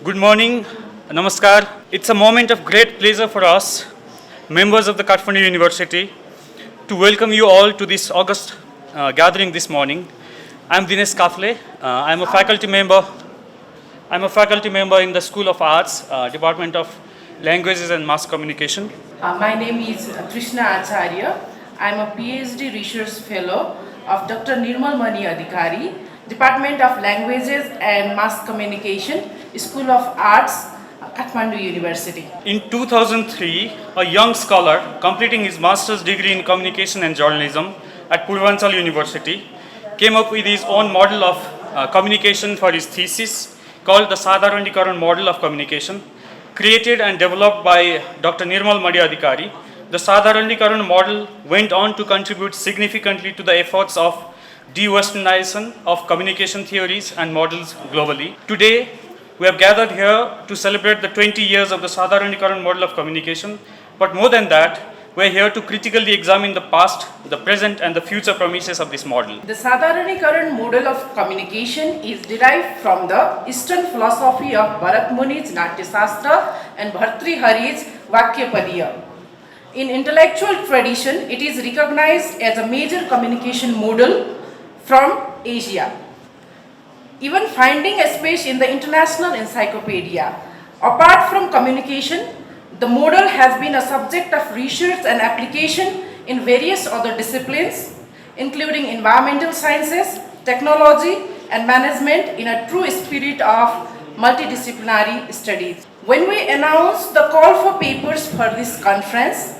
Good morning, Namaskar. It's a moment of great pleasure for us, members of the Kathmandu University, to welcome you all to this August gathering this morning. I'm Dinesh Kafle. I'm a faculty member. I'm a faculty member in the School of Arts, Department of Languages and Mass Communication. My name is Krishna Acharya. I'm a PhD Research Fellow of Dr. Nirmal Mani Adhikari, Department of Languages and Mass Communication, School of Arts, Kathmandu University. In 2003, a young scholar completing his master's degree in communication and journalism at Purvanchal University came up with his own model of communication for his thesis called the Sadharanikaran model of communication, created and developed by Dr. Nirmal Mani Adhikari. The Sadharanikaran model went on to contribute significantly to the efforts of de-westernization of communication theories and models globally. Today, we have gathered here to celebrate the 20 years of the Sadharanikaran model of communication, but more than that, we are here to critically examine the past, the present and the future promises of this model. The Sadharanikaran model of communication is derived from the Eastern philosophy of Bharat Muni's Natya Shastra and Bhartrihari's Vakyapadiya. In intellectual tradition, it is recognized as a major communication model from Asia, even finding a space in the International Encyclopedia. Apart from communication, the model has been a subject of research and application in various other disciplines, including environmental sciences, technology, and management in a true spirit of multidisciplinary studies. When we announced the call for papers for this conference,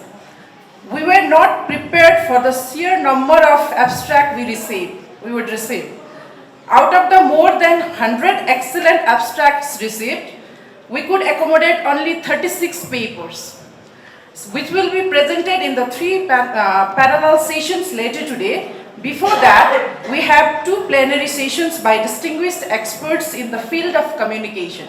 we were not prepared for the sheer number of abstracts we would receive. Out of the more than 100 excellent abstracts received, we could accommodate only 36 papers, which will be presented in the three parallel sessions later today. Before that, we have two plenary sessions by distinguished experts in the field of communication.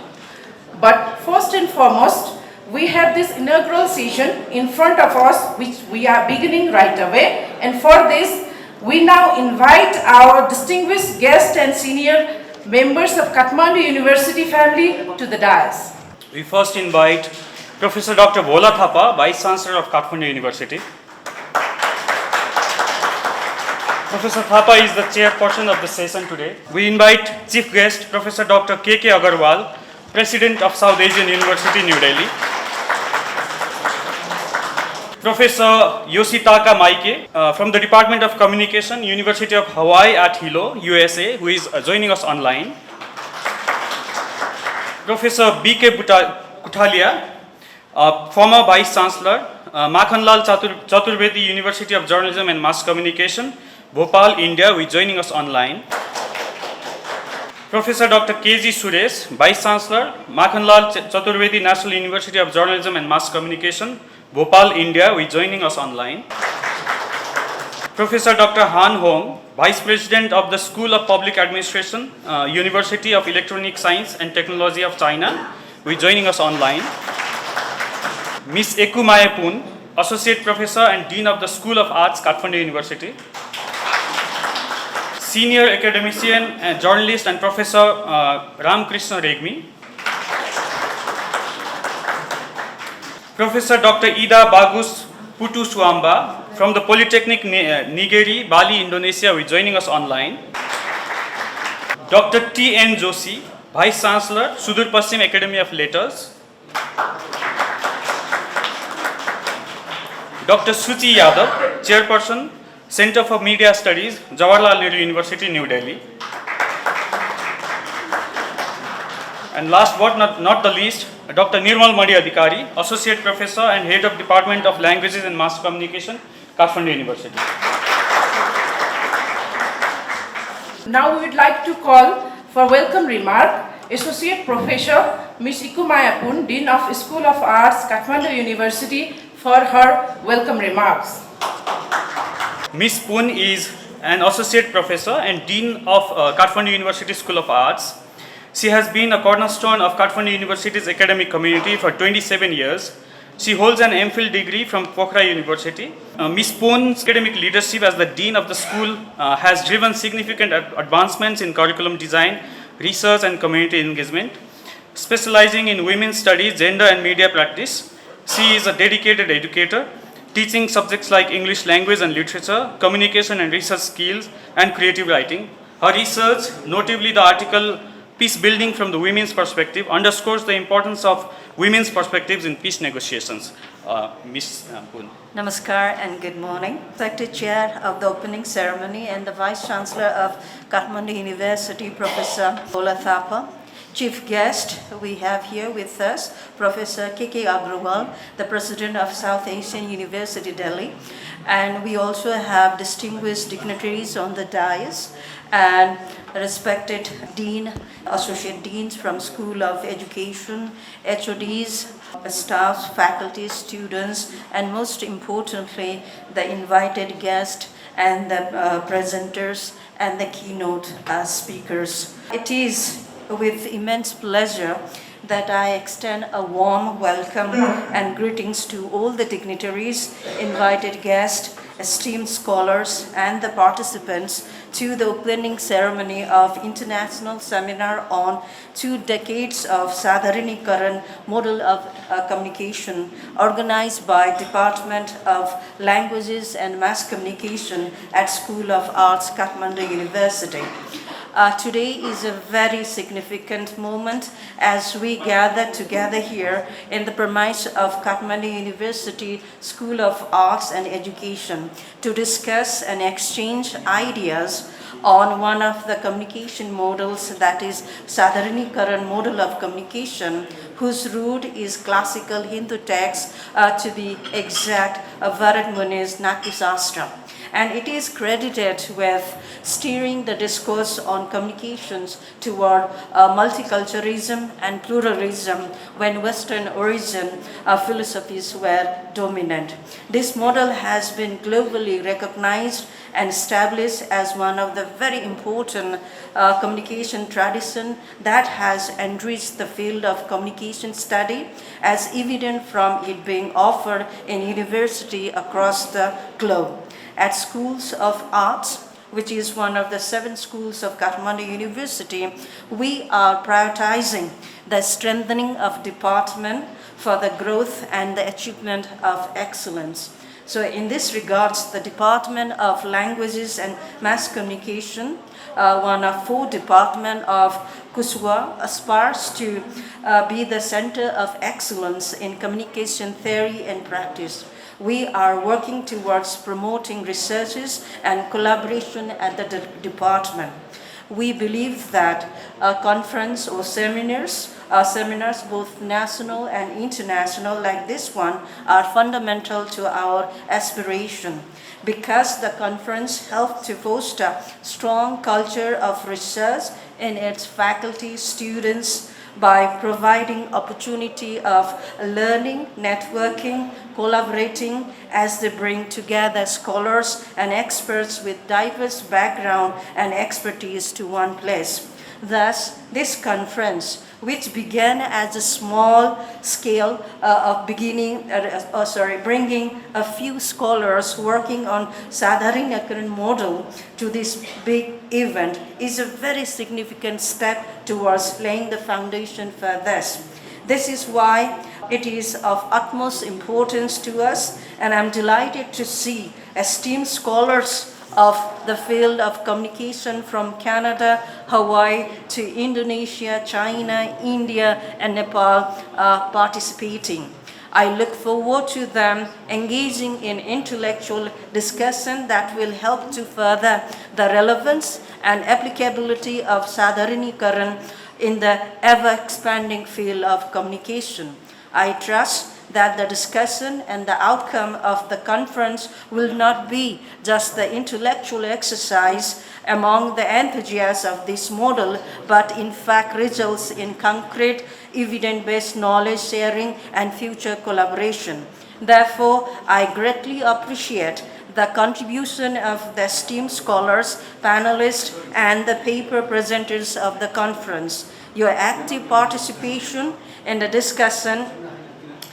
But first and foremost, we have this inaugural session in front of us, which we are beginning right away. And for this, we now invite our distinguished guests and senior members of Kathmandu University family to the dais. We first invite Professor Dr. Bhola Thapa, Vice Chancellor of Kathmandu University. Professor Thapa is the chairperson of the session today. We invite Chief Guest Professor Dr. K.K. Aggarwal, President of South Asian University, New Delhi. Professor Yoshitaka Maike from the Department of Communication, University of Hawaii at Hilo, USA, who is joining us online. Professor B.K. Kutalia, former Vice Chancellor, Makhanlal Chaturvedi, University of Journalism and Mass Communication, Bhopal, India, who is joining us online. Professor Dr. K.G. Suresh, Vice Chancellor, Makhanlal Chaturvedi, National University of Journalism and Mass Communication, Bhopal, India, who is joining us online. Professor Dr. Han Hong, Vice President of the School of Public Administration, University of Electronic Science and Technology of China, who is joining us online. Ms. Eku Mayapun, Associate Professor and Dean of the School of Arts, Kathmandu University. Senior academician and journalist and Professor Ramkrishna Regmi. Professor Dr. Ida Bagus Putu Suamba from the Polytechnic Nigeri, Bali, Indonesia, who is joining us online. Dr. T.N. Joshi, Vice Chancellor, Sudur Paschim Academy of Letters. Dr. Suchi Yadav, Chairperson, Center for Media Studies, Jawaharlal Nehru University, New Delhi. And last but not the least, Dr. Nirmal Mani Adhikari, Associate Professor and Head of Department of Languages and Mass Communication, Kathmandu University. Now we would like to call for welcome remark Associate Professor Ms. Eku Mayapun, Dean of School of Arts, Kathmandu University, for her welcome remarks. Ms. Poon is an Associate Professor and Dean of Kathmandu University School of Arts. She has been a cornerstone of Kathmandu University's academic community for 27 years. She holds an MPhil degree from Pokhara University. Ms. Poon's academic leadership as the Dean of the school has driven significant advancements in curriculum design, research and community engagement. Specializing in women's studies, gender and media practice, she is a dedicated educator, teaching subjects like English language and literature, communication and research skills, and creative writing. Her research, notably the article Peace Building from the Women's Perspective, underscores the importance of women's perspectives in peace negotiations. Ms. Poon. Namaskar and good morning. Respected Chair of the opening ceremony and the Vice Chancellor of Kathmandu University, Professor Bola Thapa. Chief guest we have here with us, Professor Aggarwal, the President of South Asian University, Delhi. And we also have distinguished dignitaries on the dais and respected Dean, Associate Deans from School of Education, HODs, staffs, faculty, students, and most importantly, the invited guest and the presenters and the keynote speakers. It is with immense pleasure that I extend a warm welcome and greetings to all the dignitaries, invited guests, esteemed scholars, and the participants to the opening ceremony of International Seminar on 2 Decades of Sadharinikaran Model of Communication, organized by Department of Languages and Mass Communication at School of Arts, Kathmandu University. Today is a very significant moment as we gather together here in the premise of Kathmandu University School of Arts and Education to discuss and exchange ideas on one of the communication models, that is Sadharinikaran model of communication, whose root is classical Hindu text, to be exact, Bharat Muni's Natyasastra. And it is credited with steering the discourse on communications toward multiculturalism and pluralism when Western origin philosophies were dominant. This model has been globally recognized and established as one of the very important communication tradition that has enriched the field of communication study, as evident from it being offered in university across the globe. At schools of arts, which is one of the 7 schools of Kathmandu University, we are prioritizing the strengthening of department for the growth and the achievement of excellence. So in this regards, the Department of Languages and Mass Communication, one of 4 departments of KUSWA, aspires to be the center of excellence in communication theory and practice. We are working towards promoting researches and collaboration at the department. We believe that a conference or seminars both national and international like this one are fundamental to our aspiration, because the conference helps to foster strong culture of research in its faculty, students, by providing opportunity of learning, networking, collaborating as they bring together scholars and experts with diverse background and expertise to one place. Thus, this conference, which began as a small scale of bringing a few scholars working on Sadharinikaran model to this big event, is a very significant step towards laying the foundation for this. This is why it is of utmost importance to us, and I'm delighted to see esteemed scholars of the field of communication from Canada, Hawaii to Indonesia, China, India, and Nepal participating. I look forward to them engaging in intellectual discussion that will help to further the relevance and applicability of Sadharinikaran in the ever-expanding field of communication. I trust that the discussion and the outcome of the conference will not be just the intellectual exercise among the enthusiasts of this model, but in fact results in concrete, evidence-based knowledge sharing and future collaboration. Therefore, I greatly appreciate the contribution of the esteemed scholars, panelists, and the paper presenters of the conference. Your active participation in the discussion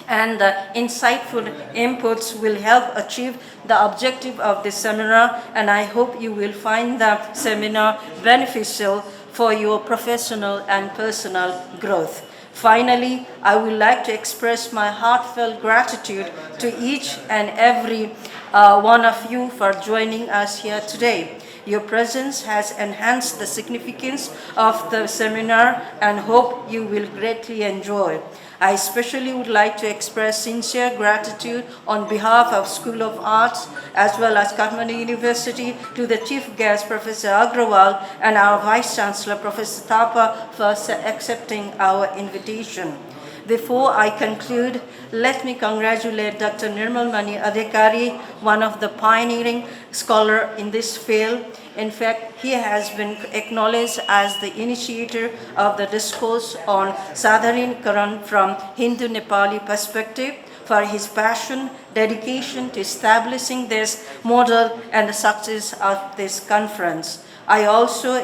and the insightful inputs will help achieve the objective of this seminar, and I hope you will find the seminar beneficial for your professional and personal growth. Finally, I would like to express my heartfelt gratitude to each and every one of you for joining us here today. Your presence has enhanced the significance of the seminar and hope you will greatly enjoy. I especially would like to express sincere gratitude on behalf of School of Arts as well as Kathmandu University to the Chief Guest, Professor Aggarwal, and our Vice Chancellor, Professor Thapa, for accepting our invitation. Before I conclude, let me congratulate Dr. Nirmal Mani Adhikari, one of the pioneering scholars in this field. In fact, he has been acknowledged as the initiator of the discourse on Sadharikaran from Hindu-Nepali perspective for his passion, dedication to establishing this model and the success of this conference. I also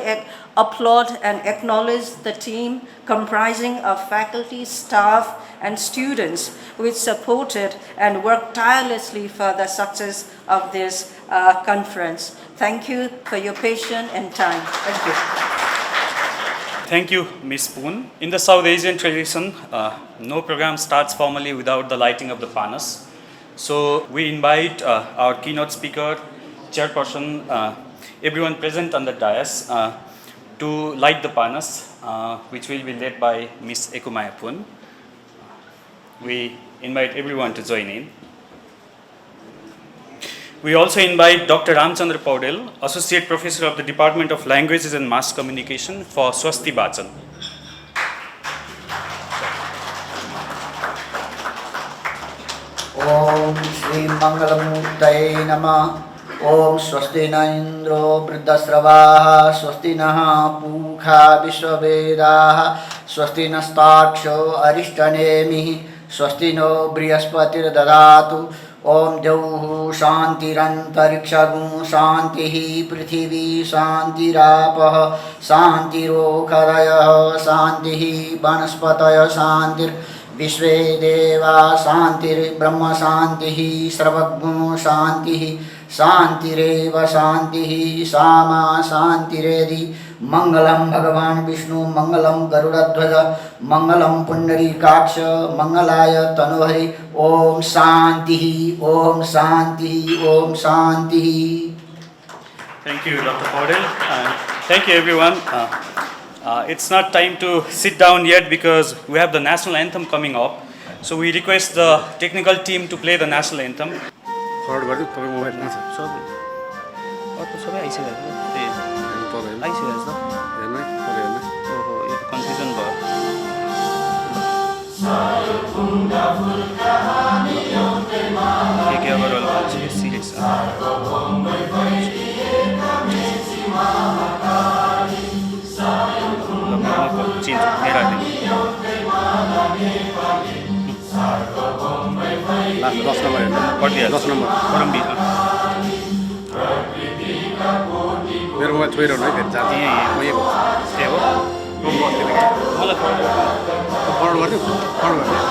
applaud and acknowledge the team comprising of faculty, staff, and students which supported and worked tirelessly for the success of this conference. Thank you for your patience and time. Thank you. Thank you, Ms. Poon. In the South Asian tradition, no program starts formally without the lighting of the panas. So we invite our keynote speaker, chairperson, everyone present on the dais to light the panas, which will be led by Ms. Ekumaya Poon. We invite everyone to join in. We also invite Dr. Ramchandra Paudel, Associate Professor of the Department of Languages and Mass Communication, for Swasti Bachan. Om Shri Mangalamurtaye Namah. Om Swasti na Indro Vriddasravaha. Swasti na Pukha Vishwavedaha. Swasti na Staksho Arishtanemihi. Swasti no Brihaspatir Dadatu. Om Jauhu Shantirantarikshagun Shantihi Prithvi Shantirapah Shantirokharayah Shantihi Vanaspataya Shantir Vishve Deva Shantir Brahma Shantihi Sarvagnu Shantihi Shantireva Shantihi Sama Shantiredi Mangalam Bhagavan Vishnu Mangalam Garudadhvaja Mangalam Pundarikaksha Mangalaya Tanuhari Om Shantihi Om Shantihi Om Shantihi. Thank you, Dr. Paudel. Thank you, everyone. It's not time to sit down yet because we have the national anthem coming up. So we request the technical team to play the national anthem. Forward गर्दै तपाईँ मोबाइलमा छ सबै सबै आइसकेको तपाईँ आइसकेको छ हेर्नु है तपाईँ हेर्नु ओहो यो त कन्फ्युजन भयो के अगरवाल मान्छे सिरियस चेन्ज लास्ट 10 नम्बर हेर्नु पढिदिइहाल्छ 10 नम्बर परमवीर मेरो मोबाइल छोइरहनु है फेरि चार्ज म यही त्यही हो मलाई फरवर्ड गर्दै फरवर्ड गर्दै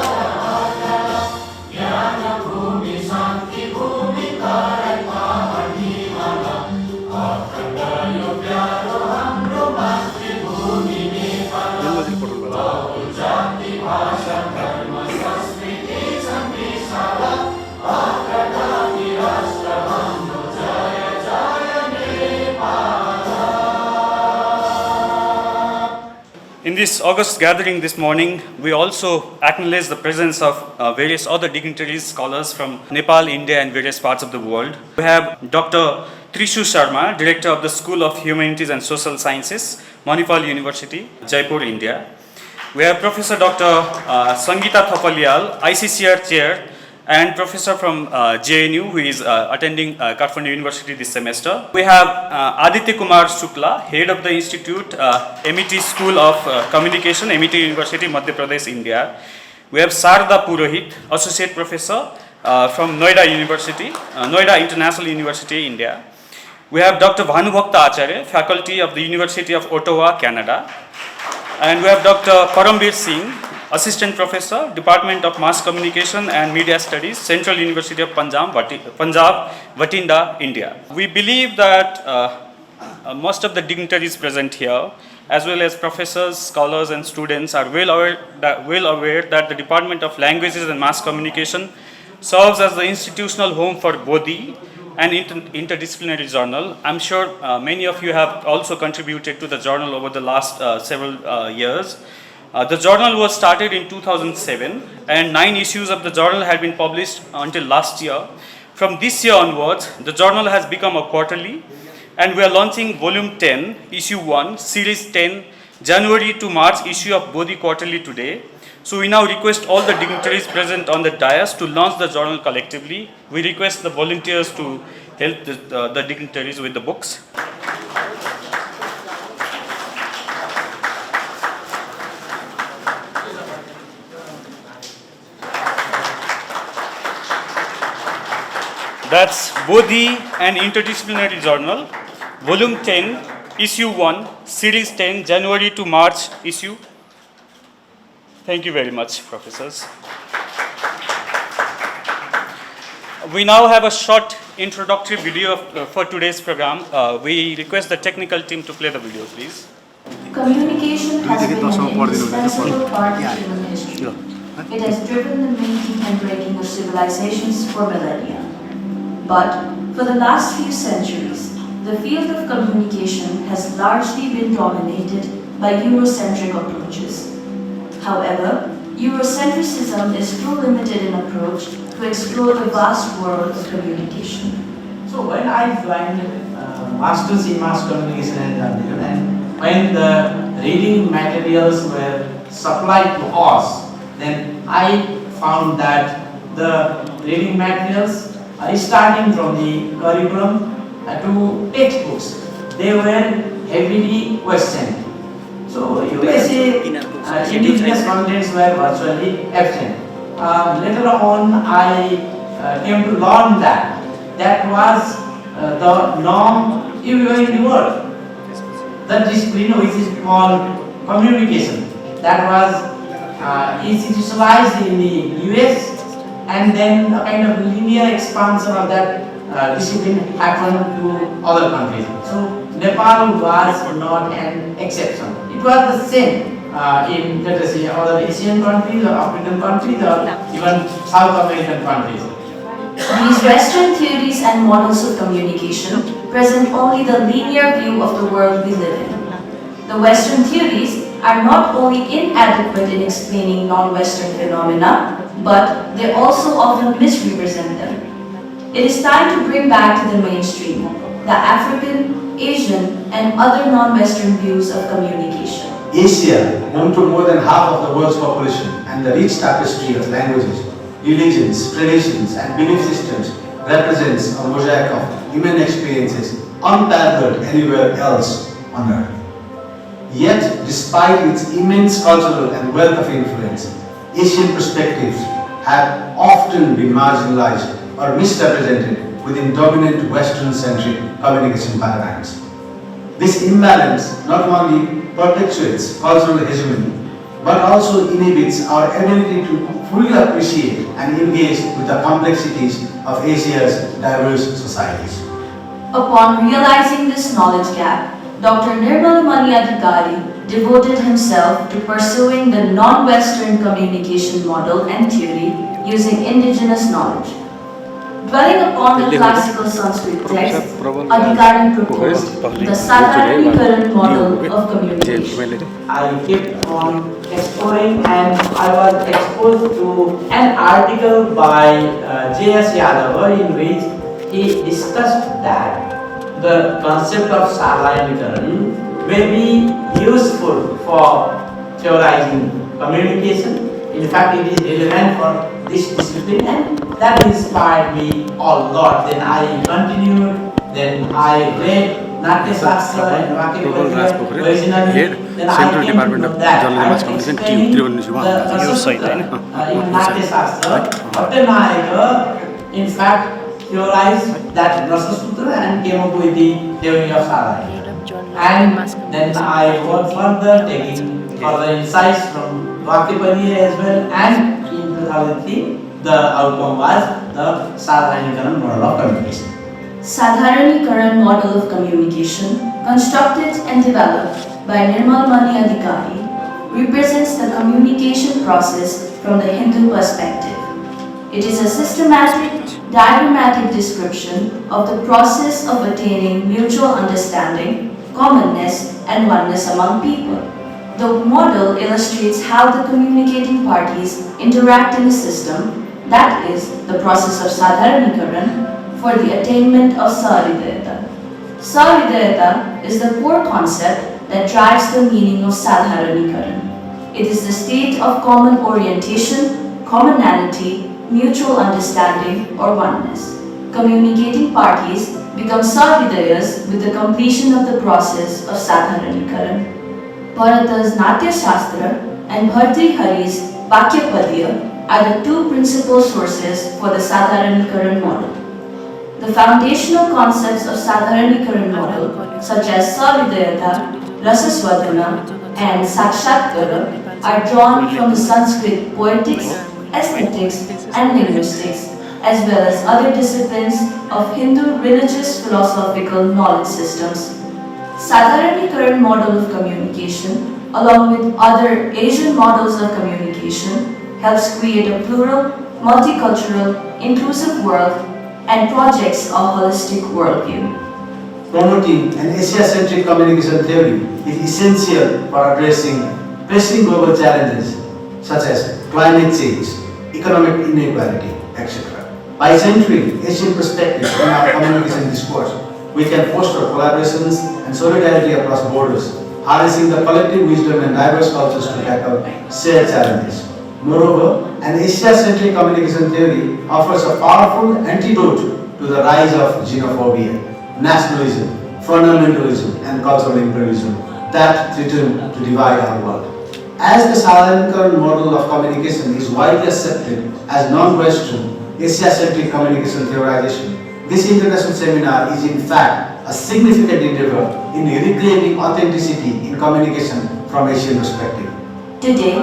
In this August gathering this morning, we also acknowledge the presence of various other dignitaries, scholars from Nepal, India, and various parts of the world. We have Dr. Trishu Sharma, Director of the School of Humanities and Social Sciences, Manipal University, Jaipur, India. We have Professor Dr. Sangeeta Thapalial, ICCR Chair, and Professor from JNU, who is attending Kathmandu University this semester. We have Aditya Kumar Shukla, Head of the Institute, MET School of Communication, MET University, Madhya Pradesh, India. We have Sarada Purohit, Associate Professor from Noida University, Noida International University, India. We have Dr. Bhanubhakta Acharya, Faculty of the University of Ottawa, Canada. And we have Dr. Parambir Singh, Assistant Professor, Department of Mass Communication and Media Studies, Central University of Punjab, Batinda, India. We believe that most of the dignitaries present here as well as professors, scholars, and students are well aware that the Department of Languages and Mass Communication serves as the institutional home for Bodhi, an interdisciplinary journal. I'm sure many of you have also contributed to the journal over the last several years. The journal was started in 2007, and 9 issues of the journal had been published until last year. From this year onwards, the journal has become a quarterly, and we are launching volume 10, issue 1, series 10, January to March issue of Bodhi Quarterly today. So we now request all the dignitaries present on the dais to launch the journal collectively. We request the volunteers to help the dignitaries with the books. That's Bodhi, an interdisciplinary journal, volume 10, issue 1, series 10, January to March issue. Thank you very much, professors. We now have a short introductory video for today's program. We request the technical team to play the video, please. Communication has been an indispensable part of human history. It has driven the making and breaking of civilizations for millennia. But for the last few centuries, the field of communication has largely been dominated by Eurocentric approaches. However, Eurocentrism is too limited in approach to explore the vast world of communication. So when I joined Masters in Mass Communication and Journalism, and when the reading materials were supplied to us, then I found that the reading materials, starting from the curriculum to textbooks, they were heavily questioned. So you may say indigenous contents were virtually absent. Later on, I came to learn that that was the norm everywhere in the world. The discipline which is called communication, that was institutionalized in the US, and then a kind of linear expansion of that discipline happened to other countries. So Nepal was not an exception. It was the same in, let us say, other Asian countries or African countries or even South American countries. These Western theories and models of communication present only the linear view of the world we live in. The Western theories are not only inadequate in explaining non-Western phenomena, but they also often misrepresent them. It is time to bring back to the mainstream the African, Asian, and other non-Western views of communication. Asia, home to more than half of the world's population, and the rich tapestry of languages, religions, traditions, and belief systems represents a mosaic of human experiences unparalleled anywhere else on earth. Yet, despite its immense cultural and wealth of influence, Asian perspectives have often been marginalized or misrepresented within dominant Western-centric communication paradigms. This imbalance not only perpetuates cultural hegemony, but also inhibits our ability to fully appreciate and engage with the complexities of Asia's diverse societies. Upon realizing this knowledge gap, Dr. Nirmal Mani Adhikari devoted himself to pursuing the non-Western communication model and theory using indigenous knowledge. Dwelling upon the classical Sanskrit text, Adhikari proposed the Sadharanikaran model of communication. I kept on exploring, and I was exposed to an article by J.S. Yadav in which he discussed that the concept of Sadharanikaran may be useful for theorizing communication. In fact, it is relevant for this discipline, and that inspired me a lot. Then I continued, then I read Natya Shastra and Vakya originally. Then I came to know that I was explaining the Rasa in Natya Shastra. Bhattanayaka, in fact, theorized that Rasa Sutra and came up with the theory of Sadhana. And then I went further, taking further insights from Vakya as well, and in 2003, the outcome was the Sadharanikaran model of communication. Sadharanikaran model of communication, constructed and developed by Nirmal Mani Adhikari, represents the communication process from the Hindu perspective. It is a systematic, diagrammatic description of the process of attaining mutual understanding, commonness, and oneness among people. The model illustrates how the communicating parties interact in a system, that is, the process of Sadharanikaran, for the attainment of Sahridayata. Sahridayata is the core concept that drives the meaning of Sadharanikaran. It is the state of common orientation, commonality, mutual understanding, or oneness. Communicating parties become Sahridayas with the completion of the process of Sadharanikaran. Bharata's Natya Shastra and Bhartrihari's Vakyapadya are the two principal sources for the Sadharanikaran model. The foundational concepts of Sadharanikaran model, such as Sahridayata, Rasaswadana, and Sakshatkara, are drawn from the Sanskrit poetics, aesthetics, and linguistics, as well as other disciplines of Hindu religious philosophical knowledge systems. Sadharanikaran model of communication, along with other Asian models of communication, helps create a plural, multicultural, inclusive world and projects a holistic worldview. Promoting an Asia-centric communication theory is essential for addressing pressing global challenges such as climate change, economic inequality, etc. By centering Asian perspectives in our communication discourse, we can foster collaborations and solidarity across borders, harnessing the collective wisdom and diverse cultures to tackle shared challenges. Moreover, an Asia-centric communication theory offers a powerful antidote to the rise of xenophobia, nationalism, fundamentalism, and cultural imperialism that threaten to divide our world. As the Sadharanikaran model of communication is widely accepted as non-Western, Asia-centric communication theorization, this international seminar is in fact a significant endeavor in reclaiming authenticity in communication from Asian perspective. Today,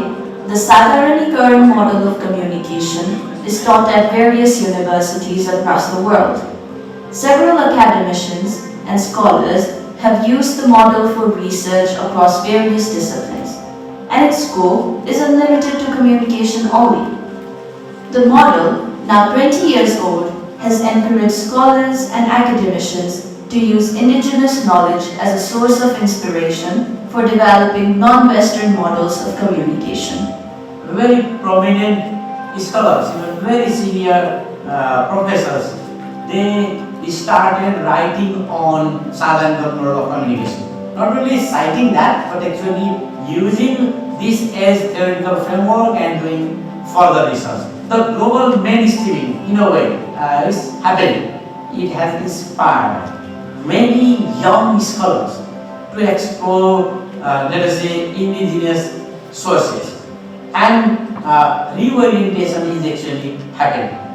the Sadharanikaran model of communication is taught at various universities across the world. Several academicians and scholars have used the model for research across various disciplines, and its scope is unlimited to communication only. The model, now 20 years old, has encouraged scholars and academicians to use indigenous knowledge as a source of inspiration for developing non-Western models of communication. Very prominent scholars, even very senior professors, they started writing on Sadharanikaran model of communication. Not only citing that, but actually using this as theoretical framework and doing further research. The global mainstreaming, in a way, is happening. It has inspired many young scholars to explore, let us say, indigenous sources. And reorientation is actually happening.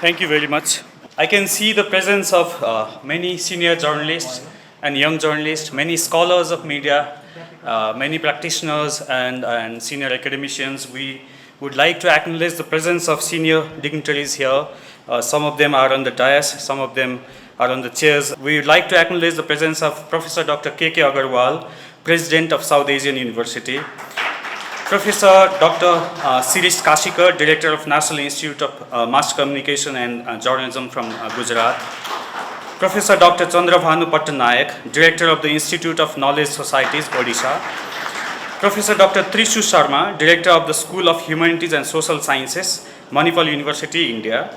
Thank you very much. I can see the presence of many senior journalists and young journalists, many scholars of media, many practitioners and senior academicians. We would like to acknowledge the presence of senior dignitaries here. Some of them are on the dais, some of them are on the chairs. We would like to acknowledge the presence of Professor Dr. K.K. Aggarwal, President of South Asian University. Professor Dr. Sirish Kashikar, Director of National Institute of Mass Communication and Journalism from Gujarat. Professor Dr. Chandravanu Pattanayak, Director of the Institute of Knowledge Societies, Odisha. Professor Dr. Trishu Sharma, Director of the School of Humanities and Social Sciences, Manipal University, India.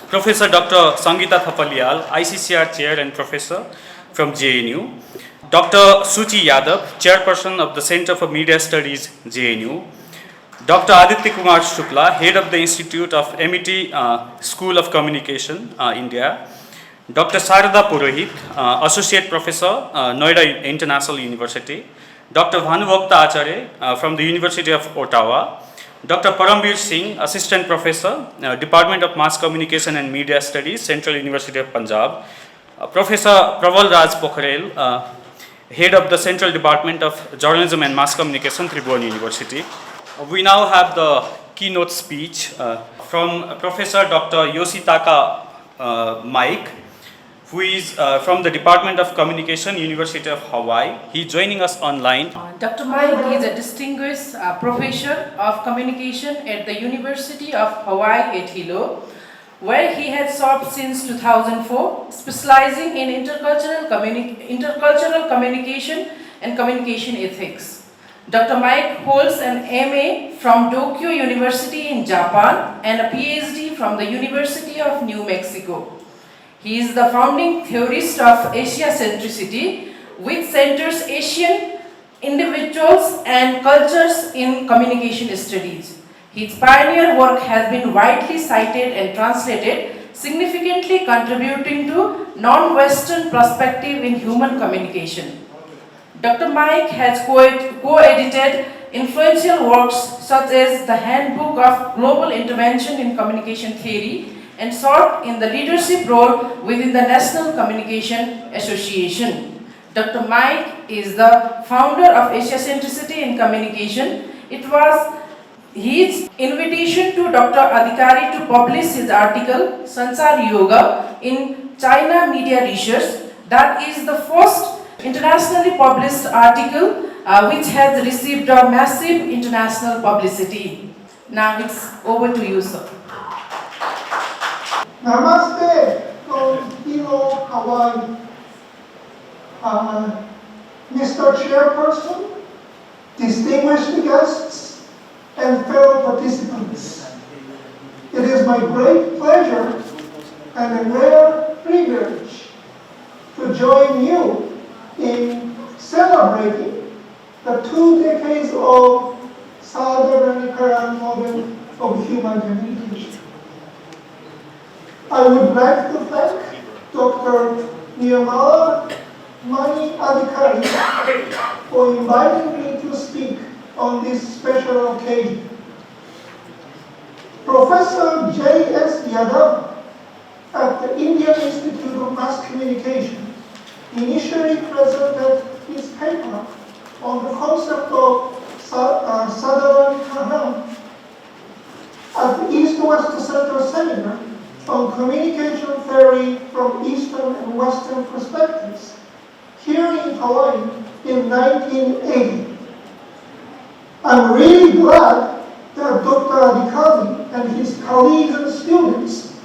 Professor Dr. Sangeeta Thapalial, ICCR Chair and Professor from JNU. Dr. Suchi Yadav, Chairperson of the Center for Media Studies, JNU. Dr. Aditya Kumar Shukla, Head of the Institute of MET School of Communication, India. Dr. Sarada Purohit, Associate Professor, Noida International University. Dr. Bhanuvakta Acharya from the University of Ottawa. Dr. Parambir Singh, Assistant Professor, Department of Mass Communication and Media Studies, Central University of Punjab. Professor Praval Raj Pokhrel, Head of the Central Department of Journalism and Mass Communication, Tribhuvan University. We now have the keynote speech from Professor Dr. Yoshitaka Mike, who is from the Department of Communication, University of Hawaii. He's joining us online. Dr. Mike is a distinguished professor of communication at the University of Hawaii at Hilo, where he has served since 2004, specializing in intercultural communication and communication ethics. Dr. Mike holds an MA from Tokyo University in Japan and a PhD from the University of New Mexico. He is the founding theorist of Asia centricity, which centers Asian individuals and cultures in communication studies. His pioneer work has been widely cited and translated, significantly contributing to non-Western perspective in human communication. Dr. Mike has co-edited influential works such as the Handbook of Global Intervention in Communication Theory and served in the leadership role within the National Communication Association. Dr. Mike is the founder of Asia Centricity in Communication. It was his invitation to Dr. Adhikari to publish his article Sansar Yoga in China Media Research. That is the first internationally published article which has received a massive international publicity. Now it's over to you, sir. Namaste from Hilo, Hawaii. Mr. Chairperson, distinguished guests, and fellow participants. It is my great pleasure and a rare privilege to join you in celebrating the 2 decades of Southern model of human communication. I would like to thank Dr. Nirmala Mani Adhikari for inviting me to speak on this special occasion. Professor J.S. Yadav at the Indian Institute of Mass Communication initially presented his paper on the concept of Southern Kaham at the East-West Center Seminar on communication theory from Eastern and Western perspectives here in Hawaii in 1980. I'm really glad that Dr. Adhikari and his colleagues and students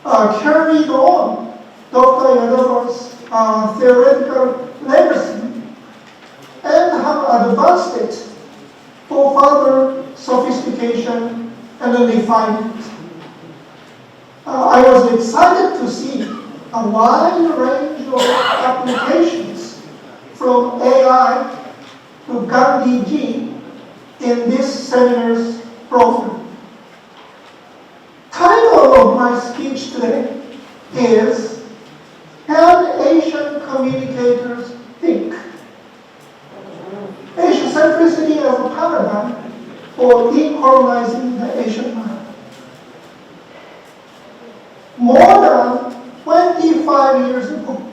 carried on Dr. Yadava's theoretical legacy and have advanced it for further sophistication and refinement. I was excited to see a wide range of applications from AI to Gandhi-ji in this seminar's program. Title of my speech today is Can Asian Communicators Think? Asian centricity as a paradigm for decolonizing the Asian mind. More than 25 years ago,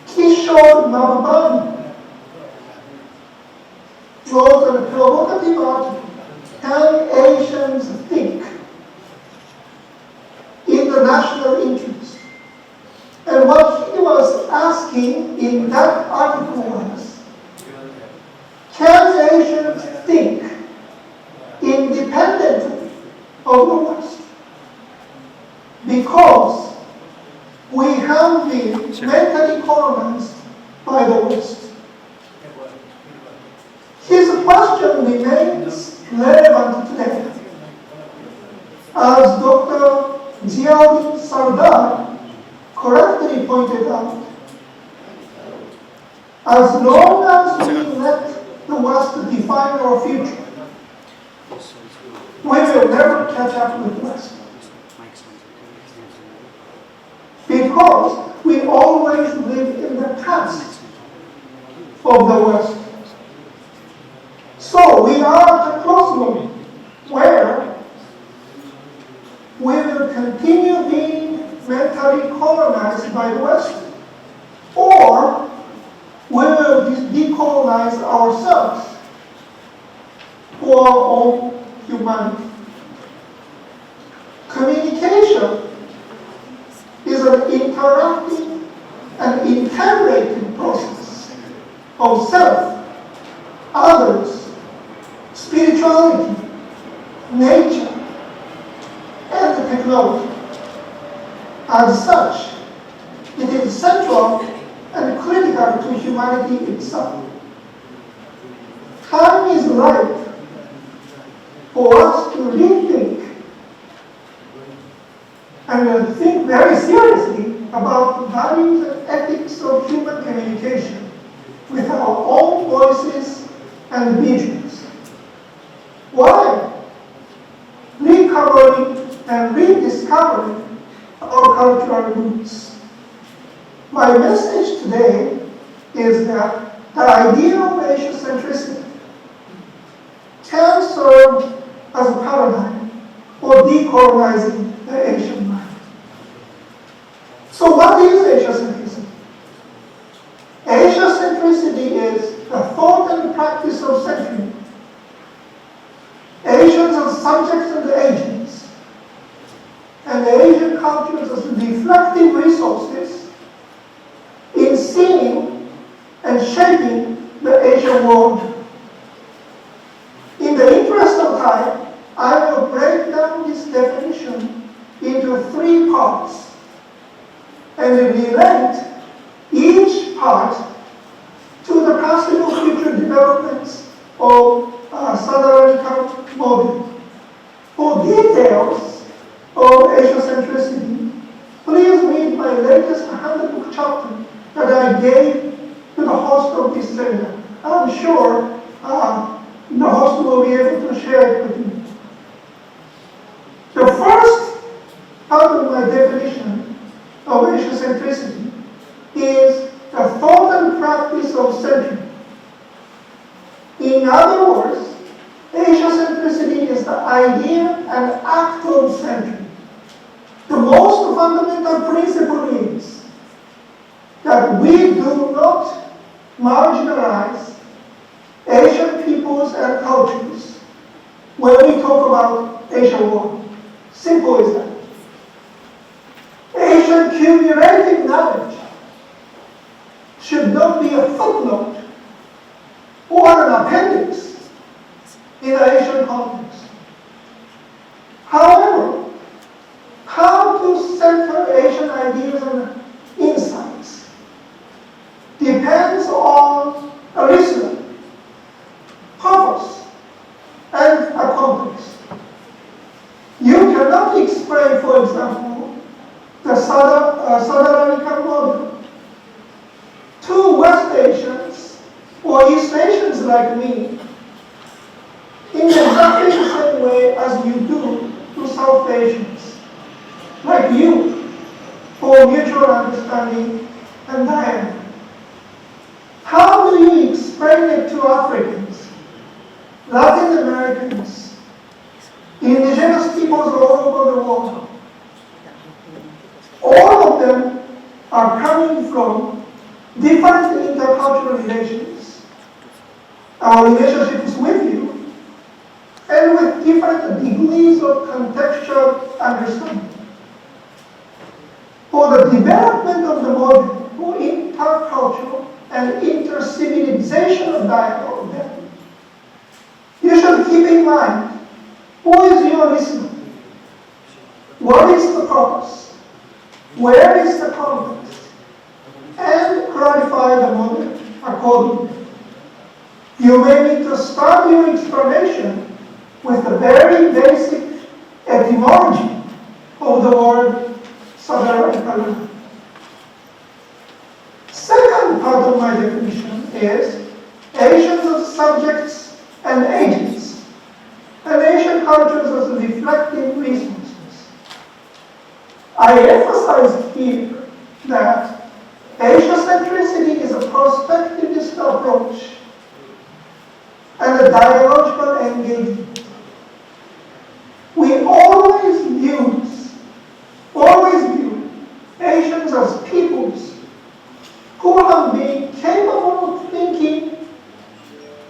Kishore Mahbubani wrote a provocative article, Can Asians Think? In the national interest. And what he was asking in that article was, can Asians think independently of the West? Because we have been mentally colonized by the West. His question remains relevant today. As Dr. Ziauddin Sardar correctly pointed out, as long as we let the West define our future, we will never catch up with the West. Because we always live in the past of the West. So we are at a crossroad where we will continue being mentally colonized by the West, or we will decolonize ourselves for our own humanity. Communication interactive and integrated process of self, others, spirituality, nature, and technology. As such, it is central and critical to humanity itself. Time is right for us to rethink and think very seriously about the values and ethics of human communication with our own voices and visions. Why? Recovering and rediscovering our cultural roots. My message today is that the idea of Asia-centricity can serve as a paradigm for decolonizing the Asian mind. So what is Asia-centricity? Asia-centricity is the thought and practice of centering Asians as subjects and agents, and the Asian cultures as reflective resources in seeing and shaping the Asian world. In the interest of time, I will break down this definition into 3 parts and relate each part to the possible future developments of Southern model. For details of Asia-centricity, please read my latest handbook chapter that I gave to the host of this seminar. I'm sure the host will be able to share it with you. The first part of my definition of Asia-centricity is the thought and practice of centering. In other words, Asia-centricity is the idea and act of centering. The most fundamental principle is that we do not marginalize Asian peoples and cultures when we talk about Asian world. Simple as that. Asian cumulative knowledge should not be a footnote or an appendix in the Asian context. However, how to center Asian ideas and insights depends on a listener, purpose, and a context. You cannot explain, for example, the Southern model to West Asians or East Asians like me in exactly the same way as you do to South Asians, like you, for mutual understanding and dialogue. How do you explain it to Africans, Latin Americans, indigenous peoples all over the world? All of them are coming from different intercultural relations, our relationships with you, and with different degrees of contextual understanding. For the development of the model for intercultural and inter-civilizational dialogue, then, you should keep in mind who is your listener, what is the purpose, where is the context, and clarify the model accordingly. You may need to start your explanation with the very basic etymology of the word Southern. Second part of my definition is Asians as subjects and agents, and Asian cultures as reflective resources. I emphasize here that Asia-centricity is a prospectivist approach and a dialogical engagement. We always view Asians as peoples who have been capable of thinking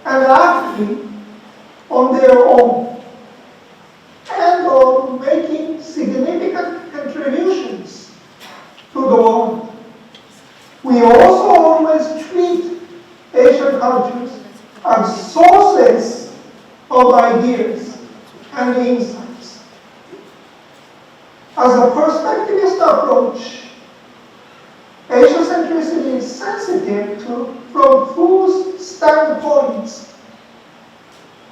and acting on their own and of making significant contributions to the world. of ideas and insights. As a perspectivist approach, Asiacentricity is sensitive to from whose standpoints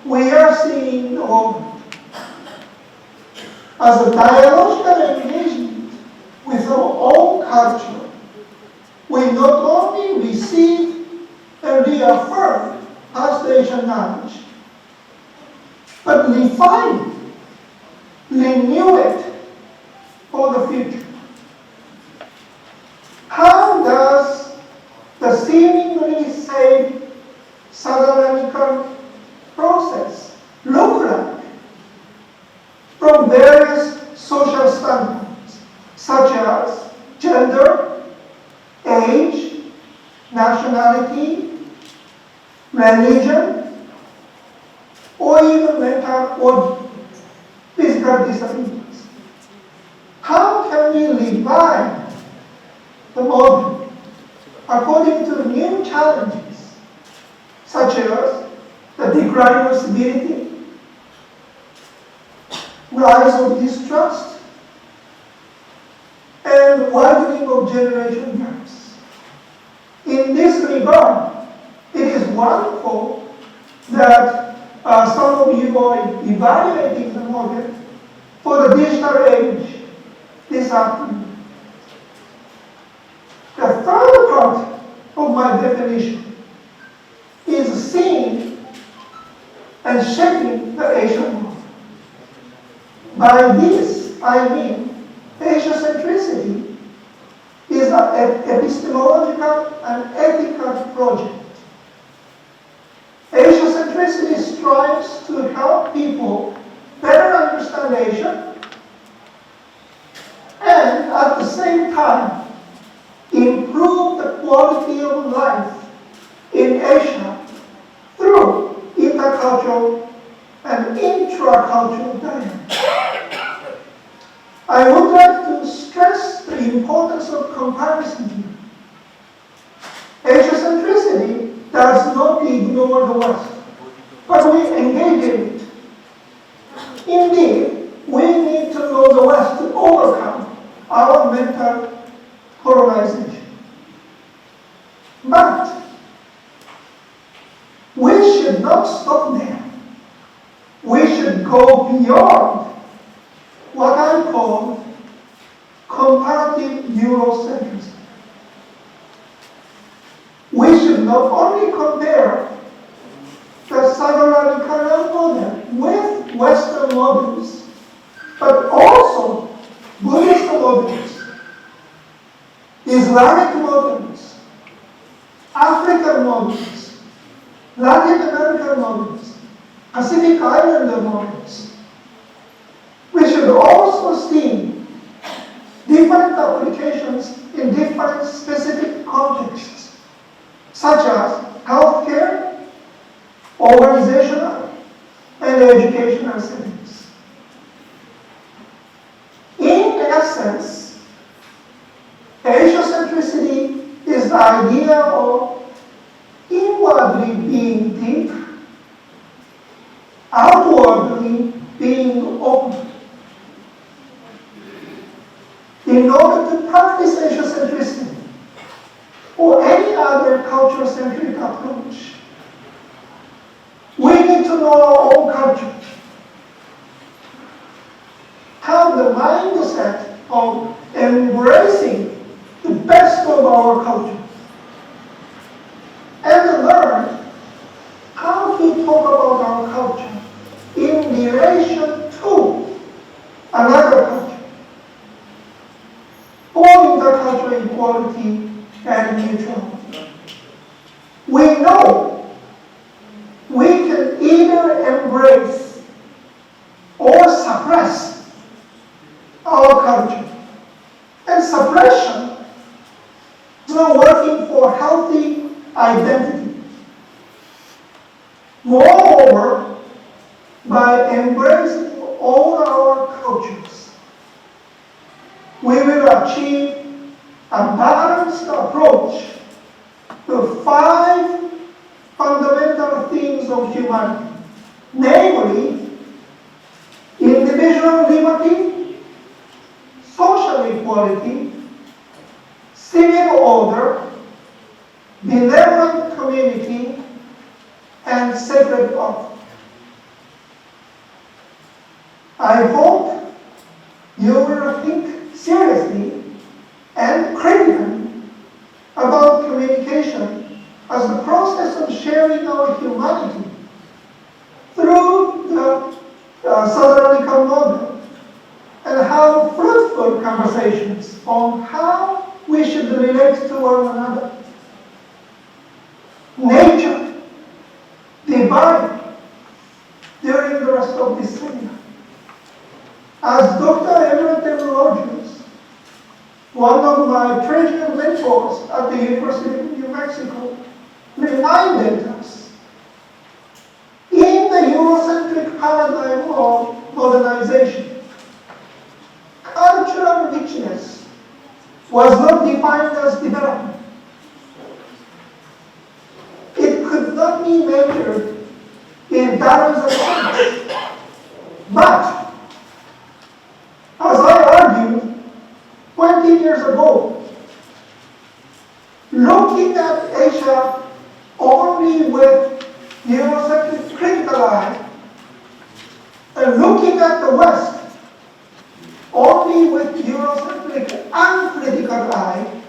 we are seeing the world. As a dialogical engagement with our own culture, we not only receive and reaffirm past Asian knowledge, but refine, renew it for the future. How does the seemingly same Southern American process look like from various social standpoints, such as gender, age, nationality, religion, or even mental or physical disabilities? How can we revive the model according to new challenges, such as the decline of civility, rise of distrust, and widening of generation gaps? In this regard, it is wonderful that some of you are evaluating the model for the digital age this afternoon. The third part of my definition is seeing and shaping the Asian model. By this, I mean Asiacentricity is an epistemological and ethical project. Asiacentricity strives to help people better understand Asia and at the same time improve the quality of life in Asia through intercultural and intracultural dialogue. I would like to stress the importance of comparison here. Asiacentricity does not ignore the West, but we engage in it. Indeed, we need to know the West to overcome our mental colonization. But we should not stop there. We should go beyond what I call comparative Eurocentrism. We should not only compare the Southern American model with Western models, but also Buddhist models, Islamic models, African models, Latin American models, Pacific Islander models. We should also see different applications in different specific contexts, such as healthcare, organizational, and educational settings. In essence, Asiacentricity is the idea of inwardly being deep, outwardly being open. In order to practice Asiacentricity or any other culture-centric approach, we need to know our own culture, have the mindset of embracing the best of our culture, and learn how to talk about our culture in relation to another culture, for intercultural equality and mutuality. We know we can either embrace or suppress our culture, and suppression is not working for healthy identity. Moreover, by embracing all our cultures, we will achieve a balanced approach to 5 fundamental themes of humanity: namely individual liberty, social equality, civil order, benevolent community, and sacred love. I hope you will think seriously and critically about communication as the process of sharing our humanity through the Southern model, and how fruitful conversations on how we should relate to one another. Nature, divine, during the rest of this seminar. As Dr. Everett M. Rogers, one of my treasured mentors at the University of New Mexico, reminded us, in the Eurocentric paradigm of modernization, cultural richness was not defined as development. It could not be measured in dollars and cents. But, as I argued 20 years ago, looking at Asia only with Eurocentric critical eye, and looking at the West only with Eurocentric uncritical eye,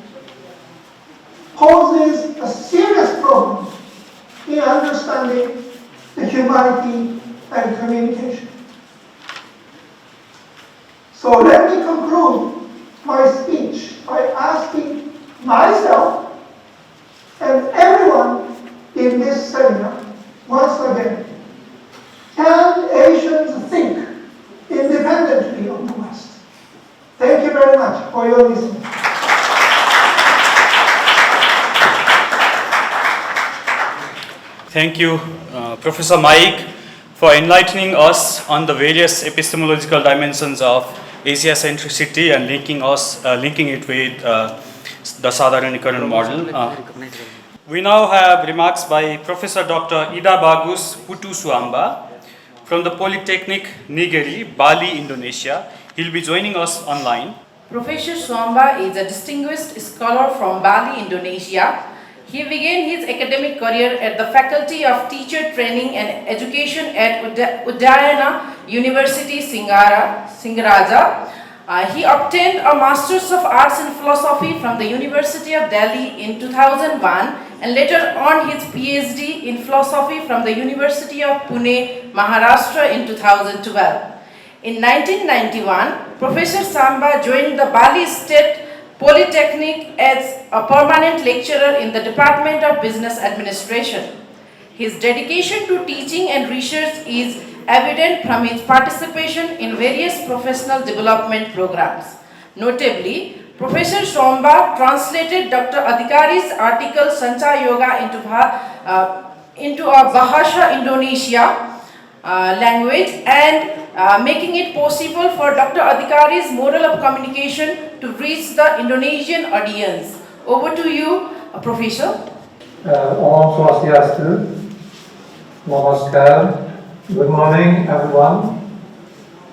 poses a serious problem in understanding the humanity and communication. So let me conclude my speech by asking myself and everyone in this seminar once again, can Asians think independently of the West? Thank you very much for your listening. Thank you, Professor Mike, for enlightening us on the various epistemological dimensions of Asia-centricity and linking it with the Sadharanikaran model. We now have remarks by Professor Dr. Ida Bagus Putu Suamba from the Polytechnic Negeri, Bali, Indonesia. He'll be joining us online. Professor Suamba is a distinguished scholar from Bali, Indonesia. He began his academic career at the Faculty of Teacher Training and Education at Udayana University, Singaraja. He obtained a Master's of Arts in Philosophy from the University of Delhi in 2001 and later earned his PhD in Philosophy from the University of Pune, Maharashtra in 2012. In 1991, Professor Samba joined the Bali State Polytechnic as a permanent lecturer in the Department of Business Administration. His dedication to teaching and research is evident from his participation in various professional development programs. Notably, Professor Somba translated Dr. Adhikari's article Sancha Yoga into a Bahasa Indonesia language and making it possible for Dr. Adhikari's model of communication to reach the Indonesian audience. Over to you, Professor. Om Swastiastu. Namaskar. Good morning, everyone.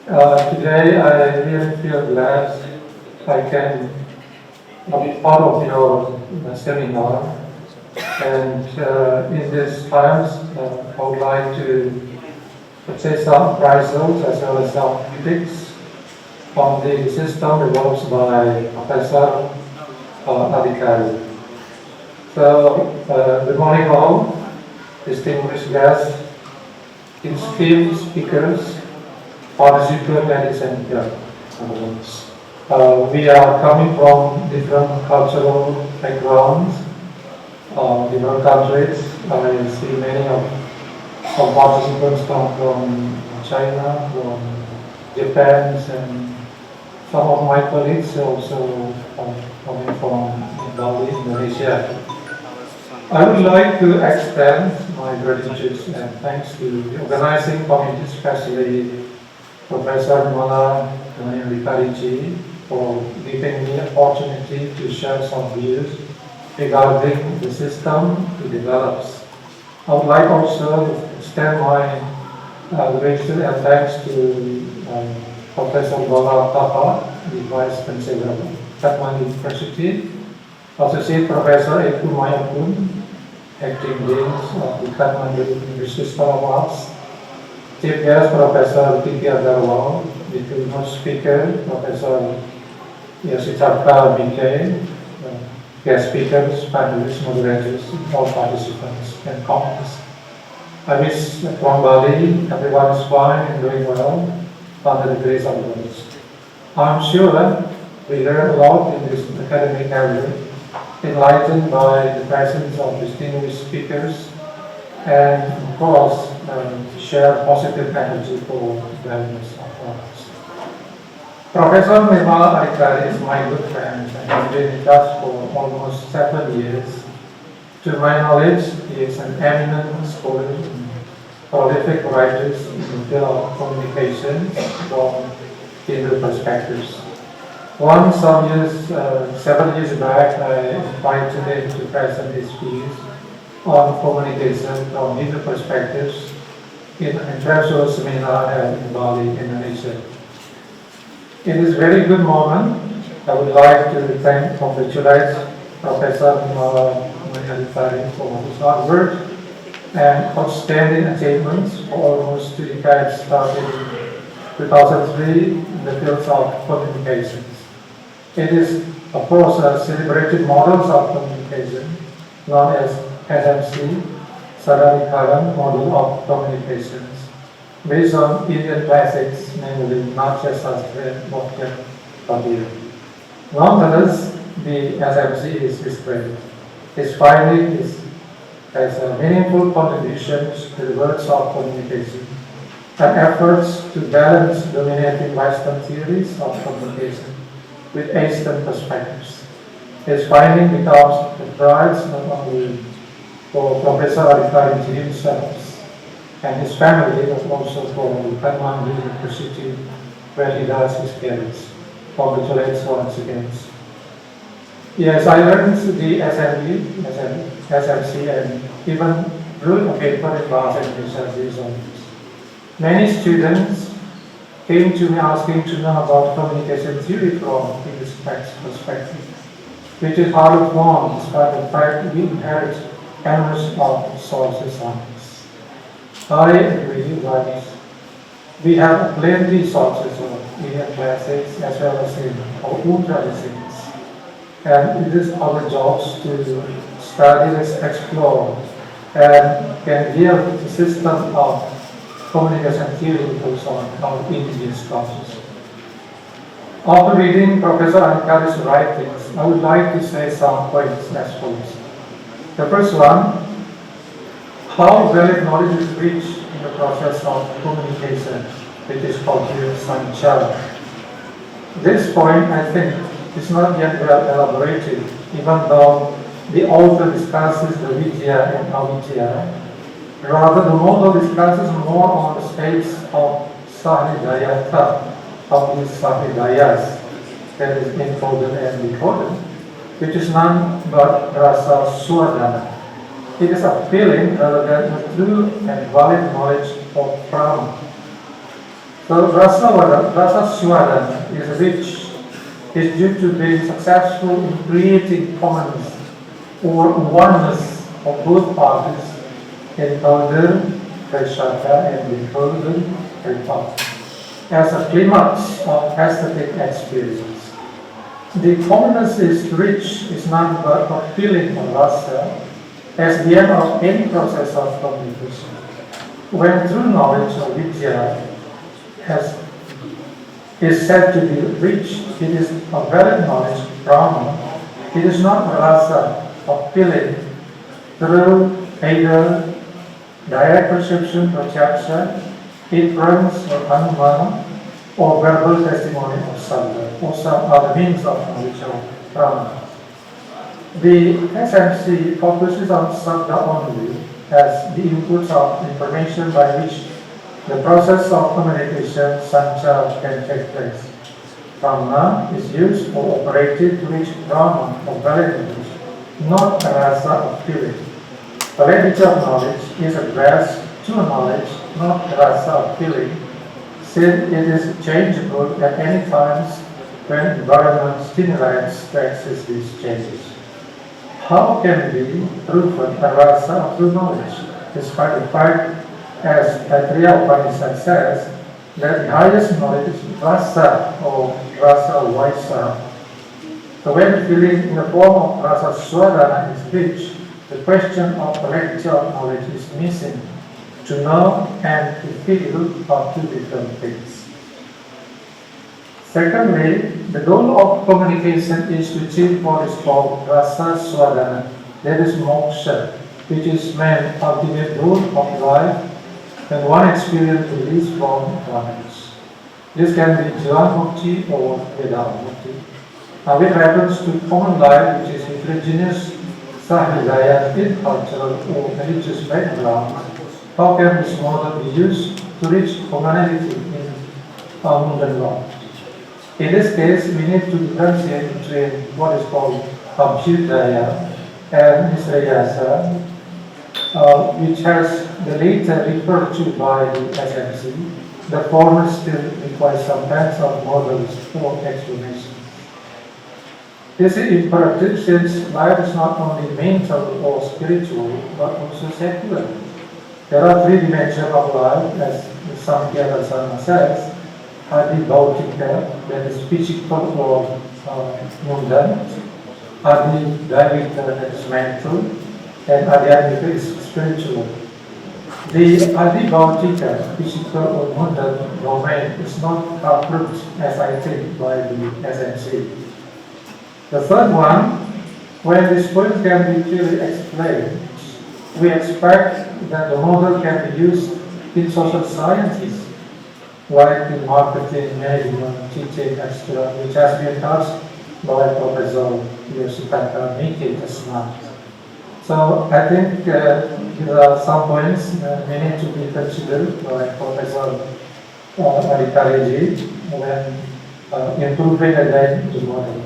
Today I really feel glad I can be part of your seminar. And in these times, I would like to say some appraisals as well as some critics on the system developed by Professor Adhikari. So, good morning all, distinguished guests, esteemed speakers, participants, ladies and gentlemen. We are coming from different cultural backgrounds, different countries. I see many of participants come from China, from Japan, and some of my colleagues also coming from Bali, Indonesia. I would like to extend my gratitude and thanks to the organizing committee, especially Professor Mala Adhikari for giving me the opportunity to share some views regarding the system to develop. I would like also to extend my Gratitude and thanks to Professor Bola Tapa, the Vice Chancellor of Kathmandu University, Associate Professor Eku Mayapun, Acting Dean of the Kathmandu University School of Arts, Chief Guest Professor P.P. Aggarwal, the keynote speaker Professor Yasitarka BK, guest speakers, panelists, moderators, all participants and comments. I wish from Bali everyone is fine and doing well under the grace of God. I'm sure that we learn a lot in this academic area, enlightened by the presence of distinguished speakers, and of course share positive energy for the wellness of others. Professor Nirmala Adhikari is my good friend and has been in touch for almost 7 years. To my knowledge, he is an eminent scholar and prolific writers in the field of communications from Hindu perspectives. Once, several years back, I invited him to present his views on communication from Hindu perspectives in an international seminar held in Bali, Indonesia. In this very good moment, I would like to congratulate Professor Nirmala Adhikari for his hard work and outstanding achievements for almost 2 decades, starting in 2003 in the fields of communications. It is, of course, a celebrated models of communication known as SMC, Sadharikaran model of communications, based on Indian classics, namely Natya Sastra and Bhakya Padya. Nonetheless, the SMC is displayed. His finding has a meaningful contributions to the works of communication and efforts to balance dominating Western theories of communication with Eastern perspectives. His finding becomes the prize not only for Professor Adhikari himself and his family, but also for Kathmandu University, where he does his careers. Congratulations once again. Yes, I learned the SMC, and even wrote a paper in class and research on this. Many students came to me asking to know about communication theory from this perspective, which is hard formed, despite the fact we inherit endless of sources on this. I agree that we have plenty sources of Indian classics as well as in our own traditions. And it is our jobs to study, explore, and can give the system of communication theory based on our indigenous cultures. After reading Professor Adhikari's writings, I would like to say some points as follows. The first one, how valid knowledge is reached in the process of communication, which is called here sanchara. This point, I think, is not yet well elaborated, even though the author discusses the vidya and avidya. Rather, the model discusses more on the states of sahidayata, of these sahidayas, that is encoded and decoded, which is none but rasa swadana. It is a feeling rather than a true and valid knowledge of Brahma. So rasa swadana is rich, is due to being successful in creating commonness or oneness of both parties, encounter, Vaishaka, and encounter, as a climax of aesthetic experience. The commonness is rich, is none but a feeling of rasa as the end of any process of communication. When true knowledge of vidya is said to be reached, it is a valid knowledge of Brahma. It is not rasa of feeling through either direct perception or chapsa, inference or anumana, or verbal testimony of sabda, or some other means of knowledge of Brahma. The SMC focuses on sabda only as the inputs of information by which the process of communication sanchar can take place. Brahma is used or operated to reach Brahma of valid knowledge, not a rasa of feeling. Validity of knowledge is addressed to true knowledge, not rasa feeling, since it is changeable at any times when environment stimulates to access these changes. How can we prove a rasa of true knowledge, despite the fact, as Taittiriya Upanishad says, that the highest knowledge is rasa or rasa vaisa. So when feeling in the form of rasa swadhana is reached, the question of collective knowledge is missing. To know and to feel are two different things. Secondly, the goal of communication is to achieve what is called rasa swadhana, that is moksha, which is man's ultimate goal of life, and one experience release from bondage. This can be Jivan Mukti or Vedanta Mukti. Now, with reference to common life, which is heterogeneous, sahidaya, cultural or religious background, how can this model be used to reach commonality in our mundane life? In this case, we need to differentiate between what is called Abhyudaya and Nisrayasa, which has the later referred to by the SMC. The former still requires some kinds of models for explanation. This is imperative since life is not only mental or spiritual, but also secular. There are three dimensions of life, as the Samkhya Darsana says: Adi Bhautika, that is physical or mundane; Adi Daivika, that is mental; and Adhyatmika is spiritual. The Adi Bhautika, physical or mundane domain is not approved, as I think, by the SMC. The third one, when this point can be clearly explained, we expect that the model can be used in social sciences, like in marketing, management, teaching, etc., which has been touched by Professor Yoshitaka Miki just now. So I think there are some points we need to be considered by Professor Adhikari when improving again the model.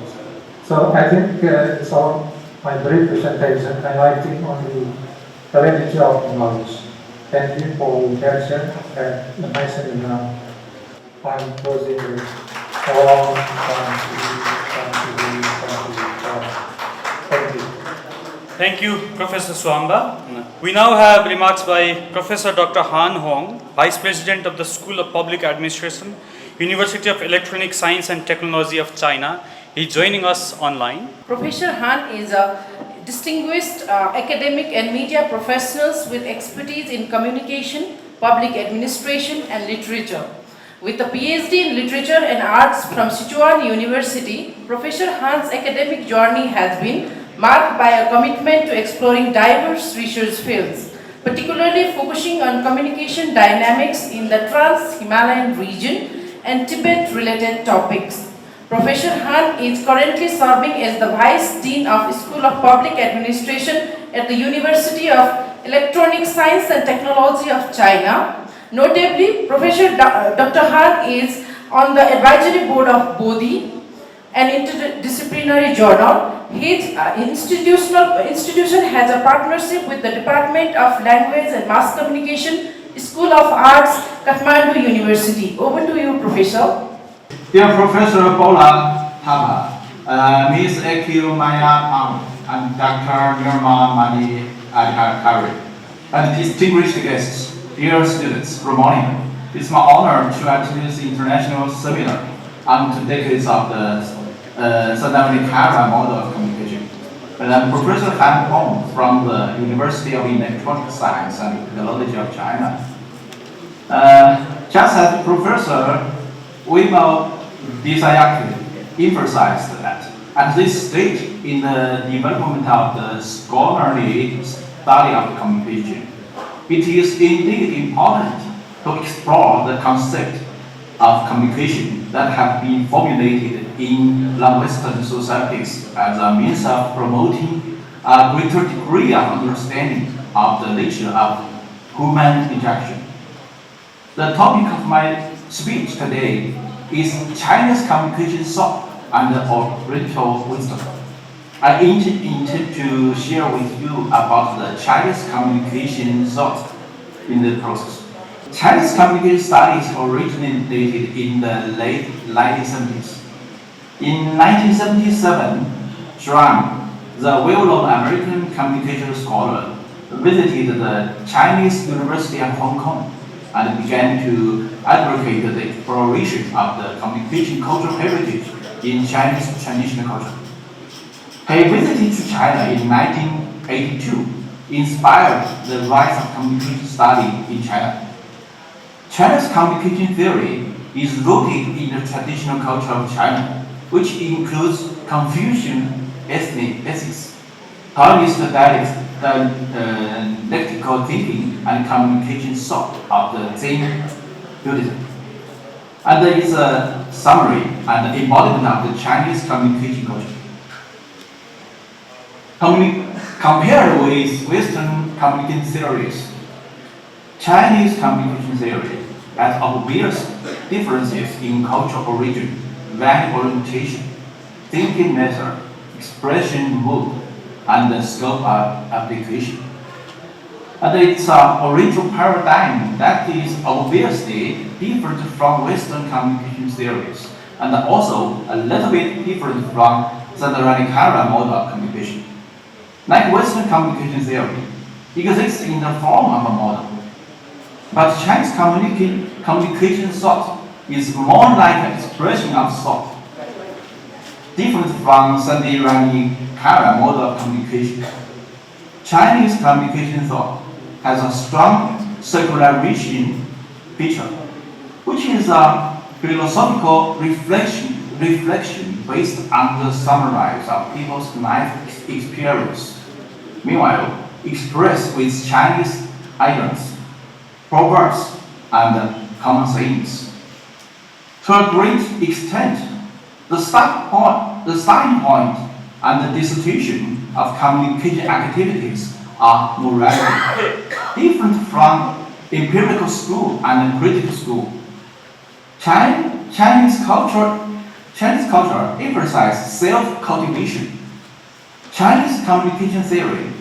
So I think it's all my brief presentation highlighting on the validity of knowledge. Thank you for your attention and the nice seminar. I'm closing with all. Thank you. Thank you, Professor Swamba. We now have remarks by Professor Dr. Han Hong, Vice President of the School of Public Administration, University of Electronic Science and Technology of China. He's joining us online. Professor Han is a distinguished academic and media professionals with expertise in communication, public administration and literature. With a PhD in literature and arts from Sichuan University, Professor Han's academic journey has been marked by a commitment to exploring diverse research fields, particularly focusing on communication dynamics in the Trans-Himalayan region and Tibet-related topics. Professor Han is currently serving as the Vice Dean of School of Public Administration at the University of Electronic Science and Technology of China. Notably, Professor Dr. Han is on the advisory board of Bodhi, an interdisciplinary journal. His institution has a partnership with the Department of Language and Mass Communication, School of Arts, Kathmandu University. Over to you, Professor. Dear Professor Bola Thapa, Ms. Akil Maya Pang, and Dr. Nirma Mani Adhikari, and distinguished guests, dear students, good morning. It's my honor to attend this international seminar on the decades of the Sadavikara model of communication. And I'm Professor Han Hong from the University of Electronic Science and Technology of China. Just as Professor Weimel desire to emphasize that at this stage in the development of the scholarly study of communication, it is indeed important to explore the concept of communication that have been formulated in Western societies as a means of promoting a greater degree of understanding of the nature of human interaction. The topic of my speech today is China's communication thought and Oriental wisdom. I intend to share with you about the Chinese communication thought in the process. Chinese communication studies originated in the late 1970s. In 1977, Zhuang, the well-known American communication scholar, visited the Chinese University of Hong Kong and began to advocate the exploration of the communication cultural heritage in Chinese traditional culture. He visited to China in 1982, inspired the rise of communication study in China. China's communication theory is rooted in the traditional culture of China, which includes Confucian ethics, Taoist dialectical thinking, and communication thought of the Zen Buddhism. And there is a summary and embodiment of the Chinese communication culture. Compared with Western communication theories, Chinese communication theory has obvious differences in cultural origin, value orientation, thinking method, expression mode, and the scope of application. And it's an original paradigm that is obviously different from Western communication theories, and also a little bit different from the Radikara model of communication. Like Western communication theory, exists in the form of a model. But Chinese communication thought is more like an expression of thought, different from the Radikara model of communication. Chinese communication thought has a strong circularization feature, which is a philosophical reflection based on the summary of people's life experience. Meanwhile, expressed with Chinese idioms, proverbs, and common sayings. To a great extent, the starting point and the dissertation of communication activities are morality, different from empirical school and critical school. Chinese culture emphasizes self-cultivation. Chinese communication theory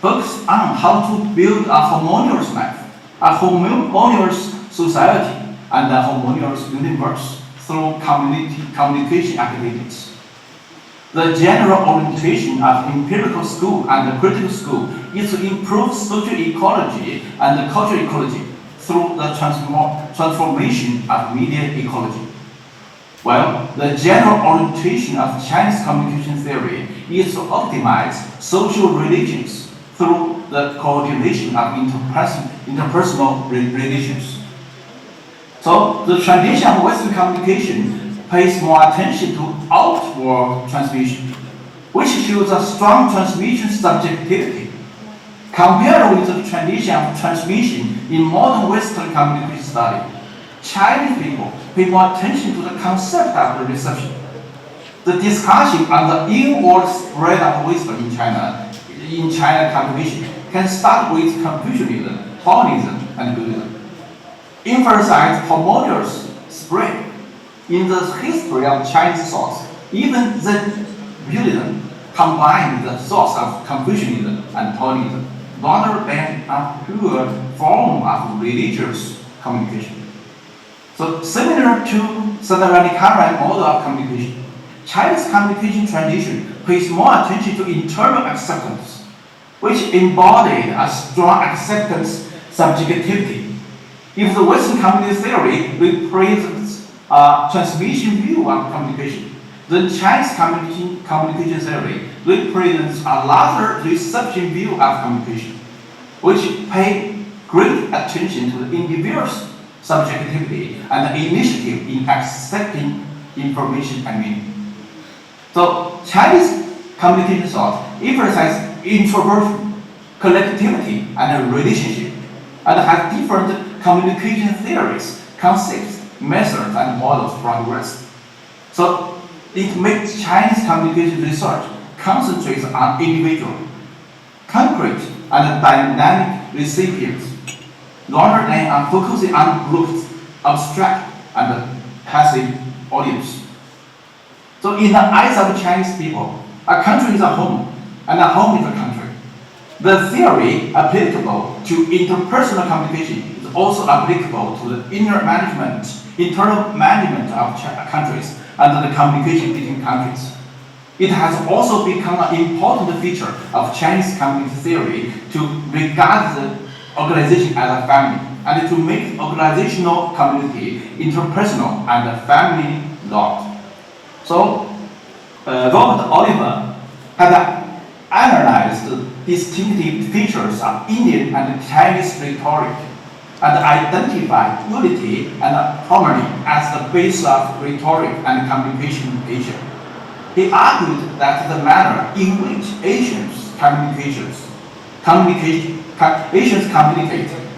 focuses on how to build a harmonious life, a harmonious society, and a harmonious universe through communication activities. The general orientation of empirical school and critical school is to improve social ecology and cultural ecology through the transformation of media ecology. While the general orientation of Chinese communication theory is to optimize social relations through the coordination of interpersonal relations. So the tradition of Western communication pays more attention to outward transmission, which shows a strong transmission subjectivity. Compared with the tradition of transmission in modern Western communication study, Chinese people pay more attention to the concept of the reception. The discussion on the inward spread of wisdom in China cultivation can start with Confucianism, Taoism, and Buddhism. Emphasize harmonious spread. In the history of Chinese thoughts, even Zen Buddhism combined the thoughts of Confucianism and Taoism rather than a pure form of religious communication. So similar to the Radikara model of communication, Chinese communication tradition pays more attention to internal acceptance, which embodied a strong acceptance subjectivity. If the Western communication theory represents a transmission view of communication, then Chinese communication theory represents a larger reception view of communication, which pay great attention to the individual's subjectivity and the initiative in accepting information and meaning. So Chinese communication thought emphasizes introversion, collectivity, and relationship, and has different communication theories, concepts, methods, and models from the West. So it makes Chinese communication research concentrate on individual, concrete, and dynamic recipients, rather than on focusing on groups, abstract, and passive audience. So in the eyes of Chinese people, a country is a home, and a home is a country. The theory applicable to interpersonal communication is also applicable to the internal management of countries and the communication between countries. It has also become an important feature of Chinese community theory to regard the organization as a family and to make organizational community interpersonal and family law. So, Robert Oliver had analyzed the distinctive features of Indian and Chinese rhetoric and identified unity and harmony as the base of rhetoric and communication in Asia. He argued that the manner in which Asians communicate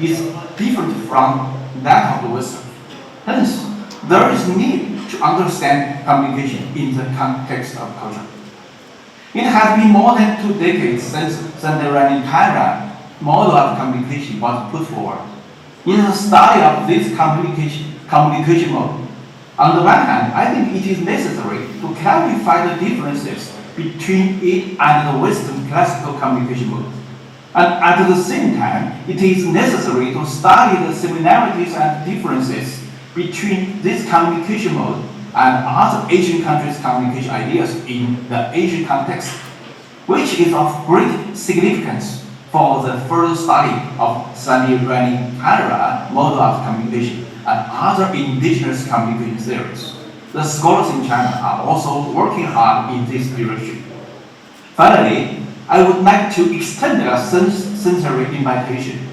is different from that of the West. Hence, there is need to understand communication in the context of culture. It has been more than 2 decades since the Rani-Kara model of communication was put forward. In the study of this communication model, on the one hand, I think it is necessary to clarify the differences between it and the Western classical communication model. And at the same time, it is necessary to study the similarities and differences between this communication mode and other Asian countries' communication ideas in the Asian context, which is of great significance for the further study of Sani-Rani-Kara model of communication and other indigenous communication theories. The scholars in China are also working hard in this direction. Finally, I would like to extend a sincere invitation.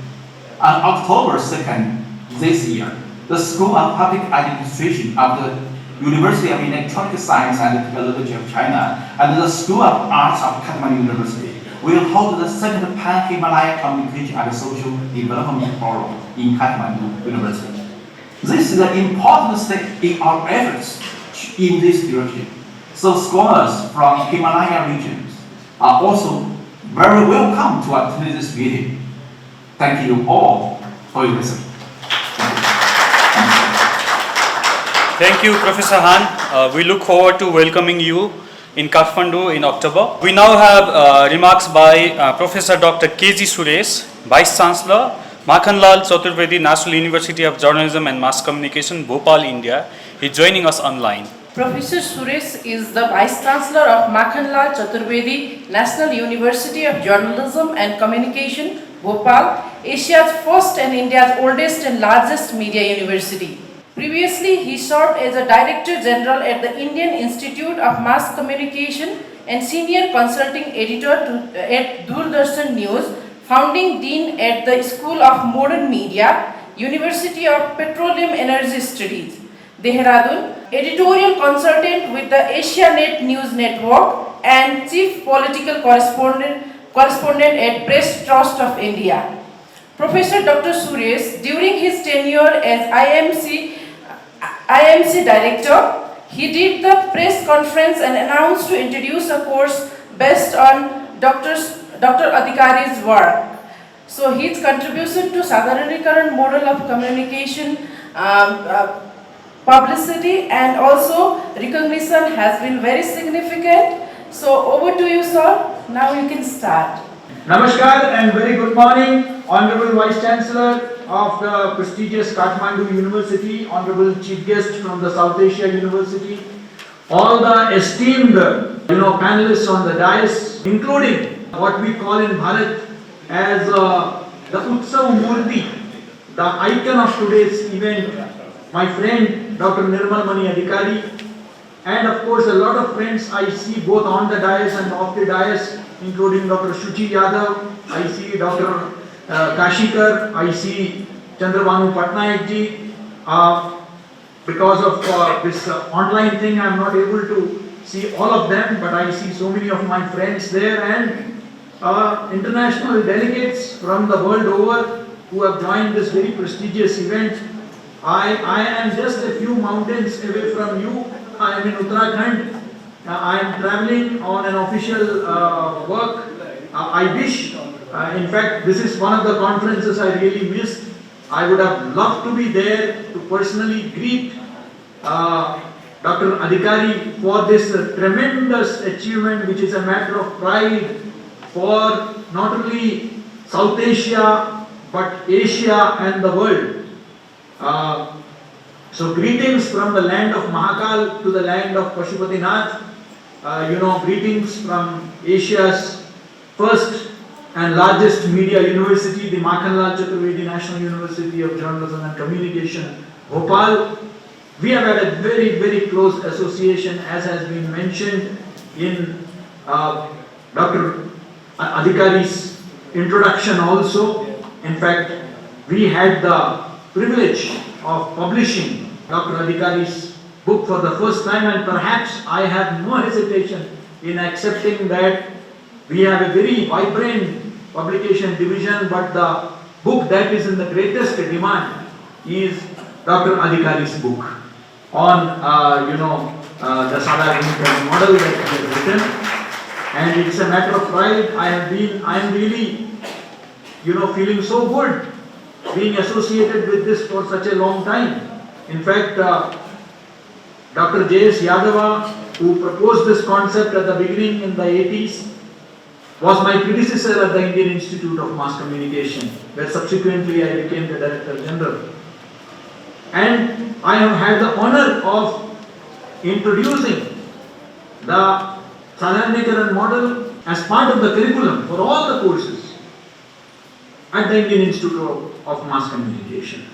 On October 2nd this year, the School of Public Administration of the University of Electronic Science and Technology of China and the School of Arts of Kathmandu University will hold the second Pan-Himalaya Communication and Social Development Forum in Kathmandu University. This is an important step in our efforts in this direction. So scholars from Himalaya regions are also very welcome to attend this meeting. Thank you all for your listening. Thank you, Professor Han. We look forward to welcoming you in Kathmandu in October. We now have remarks by Professor Dr. K.G. Suresh, Vice Chancellor, Makhanlal Chaturvedi, National University of Journalism and Mass Communication, Bhopal, India. He is joining us online. Professor Suresh is the Vice Chancellor of Makhanlal Chaturvedi, National University of Journalism and Communication, Bhopal, Asia's first and India's oldest and largest media university. Previously, he served as a Director General at the Indian Institute of Mass Communication and Senior Consulting Editor at Doordarshan News, Founding Dean at the School of Modern Media, University of Petroleum Energy Studies, Dehradun, Editorial Consultant with the AsiaNet News Network and Chief Political Correspondent at Press Trust of India. Professor Dr. Suresh, during his tenure as IMC Director, he did the press conference and announced to introduce a course based on Dr. Adhikari's work. So his contribution to Sadharanikaran model of communication, publicity and also recognition has been very significant. So over to you, sir. Now you can start. Namaskar and very good morning, Honorable Vice Chancellor of the prestigious Kathmandu University, Honorable Chief Guest from the South Asia University, all the esteemed panelists on the dais, including what we call in Bharat as the Utsav Murti, the icon of today's event, my friend Dr. Nirmal Mani Adhikari, and of course a lot of friends I see both on the dais and off the dais, including Dr. Shuchi Yadav, I see Dr. Kashikar, I see Chandrabanu Patnaik ji. Because of this online thing, I am not able to see all of them, but I see so many of my friends there and international delegates from the world over who have joined this very prestigious event. I am just a few mountains away from you. I am in Uttarakhand. I am traveling on an official work. I wish, in fact, this is one of the conferences I really missed. I would have loved to be there to personally greet Dr. Adhikari for this tremendous achievement, which is a matter of pride for not only South Asia but Asia and the world. So greetings from the land of Mahakal to the land of Pashupatinath. Greetings from Asia's first and largest media university, the Makhanlal Chaturvedi National University of Journalism and Communication, Bhopal. We have had a very, very close association, as has been mentioned in Dr. Adhikari's introduction also. In fact, we had the privilege of publishing Dr. Adhikari's book for the first time, and perhaps I have no hesitation in accepting that we have a very vibrant publication division, but the book that is in the greatest demand is Dr. Adhikari's book on the Sadar model that he has written, and it's a matter of pride. I am really feeling so good being associated with this for such a long time. In fact, Dr. J.S. Yadava, who proposed this concept at the beginning in the 80s, was my predecessor at the Indian Institute of Mass Communication, where subsequently I became the Director General. And I have had the honor of introducing the Sadharanikaran model as part of the curriculum for all the courses at the Indian Institute of Mass Communication.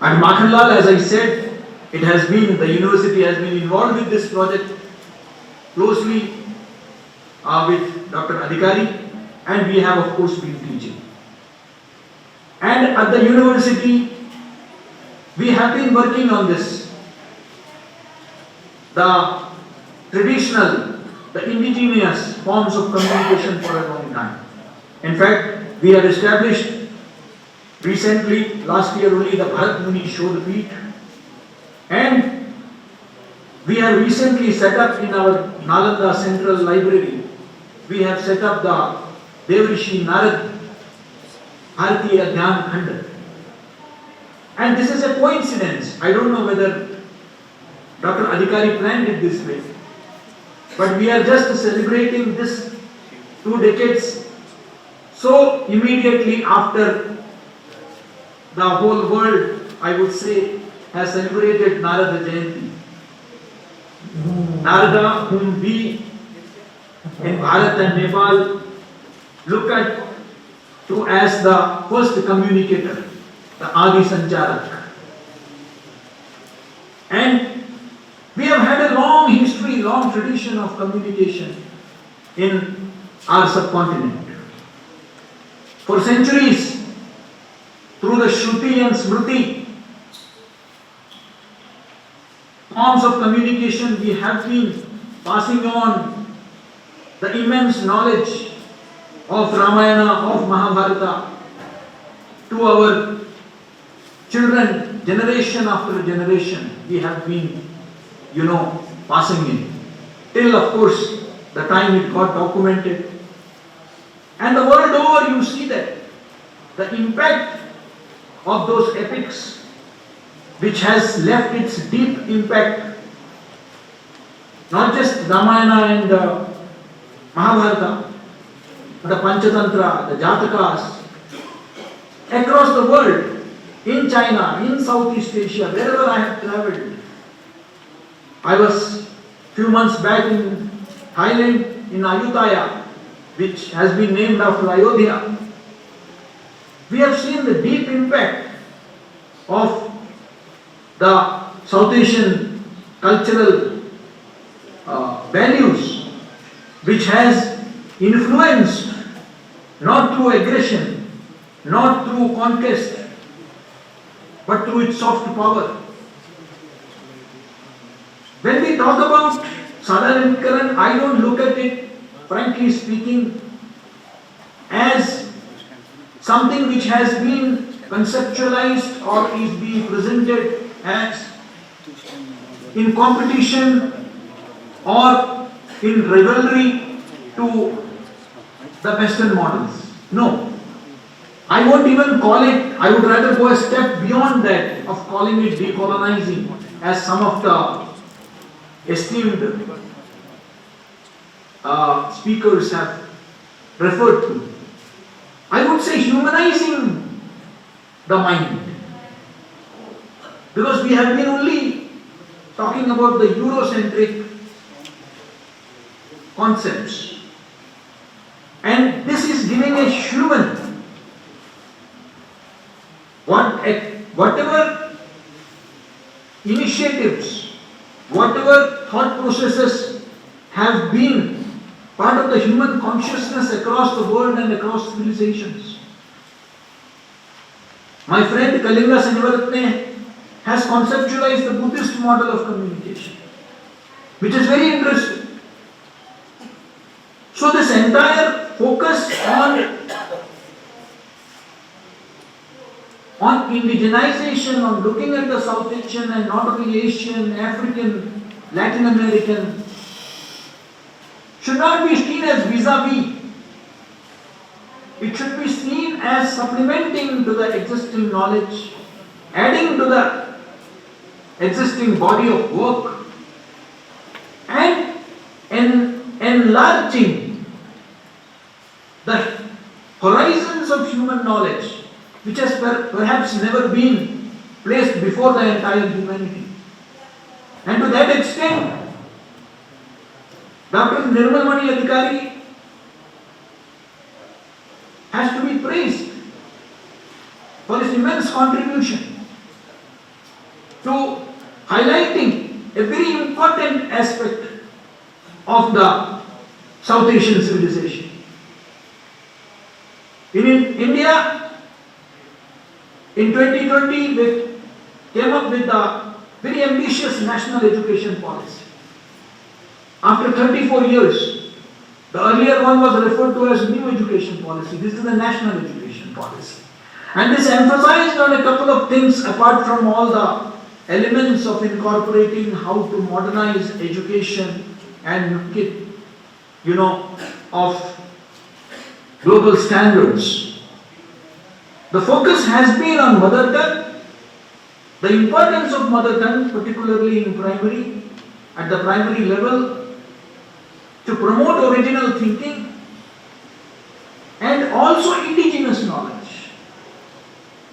And Makhanlal, as I said, the university has been involved with this project closely with Dr. Adhikari, and we have of course been teaching. And at the university, we have been working on this, the traditional, the indigenous forms of communication for a long time. In fact, we have established recently, last year only, the Bharat Muni Shodhpeeth, and we have recently set up in our Nalanda Central Library, we have set up the Devrishi Narad Bharatiya Dhyan Khanda. And this is a coincidence. I don't know whether Dr. Adhikari planned it this way, but we are just celebrating this 2 decades so immediately after the whole world, I would say, has celebrated Narada Jayanti. Narada, whom we in Bharat and Nepal look at to as the first communicator, the Adi Sancharak. And we have had a long history, long tradition of communication in our subcontinent. For centuries, through the Shruti and Smriti forms of communication, we have been passing on the immense knowledge of Ramayana, of Mahabharata to our children, generation after generation. We have been, passing in. Till, of course, the time it got documented. And the world over, you see that the impact of those epics, which has left its deep impact, not just Ramayana and Mahabharata, the Panchatantra, the Jatakas, across the world, in China, in Southeast Asia, wherever I have traveled. I was few months back in Thailand, in Ayutthaya, which has been named after Ayodhya. We have seen the deep impact of the South Asian cultural values, which has influenced not through aggression, not through conquest, but through its soft power. When we talk about Sadharanikaran, I don't look at it, frankly speaking, as something which has been conceptualized or is being presented as in competition or in rivalry to the Western models. No. I won't even call it, I would rather go a step beyond that of calling it decolonizing, as some of the esteemed speakers have referred to. I would say humanizing the mind. Because we have been only talking about the Eurocentric concepts. And this is giving a human, whatever initiatives, whatever thought processes have been part of the human consciousness across the world and across civilizations. My friend Kalinga Sanivaratne has conceptualized the Buddhist model of communication, which is very interesting. So this entire focus on indigenization, on looking at the South Asian and not only Asian, African, Latin American, should not be seen as vis-a-vis. It should be seen as supplementing to the existing knowledge, adding to the existing body of work, and enlarging the horizons of human knowledge, which has perhaps never been placed before the entire humanity. And to that extent, Dr. Nirmal Mani Adhikari has to be praised for his immense contribution to highlighting a very important aspect of the South Asian civilization. In India, in 2020, we came up with a very ambitious national education policy. After 34 years, the earlier one was referred to as new education policy. This is the national education policy. And this emphasized on a couple of things apart from all the elements of incorporating how to modernize education and make it, of global standards. The focus has been on mother tongue, the importance of mother tongue, particularly in primary, at the primary level, to promote original thinking and also indigenous knowledge,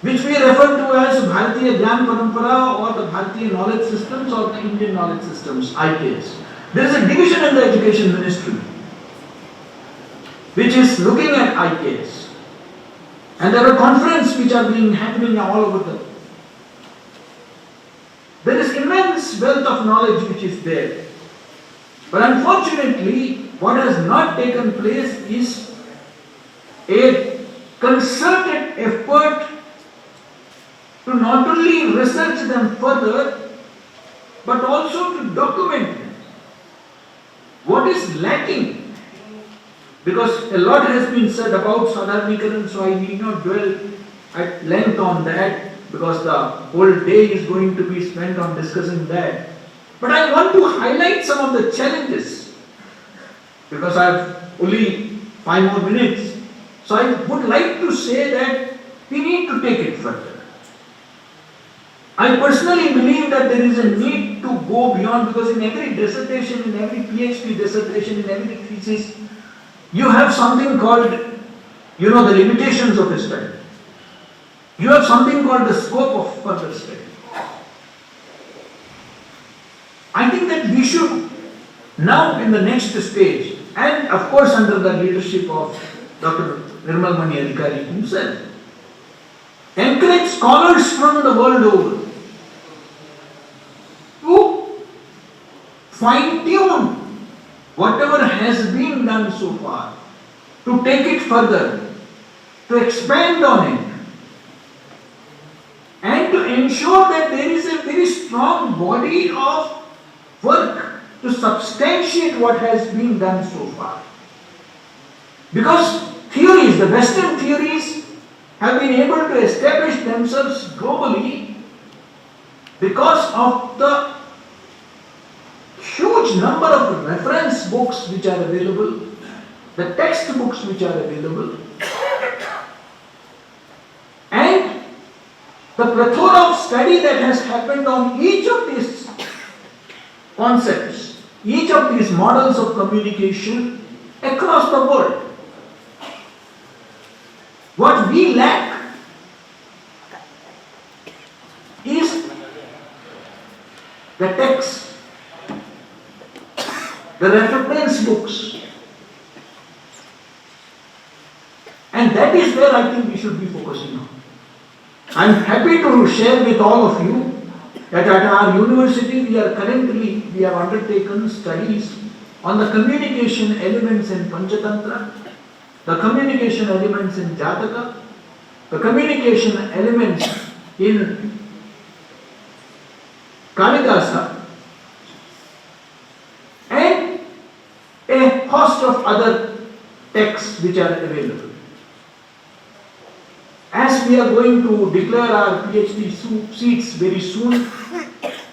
which we refer to as Bharatiya Gyan Parampara or the Bharatiya knowledge systems or the Indian knowledge systems, IKS. There is a division in the education ministry which is looking at IKS. And there are conferences which are happening all over the world. There is immense wealth of knowledge which is there. But unfortunately, what has not taken place is a concerted effort to not only research them further, but also to document them. What is lacking? Because a lot has been said about Sadharnikaran, so I need not dwell at length on that, because the whole day is going to be spent on discussing that. But I want to highlight some of the challenges, because I have only 5 more minutes. So I would like to say that we need to take it further. I personally believe that there is a need to go beyond, because in every dissertation, in every PhD dissertation, in every thesis, you have something called, the limitations of a study. You have something called the scope of further study. I think that we should now in the next stage, and of course under the leadership of Dr. Nirmal Mani Adhikari himself, encourage scholars from the world over to fine-tune whatever has been done so far, to take it further, to expand on it, and to ensure that there is a very strong body of work to substantiate what has been done so far. Because theories, the Western theories, have been able to establish themselves globally because of the huge number of reference books which are available, the textbooks which are available, and the plethora of study that has happened on each of these concepts, each of these models of communication across the world. What we lack is the text, the reference books. And that is where I think we should be focusing on. I am happy to share with all of you that at our university we have undertaken studies on the communication elements in Panchatantra, the communication elements in Jataka, the communication elements in Kalidasa, and a host of other texts which are available. As we are going to declare our PhD seats very soon,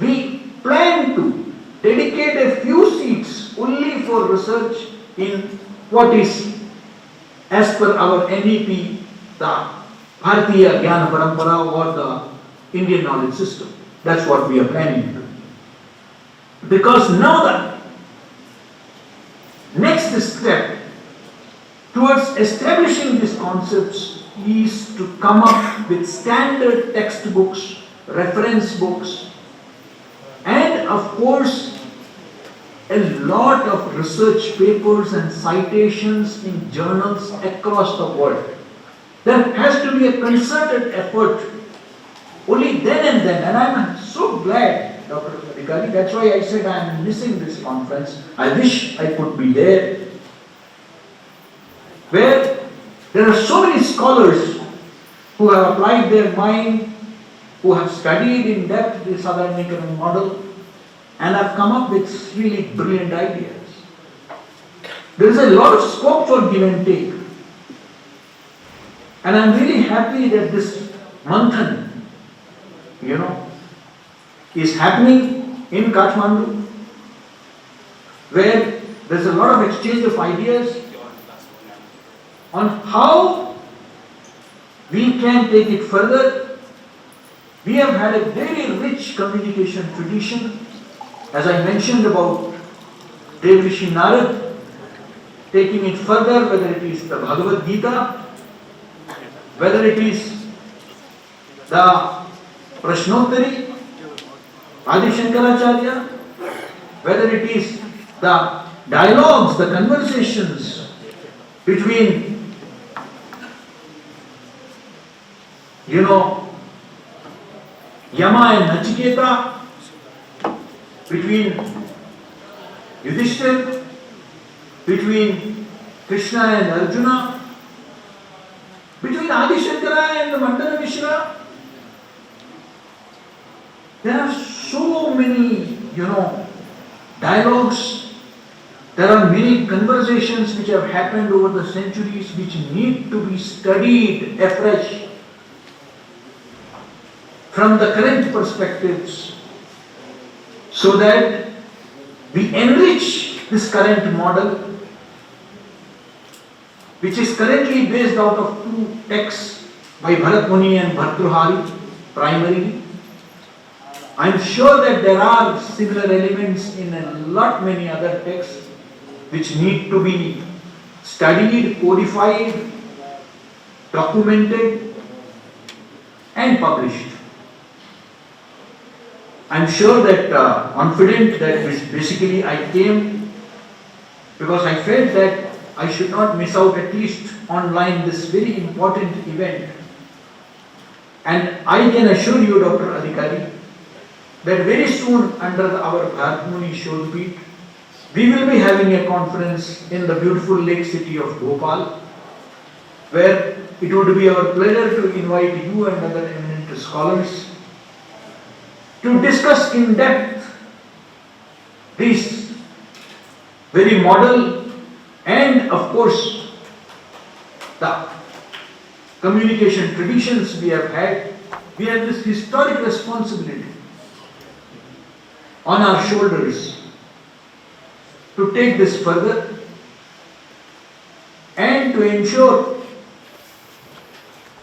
we plan to dedicate a few seats only for research in what is, as per our NEP, the Bharatiya Jnana Parampara or the Indian knowledge system. That's what we are planning to do. Because now the next step towards establishing these concepts is to come up with standard textbooks, reference books, and of course a lot of research papers and citations in journals across the world. There has to be a concerted effort. Only then and I'm so glad, Dr. Adhikari, that's why I said I'm missing this conference. I wish I could be there, where there are so many scholars who have applied their mind, who have studied in depth the Sadharanikarana model, and have come up with really brilliant ideas. There is a lot of scope for give and take. And I'm really happy that this Manthan, is happening in Kathmandu, where there's a lot of exchange of ideas on how we can take it further. We have had a very rich communication tradition, as I mentioned about Devrishi Narad, taking it further, whether it is the Bhagavad Gita, whether it is the Prashnottari, Adi Shankaracharya, whether it is the dialogues, the conversations between Yama and Nachiketa, between Yudhishthir, between Krishna and Arjuna, between Adi Shankara and Mandana Mishra. There are so many, dialogues. There are many conversations which have happened over the centuries which need to be studied afresh from the current perspectives, so that we enrich this current model, which is currently based out of two texts by Bharat Muni and Bhartrhari primarily. I am sure that there are similar elements in a lot many other texts which need to be studied, codified, documented, and published. I am sure that, confident that basically I came because I felt that I should not miss out, at least online, this very important event. And I can assure you, Dr. Adhikari, that very soon under our Bharat Muni Shodhpeeth, we will be having a conference in the beautiful lake city of Bhopal, where it would be our pleasure to invite you and other eminent scholars to discuss in depth this very model and of course the communication traditions we have had. We have this historic responsibility on our shoulders to take this further and to ensure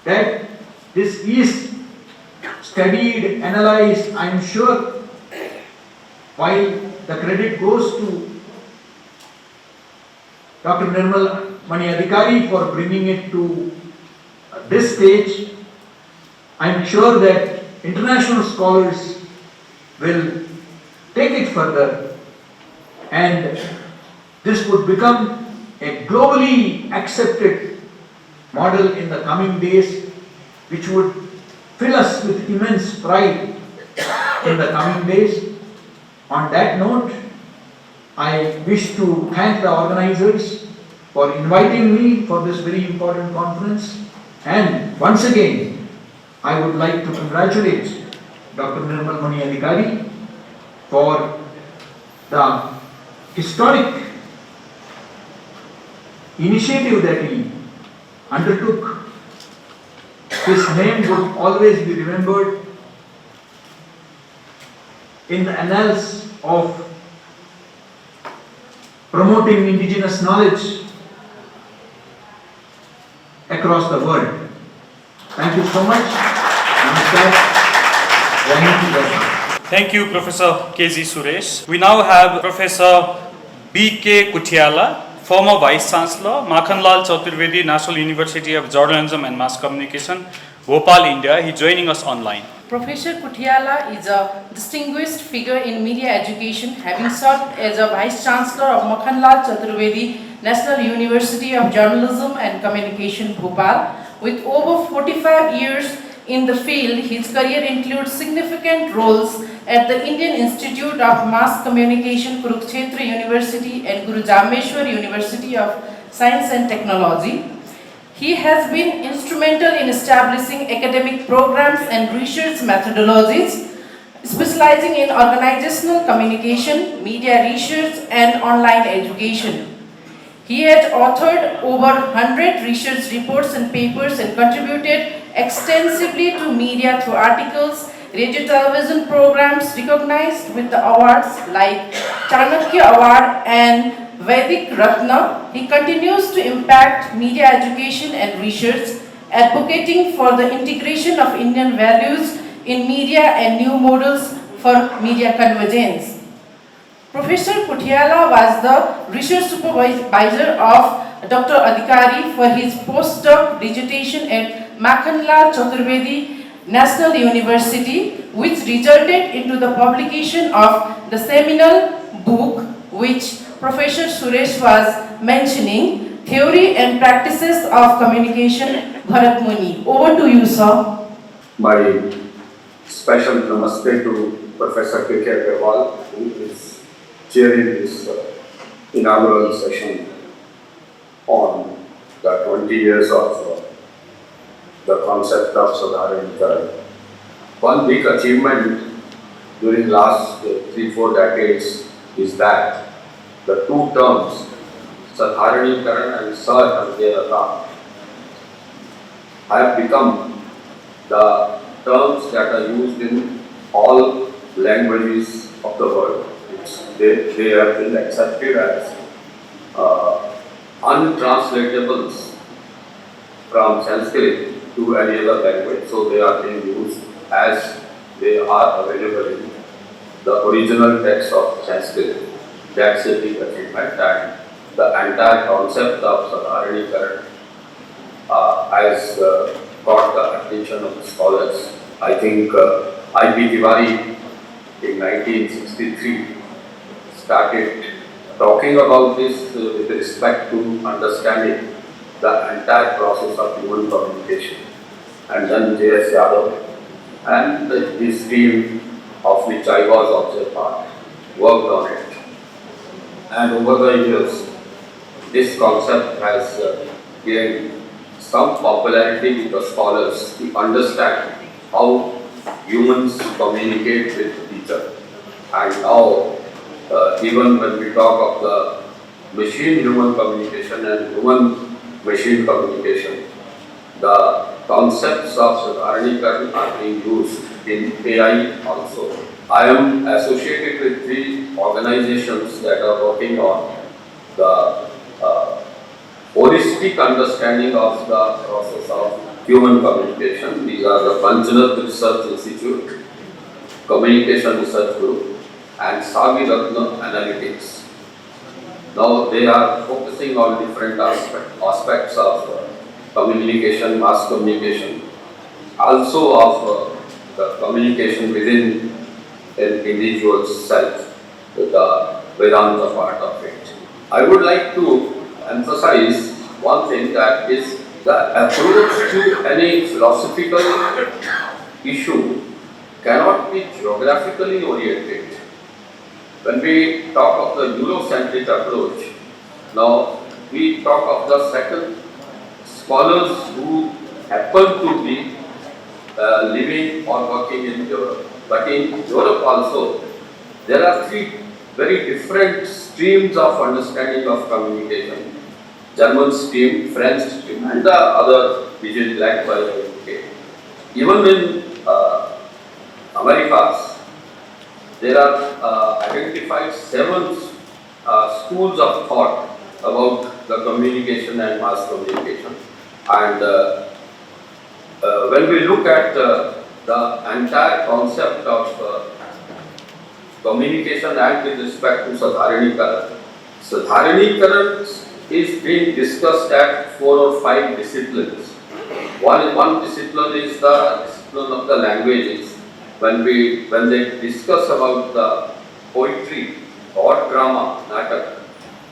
that this is studied, analyzed. I am sure, while the credit goes to Dr. Nirmal Mani Adhikari for bringing it to this stage, I am sure that international scholars will take it further, and this would become a globally accepted model in the coming days, which would fill us with immense pride in the coming days. On that note, I wish to thank the organizers for inviting me for this very important conference, and once again I would like to congratulate Dr. Nirmal Mani Adhikari for the historic initiative that he undertook. His name would always be remembered in the annals of promoting indigenous knowledge across the world. Thank you so much. Namaskar. Thank you, Professor K.Z. Suresh. We now have Professor B.K. Kutiala, former Vice Chancellor, Makhanlal Chaturvedi, National University of Journalism and Mass Communication, Bhopal, India. He is joining us online. Professor Kutiala is a distinguished figure in media education, having served as a Vice Chancellor of Makhanlal Chaturvedi, National University of Journalism and Communication, Bhopal. With over 45 years in the field, his career includes significant roles at the Indian Institute of Mass Communication, Kurukshetra University and Guru Jameshwar University of Science and Technology. He has been instrumental in establishing academic programs and research methodologies, specializing in organizational communication, media research and online education. He had authored over 100 research reports and papers and contributed extensively to media through articles, radio television programs recognized with the awards like Chanakya Award and Vedic Ratna. He continues to impact media education and research, advocating for the integration of Indian values in media and new models for media convergence. Professor Kutiala was the research supervisor of Dr. Adhikari for his postdoc dissertation at Makhanlal Chaturvedi National University, which resulted into the publication of the seminal book which Professor Suresh was mentioning, Theory and Practices of Communication, Bharat Muni. Over to you, sir. My special namaste to Professor K.K. Aggarwal, who is chairing this inaugural session on the 20 years of the concept of Sadharanikaran. One big achievement during last 3-4 decades is that the two terms Sadharanikaran and Saharanyarata have become the terms that are used in all languages of the world. They have been accepted as untranslatables from Sanskrit to any other language, so they are being used as they are available in the original text of Sanskrit. That's a big achievement, and the entire concept of Sadharanikaran has got the attention of the scholars. I think I.P. Tiwari in 1963 started talking about this with respect to understanding the entire process of human communication. And then J.S. Yadav and his team, of which I was also part, worked on it. And over the years, this concept has gained some popularity with the scholars to understand how humans communicate with each other. And now, even when we talk of the machine-human communication and human-machine communication, the concepts of Sadharanikaran are being used in AI also. I am associated with 3 organizations that are working on the holistic understanding of the process of human communication. These are the Panchanath Research Institute, Communication Research Group, and Sagi Ratna Analytics. Now they are focusing on different aspects of communication, mass communication, also of the communication within an individual's self, the Vedanta part of it. I would like to emphasize one thing, that is the approach to any philosophical issue cannot be geographically oriented. When we talk of the Eurocentric approach, now we talk of the second scholars who happen to be living or working in Europe. But in Europe also, there are three very different streams of understanding of communication. German stream, French stream, and the other which is led by the UK. Even in Americas, there are identified 7 schools of thought about the communication and mass communication. And when we look at the entire concept of communication and with respect to Sadharanikaran is being discussed at 4 or 5 disciplines. One discipline is the discipline of the languages. When they discuss about the poetry or drama, natak,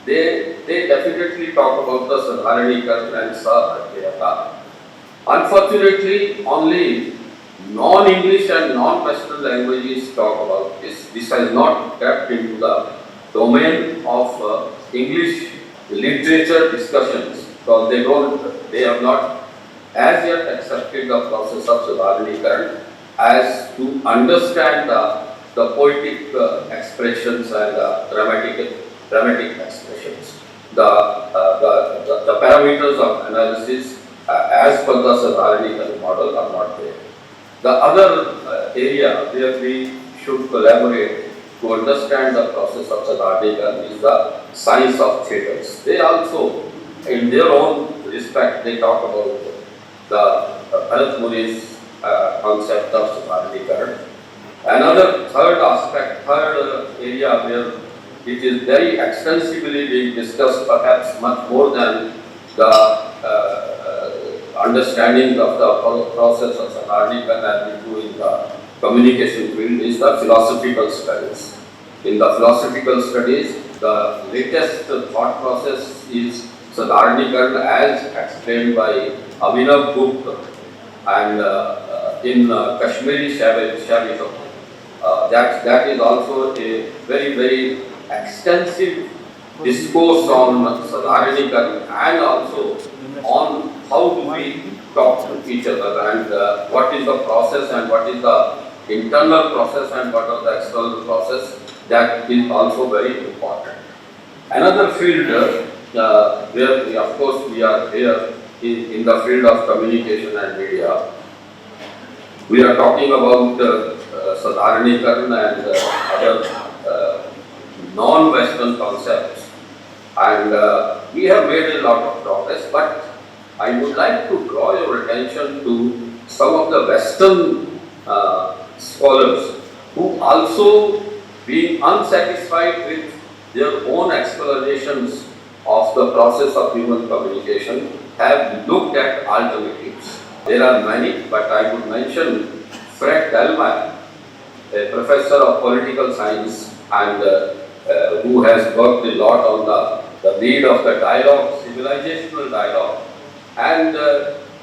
they definitely talk about the Sadharanikaran and Sa-Adhyayata. Unfortunately, only non-English and non-Western languages talk about this. This has not tapped into the domain of English literature discussions, because they have not as yet accepted the process of Sadharanikaran as to understand the poetic expressions and dramatic expressions. The parameters of analysis as per the Sadharanikaran model are not there. The other area where we should collaborate to understand the process of Sadharanikaran is the science of theatres. They also, in their own respect, they talk about the Bharat Muni's concept of Sadharanikaran. Another third area where it is very extensively being discussed, perhaps much more than the understanding of the process of Sadharanikaran as we do in the communication field, is the philosophical studies. In the philosophical studies, the latest thought process is Sadharanikaran as explained by Abhinav Gupta and in Kashmiri Shavism. That is also a very, very extensive discourse on Sadharanikaran and also on how do we talk to each other and what is the process and what is the internal process and what are the external process. That is also very important. Another field where of course we are here in the field of communication and media. We are talking about Sadharanikaran and other non-Western concepts, and we have made a lot of progress, but I would like to draw your attention to some of the Western scholars who also, being unsatisfied with their own explanations of the process of human communication, have looked at alternatives. There are many, but I would mention Fred Delmeyer, a professor of political science and who has worked a lot on the need of the dialogue, civilizational dialogue. And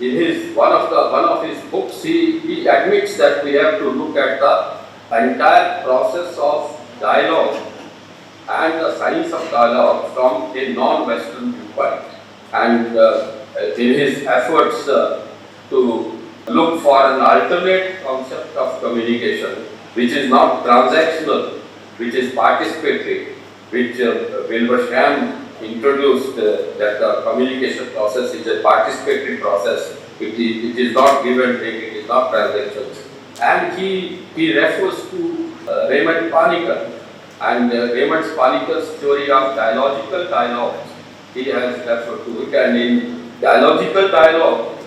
in his one of his books, he admits that we have to look at the entire process of dialogue and the science of dialogue from a non-Western viewpoint. And in his efforts to look for an alternate concept of communication, which is not transactional, which is participatory, which Wilbersham introduced that the communication process is a participatory process. It is not give and take, it is not transactions. And he refers to Raymond Panikkar and Raymond Panikkar's theory of dialogical dialogues. He has referred to it, and in dialogical dialogue,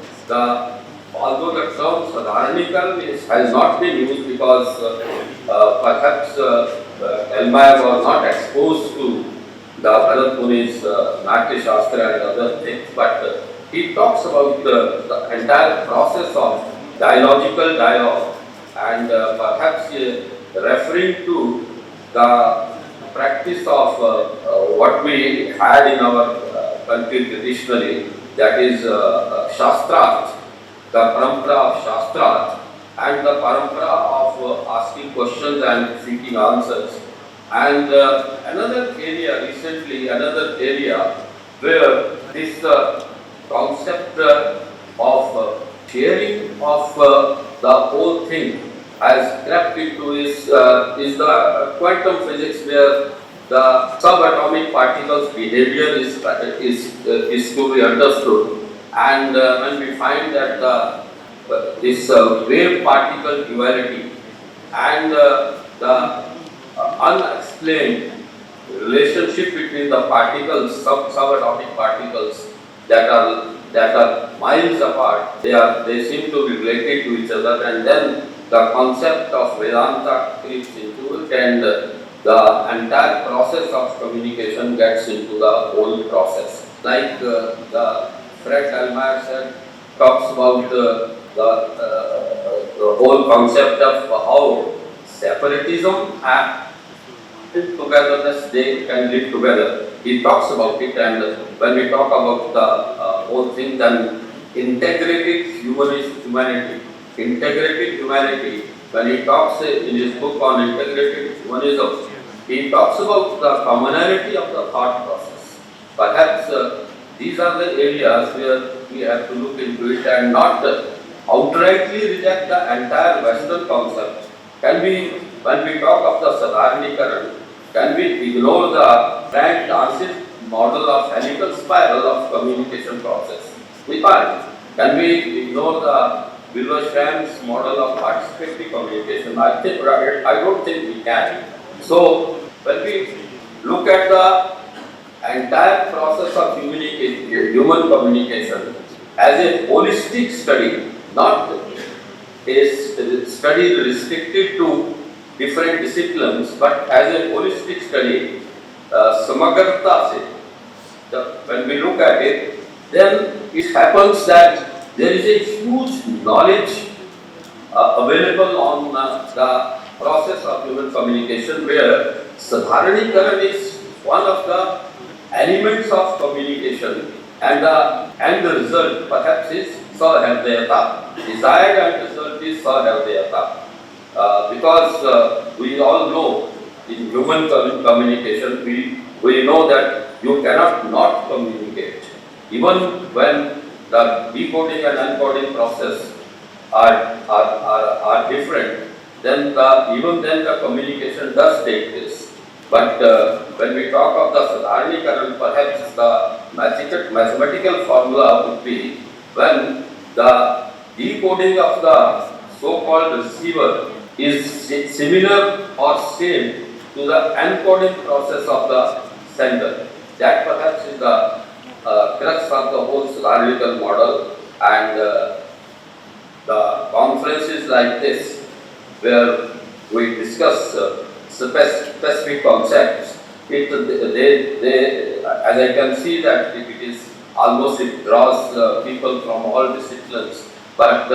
although the term Sadharanikaran has not been used because perhaps Elmire was not exposed to the Bharat Muni's Natya Shastra and other things, but he talks about the entire process of dialogical dialogue and perhaps referring to the practice of what we had in our country traditionally, that is Shastrat, the parampara of Shastrat, and the parampara of asking questions and seeking answers. And another area where this concept of sharing of the whole thing has crept into is the quantum physics, where the subatomic particles behavior is to be understood. And when we find that this wave particle duality and the unexplained relationship between the particles, subatomic particles that are miles apart, they seem to be related to each other, and then the concept of Vedanta creeps into it, and the entire process of communication gets into the whole process. Like the Fred Delmeyer said, talks about the whole concept of how separatism and togetherness, they can live together. He talks about it, and when we talk about the whole thing, then integrated humanity, when he talks in his book on integrated humanism, he talks about the commonality of the thought process. Perhaps these are the areas where we have to look into it and not outrightly reject the entire Western concept. When we talk of the Sadharanikaran, can we ignore the Frank Danzig model of helical spiral of communication process? We can't. Can we ignore the Willershram's model of participatory communication? I don't think we can. So, when we look at the entire process of human communication as a holistic study, not a study restricted to different disciplines, but as a holistic study, samagarta se, when we look at it, then it happens that there is a huge knowledge available on the process of human communication, where Sadharanikaran is one of the elements of communication, and the end result perhaps is Sahardayata. Desired end result is Sahardayata. Because we all know in human communication, we know that you cannot not communicate. Even when the decoding and encoding process are different, then even then the communication does take place. But when we talk of the Sadharanikaran, perhaps the mathematical formula would be when the decoding of the so-called receiver is similar or same to the encoding process of the sender. That perhaps is the crux of the whole Sadharanikaran model, and the conferences like this, where we discuss specific concepts, as I can see that it draws people from all disciplines, but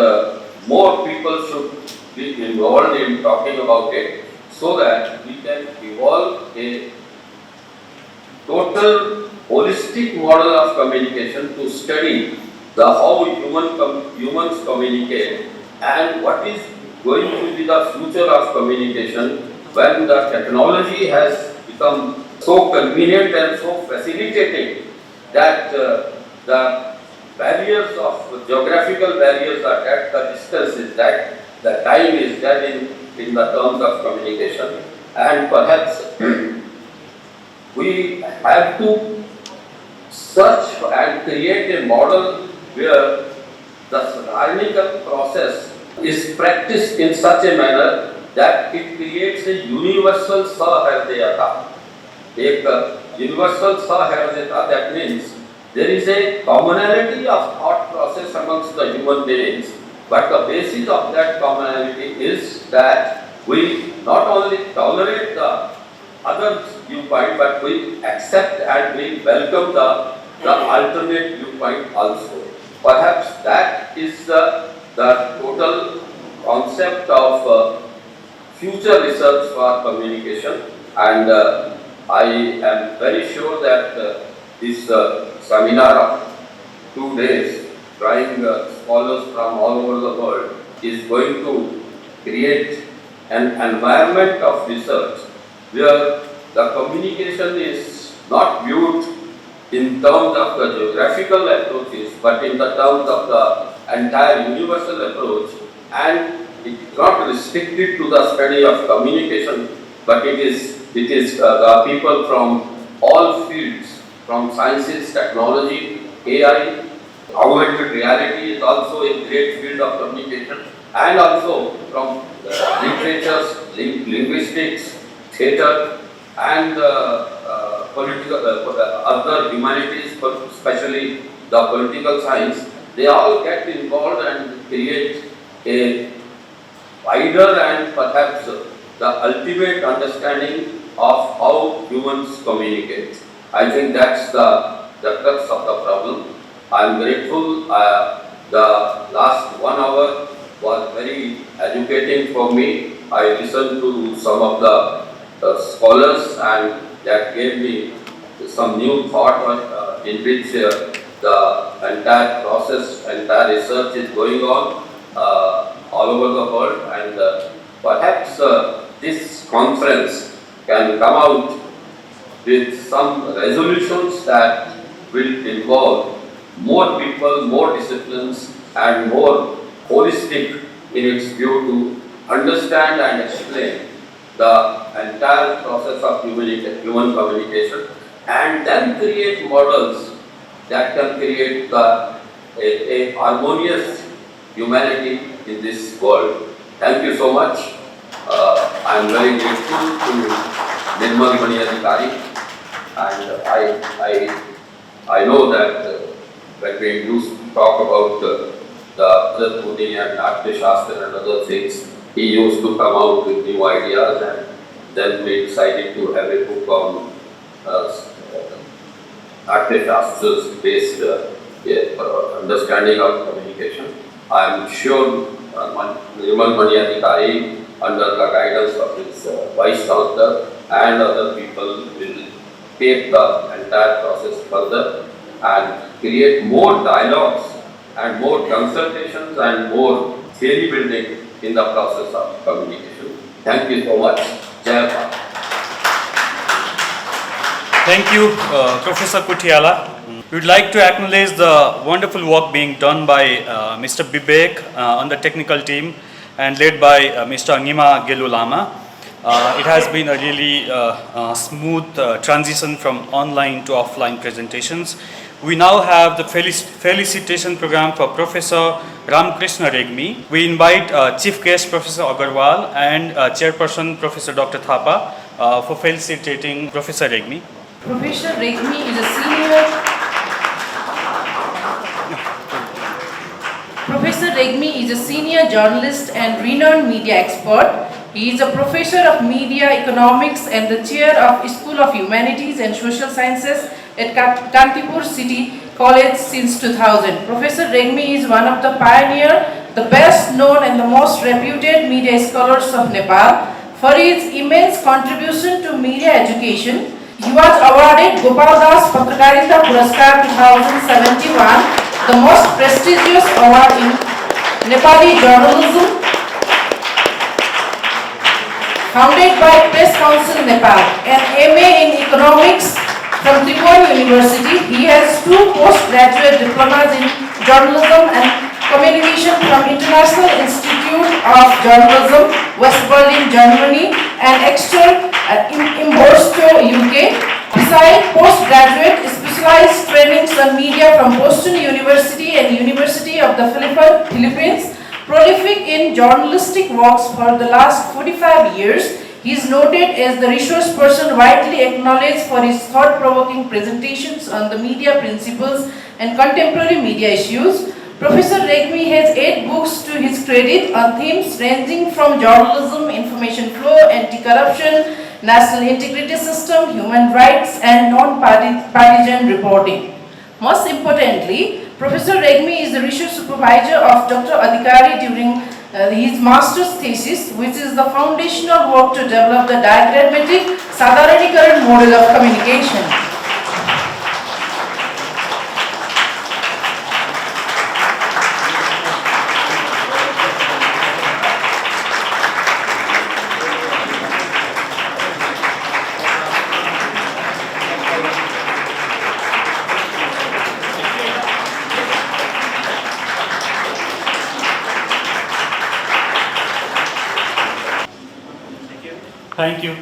more people should be involved in talking about it, so that we can evolve a total holistic model of communication to study how humans communicate, and what is going to be the future of communication when the technology has become so convenient and so facilitating that the barriers of geographical barriers are that, the distance is that, the time is that in the terms of communication, and perhaps we have to search and create a model where the Sadharanikaran process is practiced in such a manner that it creates a universal Sahardayata. A universal Sahardayata, that means there is a commonality of thought process amongst the human beings, but the basis of that commonality is that we not only tolerate the other viewpoint, but we accept and we welcome the alternate viewpoint also. Perhaps that is the total concept of future research for communication, and I am very sure that this seminar of 2 days, drawing scholars from all over the world, is going to create an environment of research where the communication is not viewed in terms of the geographical approaches, but in the terms of the entire universal approach, and it is not restricted to the study of communication, but it is the people from all fields, from sciences, technology, AI, augmented reality is also a great field of communication, and also from literatures, linguistics, theatre, and political other humanities, especially the political science. They all get involved and create a wider and perhaps the ultimate understanding of how humans communicate. I think that's the crux of the problem. I am grateful. The last 1 hour was very educating for me. I listened to some of the scholars, and that gave me some new thought in which the entire process, entire research is going on all over the world, and perhaps this conference can come out with some resolutions that will involve more people, more disciplines, and more holistic in its view to understand and explain the entire process of human communication, and then create models that can create a harmonious humanity in this world. Thank you so much. I am very grateful to Nirmal Mani Adhikari, and I know that when we used to talk about the Bharat Muni and Natya Shastra and other things, he used to come out with new ideas, and then we decided to have a book on Natya Shastra's based understanding of communication. I am sure Nirmal Mani Adhikari, under the guidance of his Vice Chancellor and other people, will take the entire process further and create more dialogues and more consultations and more theory building in the process of communication. Thank you so much. Jai Bharat. Thank you, Professor Kutiala. We would like to acknowledge the wonderful work being done by Mr. Bibek on the technical team and led by Mr. Angima Gelulama. It has been a really smooth transition from online to offline presentations. We now have the felicitation program for Professor Ramkrishna Regmi. We invite Chief Guest Professor Aggarwal and Chairperson Professor Dr. Thapa for felicitating Professor Regmi. Professor Regmi is a senior journalist and renowned media expert. He is a professor of media economics and the chair of School of Humanities and Social Sciences at Kantipur City College since 2000. Professor Regmi is one of the pioneers, the best known and the most reputed media scholars of Nepal. For his immense contribution to media education, he was awarded Gopal Das Patrakarita Puraskar 2071, the most prestigious award in Nepali journalism, founded by Press Council Nepal. An MA in Economics from Tripura University. He has 2 postgraduate diplomas in journalism and communication from International Institute of Journalism, West Berlin, Germany, and Exeter in Boston, UK. Besides postgraduate specialized trainings on media from Boston University and University of the Philippines, prolific in journalistic works for the last 45 years, he is noted as the resource person widely acknowledged for his thought-provoking presentations on the media principles and contemporary media issues. Professor Regmi has 8 books to his credit on themes ranging from journalism, information flow, anti-corruption, national integrity system, human rights, and non-partisan reporting. Most importantly, Professor Regmi is the research supervisor of Dr. Adhikari during his master's thesis, which is the foundational work to develop the diagrammatic Sadharanikaran model of communication. Thank you.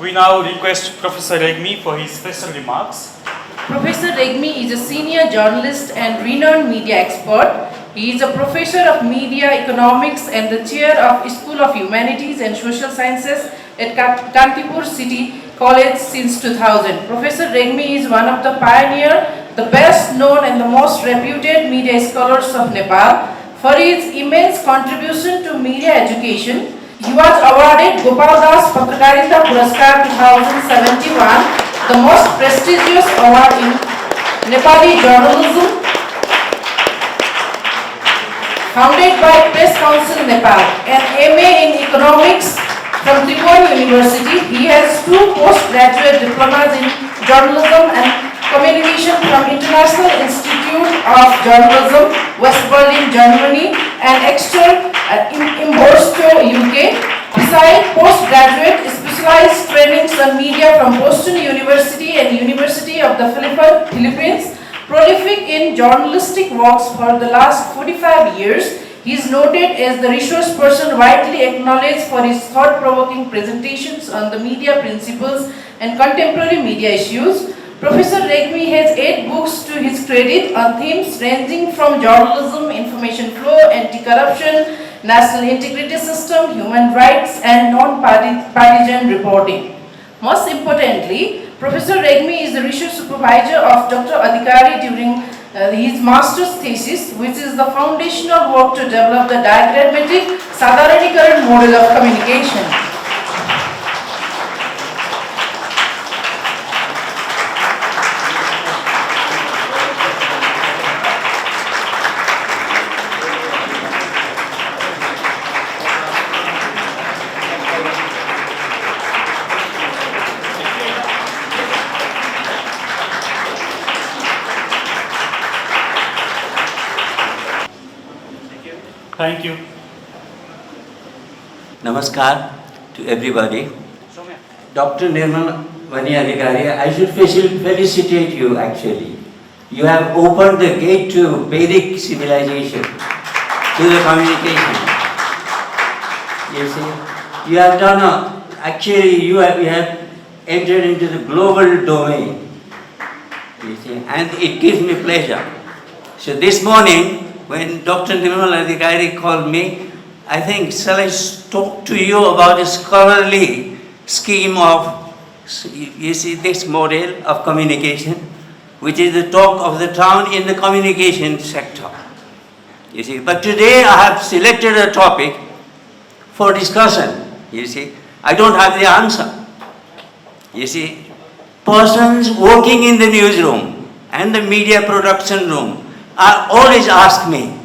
We now request Professor Regmi for his special remarks. Professor Regmi is a senior journalist and renowned media expert. He is a professor of media economics and the chair of School of Humanities and Social Sciences at Kantipur City College since 2000. Professor Regmi is one of the the best known and the most reputed media scholars of Nepal. For his immense contribution to media education, he was awarded Gopal Das Patrakarita Puraskar 2071, the most prestigious award in Nepali journalism, founded by Press Council Nepal, an MA in Economics from Tribhuvan University. He has 2 postgraduate diplomas in journalism and communication from International Institute of Journalism, West Berlin, Germany, and Exeter in Bordeaux, UK. Besides postgraduate specialized trainings on media from Boston University and University of the Philippines, prolific in journalistic works for the last 45 years, he is noted as the resource person widely acknowledged for his thought-provoking presentations on the media principles and contemporary media issues. Professor Regmi has 8 books to his credit on themes ranging from journalism, information flow, anti-corruption, national integrity system, human rights, and non-partisan reporting. Most importantly, Professor Regmi is the research supervisor of Dr. Adhikari during his master's thesis, which is the foundational work to develop the diagrammatic Sadharanikaran model of communication. Thank you. Namaskar to everybody. Dr. Nirmal Adhikari, I should felicitate you actually. You have opened the gate to Vedic civilization, to the communication. You see, you have done you have entered into the global domain. You see, and it gives me pleasure. So this morning, when Dr. Nirmal Adhikari called me, I think, shall I talk to you about a scholarly scheme of, you see, this model of communication, which is the talk of the town in the communication sector. You see, but today I have selected a topic for discussion. You see, I don't have the answer. You see, persons working in the newsroom and the media production room always ask me,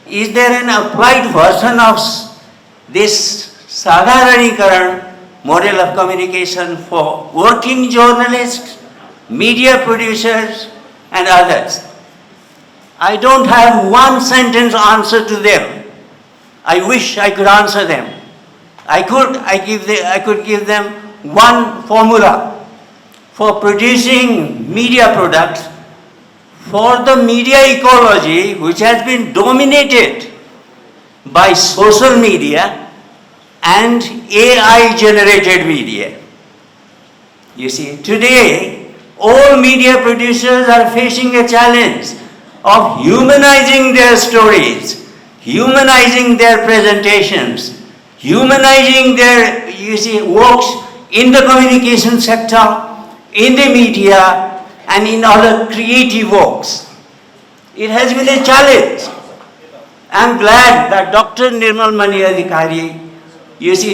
is there an applied version of this Sadharanikaran model of communication for working journalists, media producers, and others? I don't have one sentence answer to them. I wish I could answer them. I could give them one formula for producing media products for the media ecology, which has been dominated by social media and AI-generated media. You see, today, all media producers are facing a challenge of humanizing their stories, humanizing their presentations, humanizing their, works in the communication sector, in the media, and in other creative works. It has been a challenge. I'm glad that Dr. Nirmal Adhikari,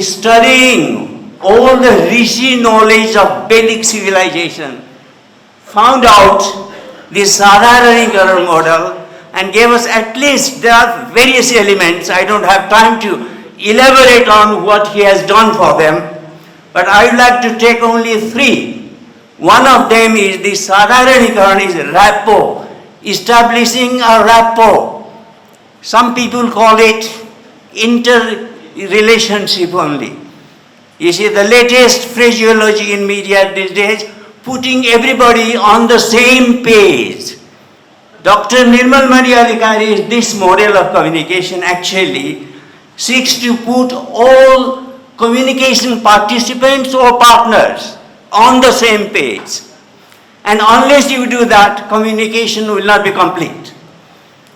studying all the rishi knowledge of Vedic civilization, found out this Sadharanikaran model and gave us at least, there are various elements, I don't have time to elaborate on what he has done for them, but I would like to take only three. One of them is the Sadharanikaran is rapport, establishing a rapport. Some people call it inter-relationship only. You see, the latest phraseology in media these days, putting everybody on the same page. Dr. Nirmal Adhikari, this model of communication actually seeks to put all communication participants or partners on the same page. And unless you do that, communication will not be complete.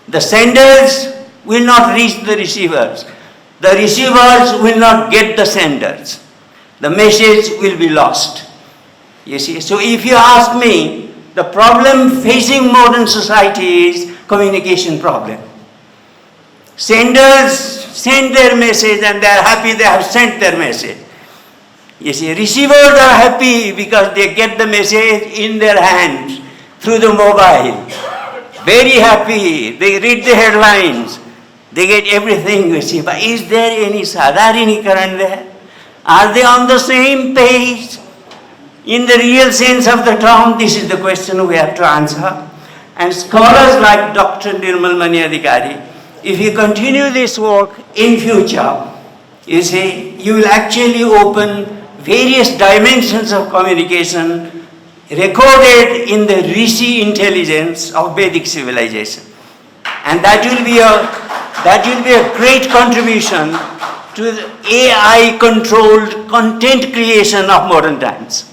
The senders will not reach the receivers. The receivers will not get the senders. The message will be lost. You see, so if you ask me, the problem facing modern society is communication problem. Senders send their message and they are happy they have sent their message. You see, receivers are happy because they get the message in their hands through the mobile. Very happy, they read the headlines, they get everything, you see. But is there any Sadharanikaran there? Are they on the same page? In the real sense of the term, this is the question we have to answer. And scholars like Dr. Nirmal Adhikari, if you continue this work in future, you see, you will actually open various dimensions of communication recorded in the Rishi intelligence of Vedic civilization. And that will be a great contribution to the AI-controlled content creation of modern times.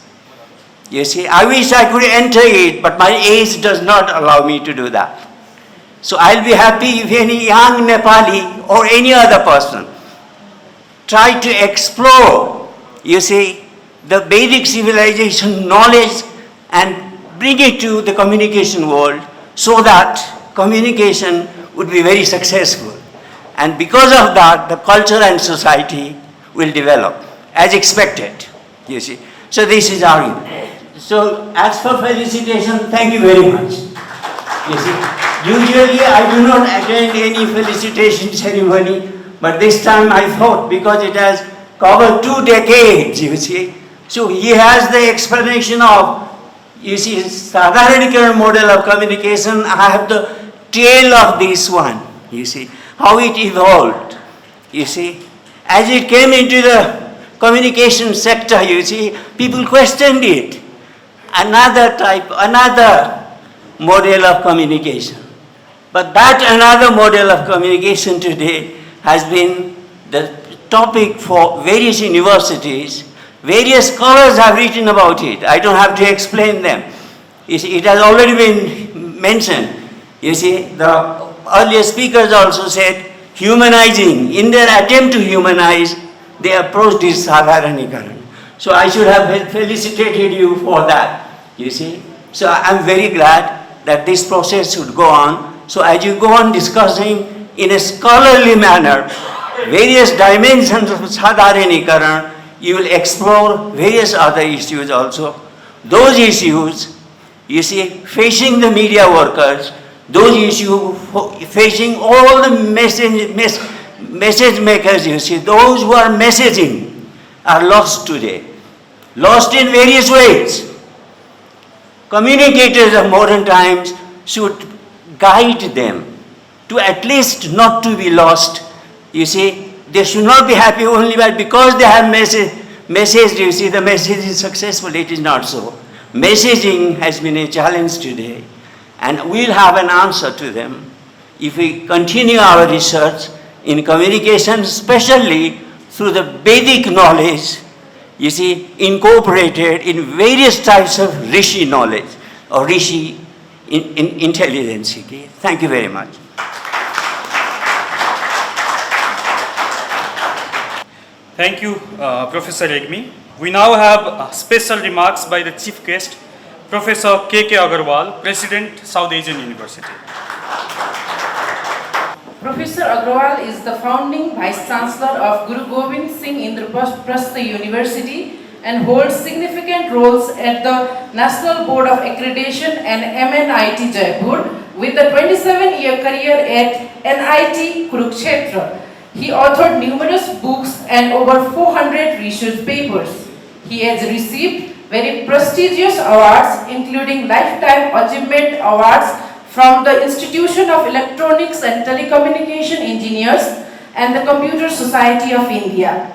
You see, I wish I could enter it, but my age does not allow me to do that. So I'll be happy if any young Nepali or any other person try to explore, you see, the Vedic civilization knowledge and bring it to the communication world so that communication would be very successful. And because of that, the culture and society will develop as expected, you see. So this is our, so as for felicitation, thank you very much. You see, usually I do not attend any felicitation ceremony, but this time I thought because it has covered 2 decades, you see. So he has the explanation of, you see, Sadharanikaran model of communication. I have the tail of this one, you see, how it evolved, you see. As it came into the communication sector, you see, people questioned it. Another type, another model of communication. But that another model of communication today has been the topic for various universities. Various scholars have written about it. I don't have to explain them. You see, it has already been mentioned. You see, the earlier speakers also said humanizing. In their attempt to humanize, they approached this Sadharanikaran. So I should have felicitated you for that, you see. So I'm very glad that this process should go on. So as you go on discussing in a scholarly manner various dimensions of Sadharanikaran, you will explore various other issues also. Those issues, you see, facing the media workers, those issues facing all the message makers, you see, those who are messaging are lost today. Lost in various ways. Communicators of modern times should guide them to at least not to be lost. You see, they should not be happy only because they have messaged, you see, the message is successful. It is not so. Messaging has been a challenge today, and we'll have an answer to them if we continue our research in communication, especially through the Vedic knowledge, you see, incorporated in various types of Rishi knowledge or Rishi intelligence. Okay? Thank you very much. Thank you, Professor Regmi. We now have special remarks by the chief guest, Professor K.K. Aggarwal, President, South Asian University. Professor Aggarwal is the founding Vice Chancellor of Guru Gobind Singh Indraprastha University and holds significant roles at the National Board of Accreditation and MNIT Jaipur with a 27-year career at NIT Kurukshetra. He authored numerous books and over 400 research papers. He has received very prestigious awards including Lifetime Achievement Awards from the Institution of Electronics and Telecommunication Engineers and the Computer Society of India.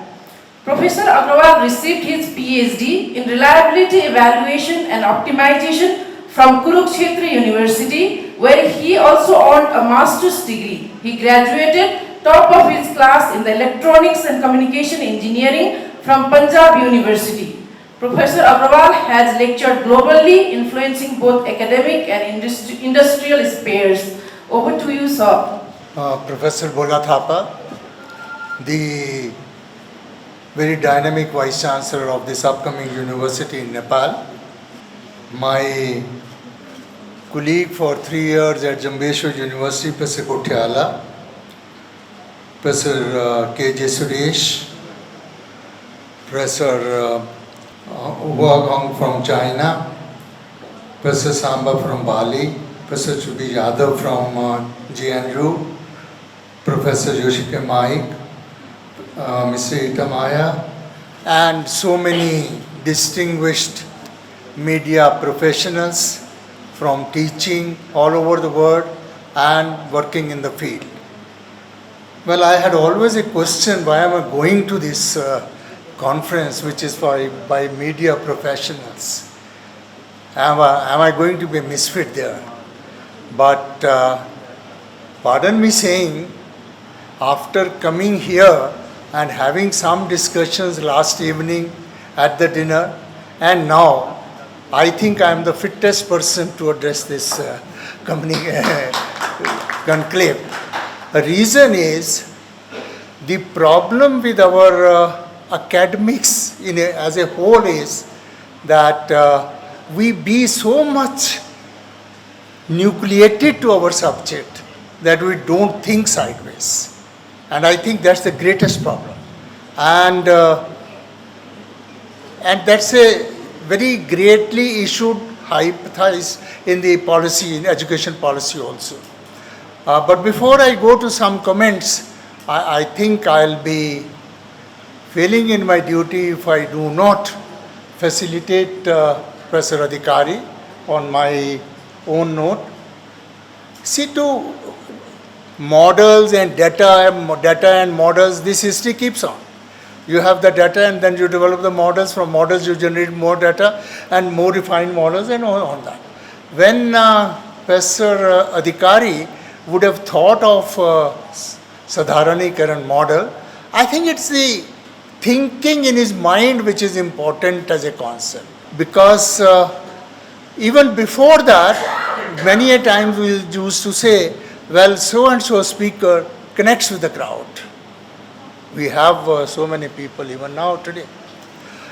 Professor Aggarwal received his PhD in Reliability Evaluation and Optimization from Kurukshetra University, where he also earned a master's degree. He graduated top of his class in the Electronics and Communication Engineering from Punjab University. Professor Aggarwal has lectured globally, influencing both academic and industrial spheres. Over to you, sir. Professor Bola Thapa, the very dynamic Vice Chancellor of this upcoming university in Nepal, my colleague for 3 years at Jambeshwar University, Professor Kotyala, Professor K.J. Suresh, Professor Hua Gong from China, Professor Samba from Bali, Professor Chubi Yadav from JNU, Professor Yoshike Maik, Mr. Itamaya, and so many distinguished media professionals from teaching all over the world and working in the field. Well, I had always a question, why am I going to this conference which is by media professionals? Am I going to be a misfit there? But pardon me saying, after coming here and having some discussions last evening at the dinner, and now I think I am the fittest person to address this conclave. The reason is, the problem with our academics as a whole is that we be so much nucleated to our subject that we don't think sideways. And I think that's the greatest problem. And that's a very greatly issued hypothesis in the policy, in education policy also. But before I go to some comments, I think I'll be failing in my duty if I do not facilitate Professor Adhikari on my own note. See, to models and data and models, this history keeps on. You have the data and then you develop the models. From models you generate more data and more refined models and on that. When Professor Adhikari would have thought of Sadharanikaran model, I think it's the thinking in his mind which is important as a concept. Because even before that, many a times we used to say, well, so and so speaker connects with the crowd. We have so many people even now today.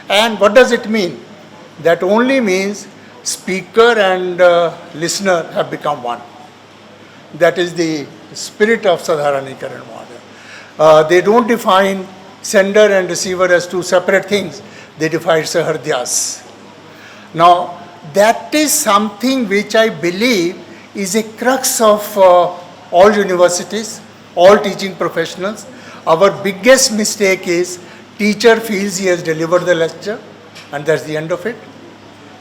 And what does it mean? That only means speaker and listener have become one. That is the spirit of Sadharanikaran model. They don't define sender and receiver as two separate things. They define Sahardyas. Now, that is something which I believe is a crux of all universities, all teaching professionals. Our biggest mistake is teacher feels he has delivered the lecture and that's the end of it.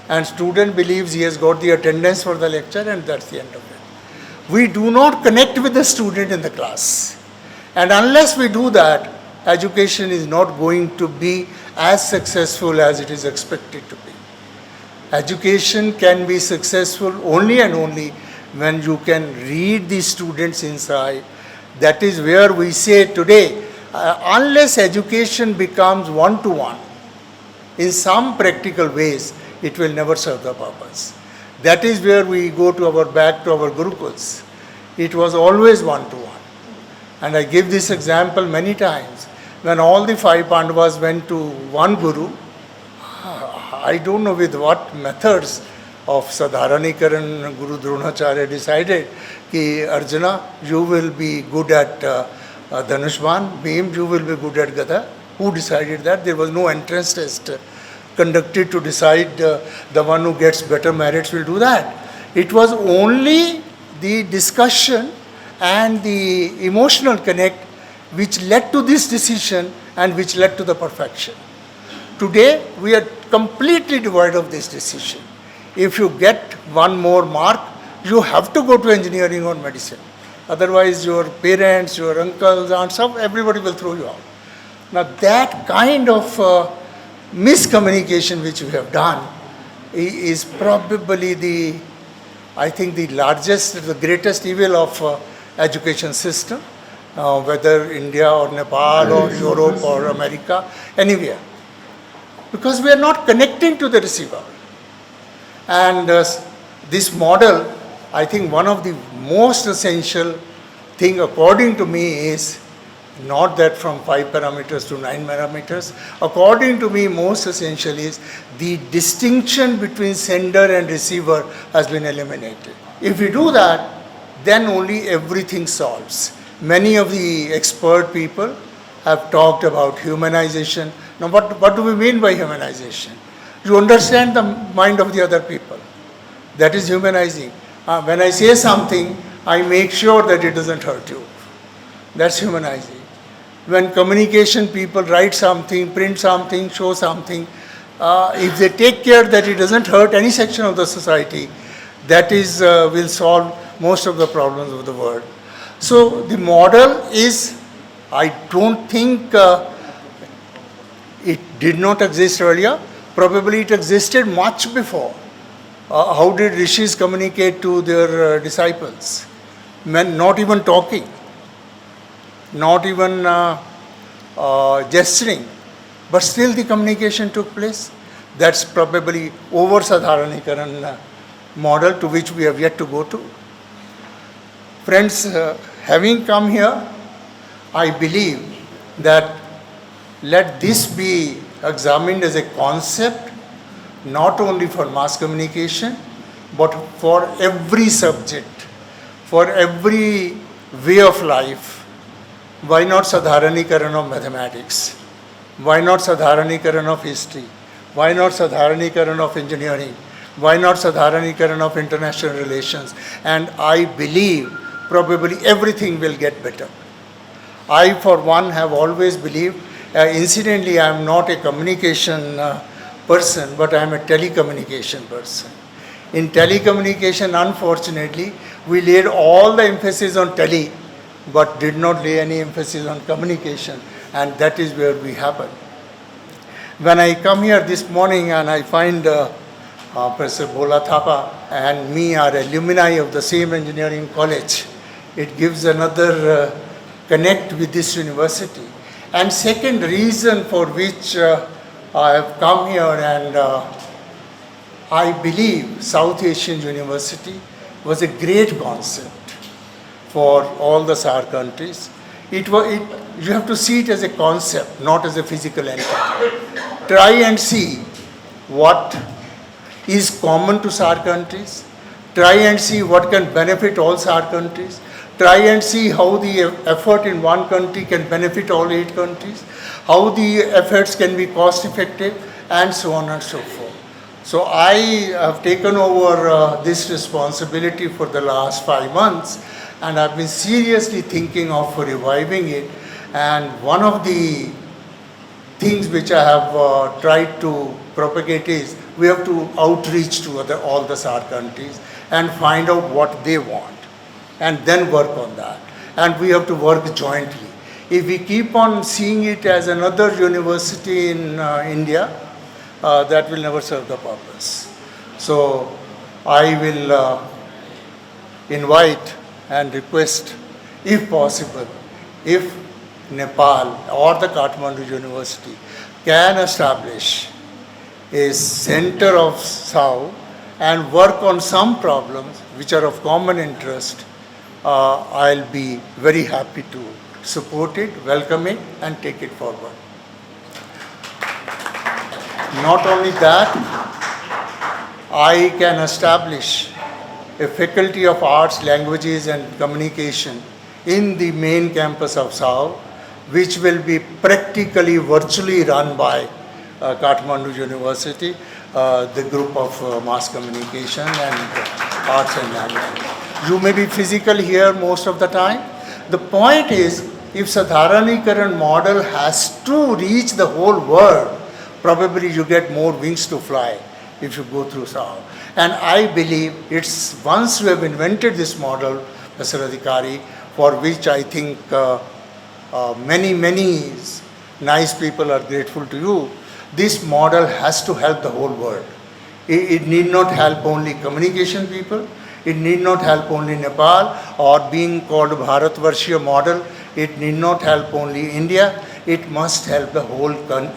And student believes he has got the attendance for the lecture and that's the end of it. We do not connect with the student in the class. And unless we do that, education is not going to be as successful as it is expected to be. Education can be successful only and only when you can read the students inside. That is where we say today, unless education becomes one-to-one, in some practical ways, it will never serve the purpose. That is where we go back to our Gurukuls. It was always one-to-one. And I give this example many times. When all the 5 Pandavas went to one Guru, I don't know with what methods of Sadharanikaran, Guru Dronacharya decided that Arjuna, you will be good at Dhanushban, Bhim, you will be good at Gada. Who decided that? There was no entrance test conducted to decide the one who gets better merits will do that. It was only the discussion and the emotional connect which led to this decision and which led to the perfection. Today, we are completely devoid of this decision. If you get one more mark, you have to go to engineering or medicine. Otherwise, your parents, your uncles, aunts, everybody will throw you out. Now, that kind of miscommunication which we have done is probably the largest, the greatest evil of education system, whether India or Nepal or Europe or America, anywhere. Because we are not connecting to the receiver. And this model, I think one of the most essential thing according to me is not that from 5 parameters to 9 parameters. According to me, most essential is the distinction between sender and receiver has been eliminated. If we do that, then only everything solves. Many of the expert people have talked about humanization. Now, what do we mean by humanization? You understand the mind of the other people. That is humanizing. When I say something, I make sure that it doesn't hurt you. That's humanizing. When communication people write something, print something, show something, if they take care that it doesn't hurt any section of the society, that is will solve most of the problems of the world. So the model is, I don't think it did not exist earlier. Probably it existed much before. How did rishis communicate to their disciples? Men not even talking, not even gesturing, but still the communication took place. That's probably over-sadharanikaran model to which we have yet to go to. Friends, having come here, I believe that let this be examined as a concept, not only for mass communication, but for every subject, for every way of life. Why not Sadharanikaran of mathematics? Why not Sadharanikaran of history? Why not Sadharanikaran of engineering? Why not Sadharanikaran of international relations? And I believe probably everything will get better. I, for one, have always believed, incidentally, I am not a communication person, but I am a telecommunication person. In telecommunication, unfortunately, we laid all the emphasis on tele, but did not lay any emphasis on communication, and that is where we happen. When I come here this morning and I find Professor Bhola Thapa and me are alumni of the same engineering college, it gives another connect with this university. And second reason for which I have come here, and I believe South Asian University was a great concept for all the SAR countries. You have to see it as a concept, not as a physical entity. Try and see what is common to SAR countries. Try and see what can benefit all SAR countries. Try and see how the effort in one country can benefit all 8 countries, how the efforts can be cost effective, and so on and so forth. So I have taken over this responsibility for the last 5 months, and I've been seriously thinking of reviving it. And one of the things which I have tried to propagate is we have to outreach to all the SAR countries and find out what they want, and then work on that. And we have to work jointly. If we keep on seeing it as another university in India, that will never serve the purpose. So I will invite and request, if possible, if Nepal or the Kathmandu University can establish a center of SAU and work on some problems which are of common interest, I'll be very happy to support it, welcome it, and take it forward. Not only that, I can establish a Faculty of Arts, Languages and Communication in the main campus of SAU, which will be practically virtually run by Kathmandu University, the group of mass communication and arts and language. You may be physical here most of the time. The point is, if Sadharanikaran model has to reach the whole world, probably you get more wings to fly if you go through Sao. And I believe it's once you have invented this model, Mr. Adhikari, for which I think many nice people are grateful to you, this model has to help the whole world. It need not help only communication people, it need not help only Nepal or being called Bharatvarshiya model, it need not help only India, it must help the whole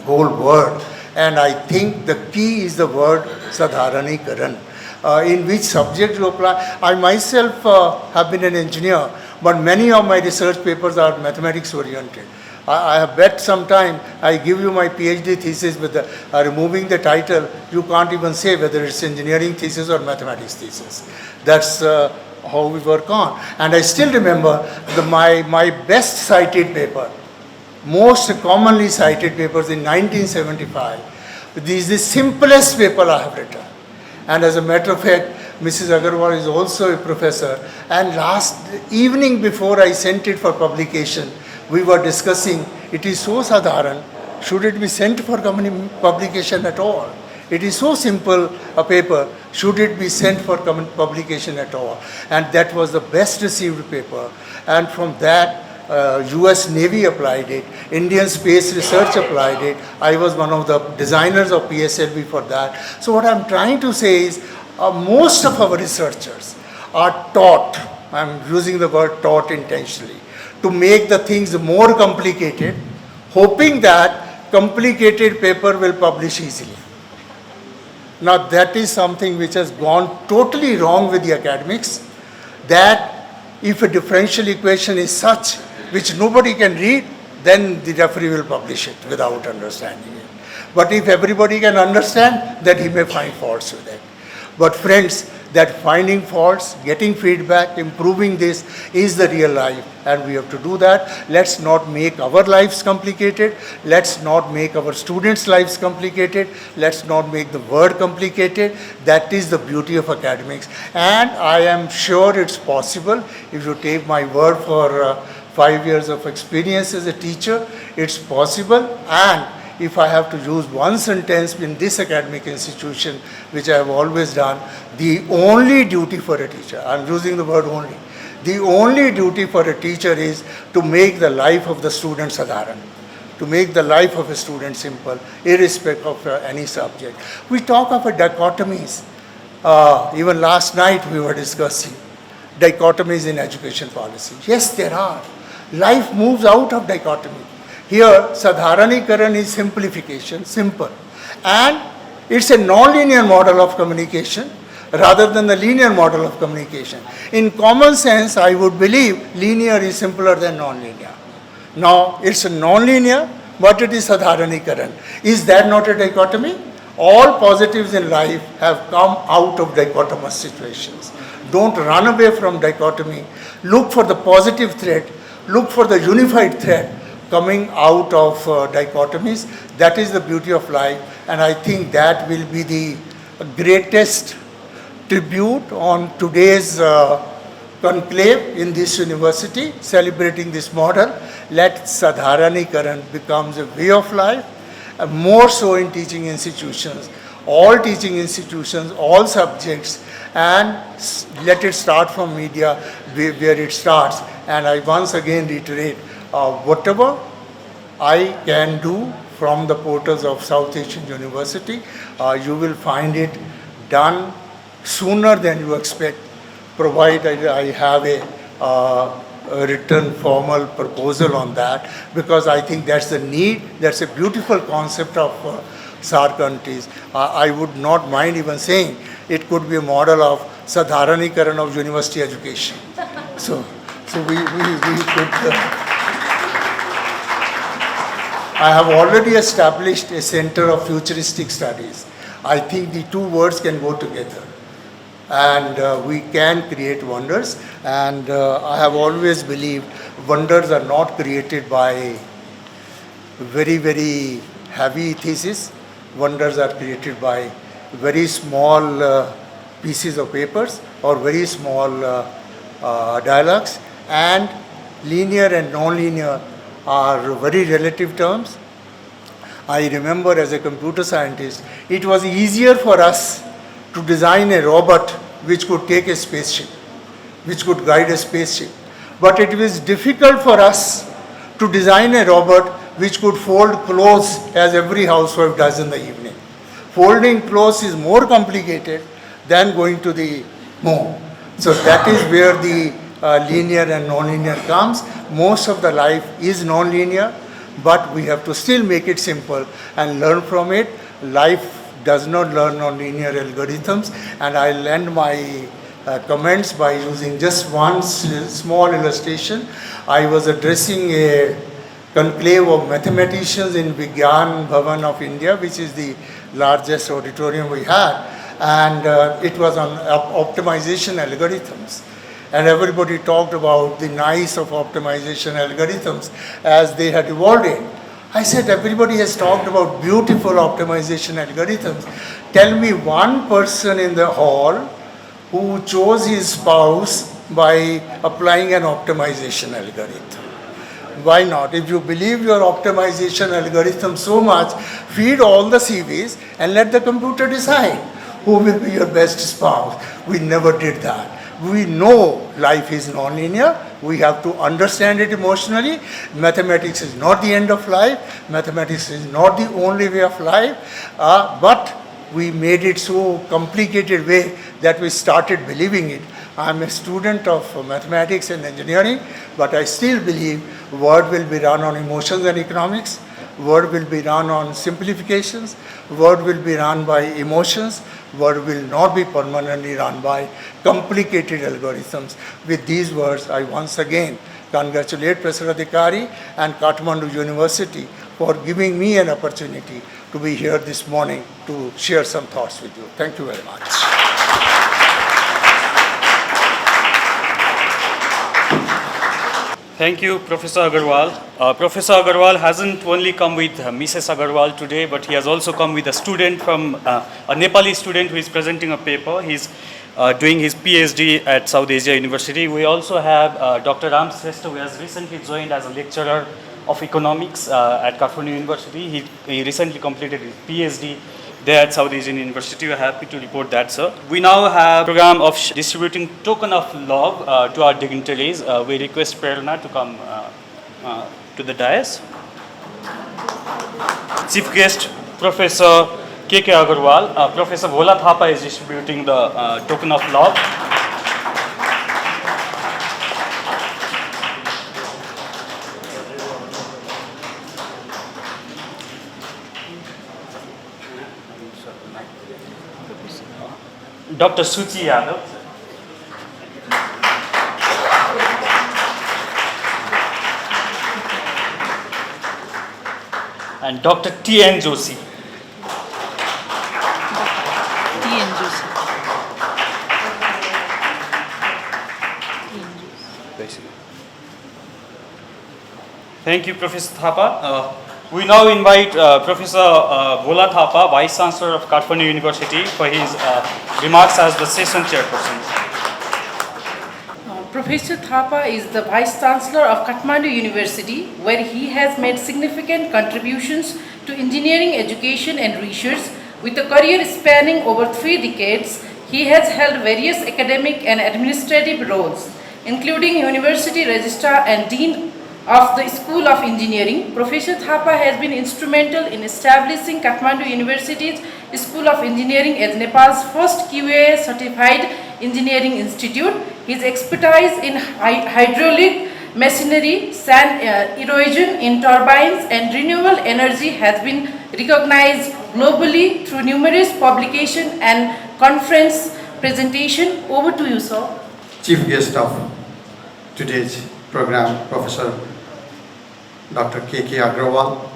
world. And I think the key is the word Sadharanikaran. In which subject you apply. I myself have been an engineer, but many of my research papers are mathematics oriented. I have bet sometime I give you my PhD thesis with removing the title, you can't even say whether it's engineering thesis or mathematics thesis. That's how we work on. And I still remember my best cited paper, most commonly cited papers in 1975. This is the simplest paper I have written. And as a matter of fact, Mrs. Aggarwal is also a professor. And last evening before I sent it for publication, we were discussing, it is so sadharan, should it be sent for publication at all? It is so simple a paper, should it be sent for publication at all? And that was the best received paper. And from that, US Navy applied it, Indian Space Research applied it. I was one of the designers of PSLV for that. So what I'm trying to say is, most of our researchers are taught, I'm using the word taught intentionally, to make the things more complicated, hoping that complicated paper will publish easily. Now that is something which has gone totally wrong with the academics, that if a differential equation is such which nobody can read, then the referee will publish it without understanding it. But if everybody can understand, then he may find faults with it. But friends, that finding faults, getting feedback, improving this is the real life, and we have to do that. Let's not make our lives complicated. Let's not make our students' lives complicated. Let's not make the word complicated. That is the beauty of academics. And I am sure it's possible, if you take my word for 5 years of experience as a teacher, it's possible. And if I have to use one sentence in this academic institution, which I have always done, the only duty for a teacher, I'm using the word only, the only duty for a teacher is to make the life of the student sadharan, to make the life of a student simple, irrespective of any subject. We talk of dichotomies. Even last night we were discussing dichotomies in education policy. Yes, there are. Life moves out of dichotomy. Here, Sadharanikaran is simplification, simple. And it's a non-linear model of communication rather than the linear model of communication. In common sense, I would believe linear is simpler than non-linear. Now, it's a non-linear, but it is Sadharanikaran. Is that not a dichotomy? All positives in life have come out of dichotomous situations. Don't run away from dichotomy. Look for the positive thread. Look for the unified thread coming out of dichotomies. That is the beauty of life, and I think that will be the greatest tribute on today's conclave in this university, celebrating this model. Let Sadharanikaran becomes a way of life, more so in teaching institutions, all teaching institutions, all subjects, and let it start from media where it starts. And I once again reiterate, whatever I can do from the portals of South Asian University, you will find it done sooner than you expect, provided I have a written formal proposal on that, because I think that's the need, that's a beautiful concept of SAR countries. I would not mind even saying it could be a model of Sadharanikaran of university education. So we could... I have already established a center of futuristic studies. I think the two words can go together, and we can create wonders. And I have always believed wonders are not created by very, very heavy thesis. wonders are created by very small pieces of papers or very small dialogues, and linear and non-linear are very relative terms. I remember as a computer scientist, it was easier for us to design a robot which could take a spaceship, which could guide a spaceship. But it was difficult for us to design a robot which could fold clothes as every housewife does in the evening. Folding clothes is more complicated than going to the moon. So that is where the linear and non-linear comes. Most of the life is non-linear, but we have to still make it simple and learn from it. Life does not learn on linear algorithms, and I'll end my comments by using just one small illustration. I was addressing a conclave of mathematicians in Vigyan Bhavan of India, which is the largest auditorium we had, and it was on optimization algorithms. And everybody talked about the nice of optimization algorithms as they had evolved it. I said, everybody has talked about beautiful optimization algorithms. Tell me one person in the hall who chose his spouse by applying an optimization algorithm. Why not? If you believe your optimization algorithm so much, feed all the CVs and let the computer decide who will be your best spouse. We never did that. We know life is non-linear. We have to understand it emotionally. Mathematics is not the end of life. Mathematics is not the only way of life. But we made it so complicated way that we started believing it. I'm a student of mathematics and engineering, but I still believe world will be run on emotions and economics. World will be run on simplifications. World will be run by emotions. World will not be permanently run by complicated algorithms. With these words, I once again congratulate Professor Adhikari and Kathmandu University for giving me an opportunity to be here this morning to share some thoughts with you. Thank you very much. Thank you, Professor Aggarwal. Professor Aggarwal hasn't only come with Mrs. Aggarwal today, but he has also come with a student from, a Nepali student who is presenting a paper. He's doing his PhD at South Asia University. We also have Dr. Ram Shrestha, who has recently joined as a lecturer of economics at Kathmandu University. He recently completed his PhD there at South Asian University. We are happy to report that, sir. We now have a program of distributing token of love to our dignitaries. We request Prerna to come to the dais. Chief guest, Professor K.K. Aggarwal. Professor Bhola Thapa is distributing the token of love. Dr. Suchi Yadav. And Dr. T.N. Joshi. T.N. Joshi. Thank you, Professor Thapa. We now invite Professor Bhola Thapa, Vice Chancellor of Kathmandu University, for his remarks as the session chairperson. Professor Thapa is the Vice Chancellor of Kathmandu University, where he has made significant contributions to engineering education and research. With a career spanning over 3 decades, he has held various academic and administrative roles, including University Registrar and Dean of the School of Engineering. Professor Thapa has been instrumental in establishing Kathmandu University's School of Engineering as Nepal's first QA certified engineering institute. His expertise in hydraulic machinery, sand erosion in turbines and renewable energy has been recognized globally through numerous publications and conference presentation. Over to you, sir. Chief guest of today's program, Professor Dr. K.K. Aggarwal,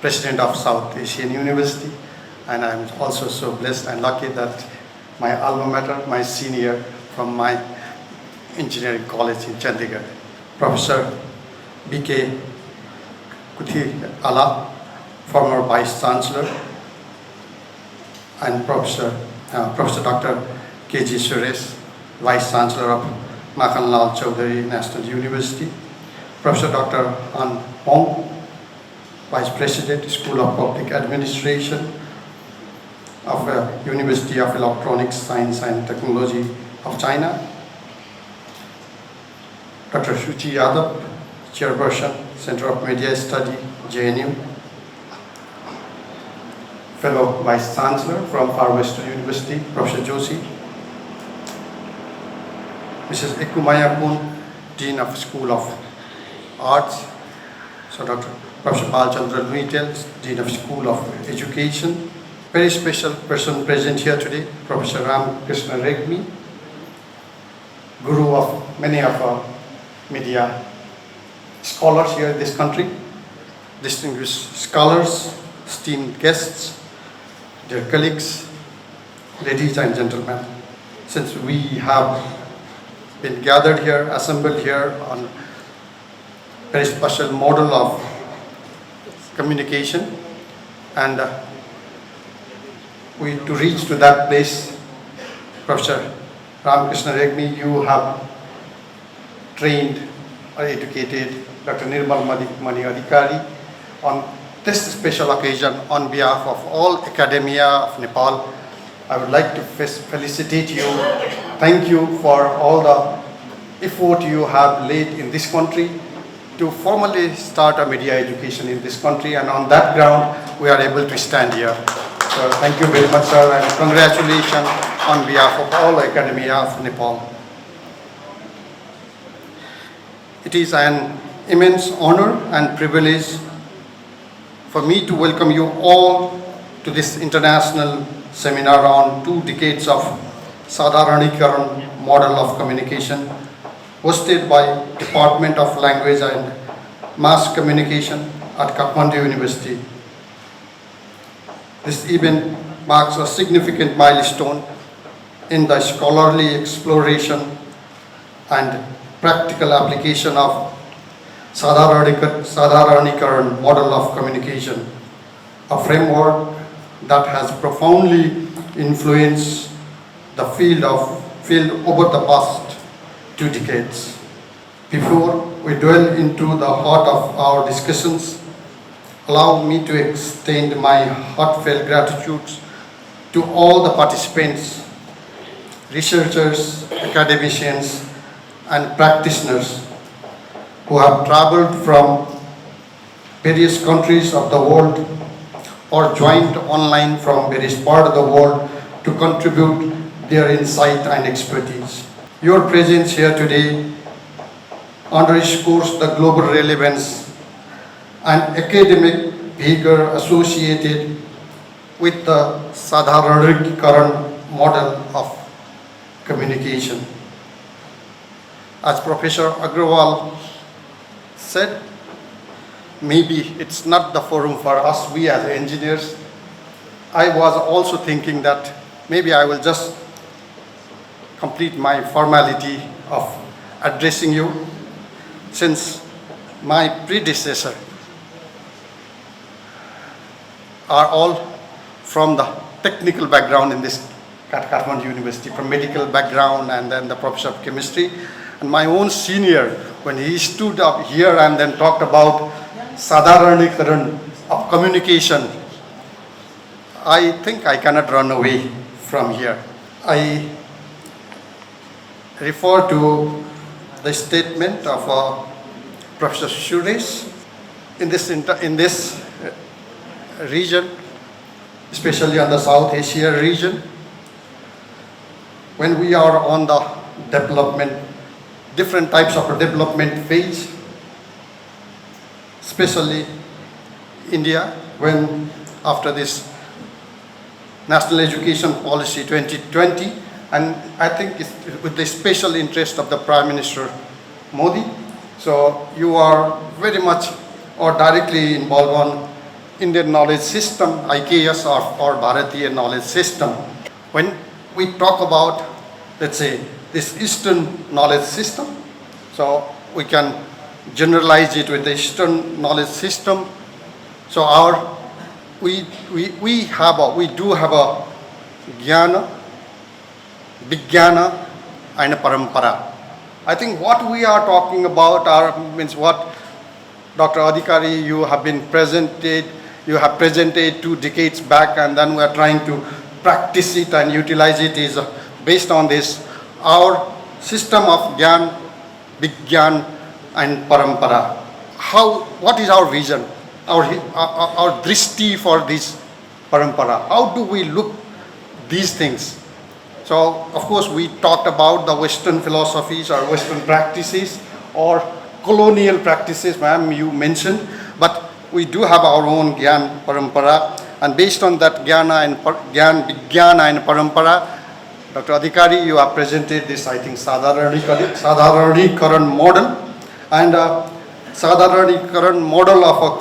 President of South Asian University, and I'm also so blessed and lucky that my alma mater, my senior from my engineering college in Chandigarh, Professor B.K. Kuthi Ala, former Vice Chancellor, and Professor Dr. K.G. Suresh, Vice Chancellor of Makhanlal Chaudhary National University, Professor Dr. An Hong, Vice President, School of Public Administration of University of Electronics, Science and Technology of China, Dr. Shuchi Yadav, Chairperson, Center of Media Study, JNU, Fellow Vice Chancellor from Far Western University, Professor Joshi, Mrs. Ekumaya Kun, Dean of School of Arts, so Dr. Professor Balchandra Luitel, Dean of School of Education. Very special person present here today, Professor Ram Krishna Regmi, guru of many of our media scholars here in this country, distinguished scholars, esteemed guests, dear colleagues, ladies and gentlemen. Since we have been gathered here, assembled here on very special model of communication, and to reach to that place, Professor Ramakrishna Regmi, you have trained or educated Dr. Nirmal Mani Adhikari on this special occasion. On behalf of all academia of Nepal, I would like to felicitate you. Thank you for all the effort you have laid in this country to formally start a media education in this country, and on that ground we are able to stand here. So thank you very much, sir, and congratulations on behalf of all academia of Nepal. It is an immense honor and privilege for me to welcome you all to this international seminar on 2 decades of Sadharanikaran model of communication, hosted by Department of Language and Mass Communication at Kathmandu University. This event marks a significant milestone in the scholarly exploration and practical application of Sadharanikaran model of communication, a framework that has profoundly influenced the field over the past 2 decades. Before we dwell into the heart of our discussions, allow me to extend my heartfelt gratitude to all the participants, researchers, academicians, and practitioners who have traveled from various countries of the world or joined online from various parts of the world to contribute their insight and expertise. Your presence here today underscores the global relevance and academic vigor associated with the Sadharanikaran model of communication. As Professor Aggarwal said, maybe it's not the forum for us, we as engineers. I was also thinking that maybe I will just complete my formality of addressing you, since my predecessor are all from the technical background in this Kathmandu University, from medical background, and then the professor of chemistry. And my own senior, when he stood up here and then talked about Sadharanikaran of communication, I think I cannot run away from here. I refer to the statement of Professor Suresh in this region, especially on the South Asia region, when we are on the development, different types of development phase, especially India, when after this National Education Policy 2020, and I think it's with the special interest of the Prime Minister Modi. So you are very much or directly involved on Indian knowledge system, IKS or Bharatiya knowledge system. When we talk about, let's say, this Eastern knowledge system, so we can generalize it with the Eastern knowledge system. So we do have a Jnana, Vijnana and Parampara. I think what we are talking about means what Dr. Adhikari, you have presented 2 decades back, and then we are trying to practice it and utilize it is based on this, our system of Gyan, Vigyan and Parampara. What is our vision, our drishti for this Parampara? How do we look these things? So, of course, we talked about the Western philosophies or Western practices or colonial practices, ma'am, you mentioned, but we do have our own Gyan Parampara, and based on that Gyan, Vijnana and Parampara, Dr. Adhikari, you have presented this, I think, Sadharanikaran model, and Sadharanikaran model of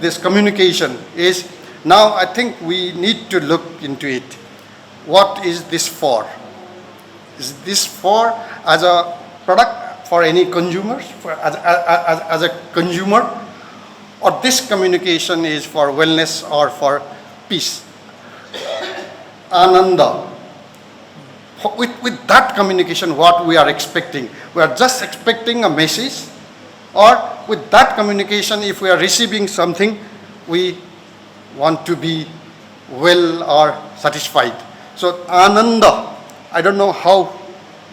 this communication is, now I think we need to look into it. What is this for? Is this for as a product for any consumers, as a consumer, or this communication is for wellness or for peace? Ananda. With that communication, what we are expecting? We are just expecting a message, or with that communication, if we are receiving something, we want to be well or satisfied. So Ananda, I don't know how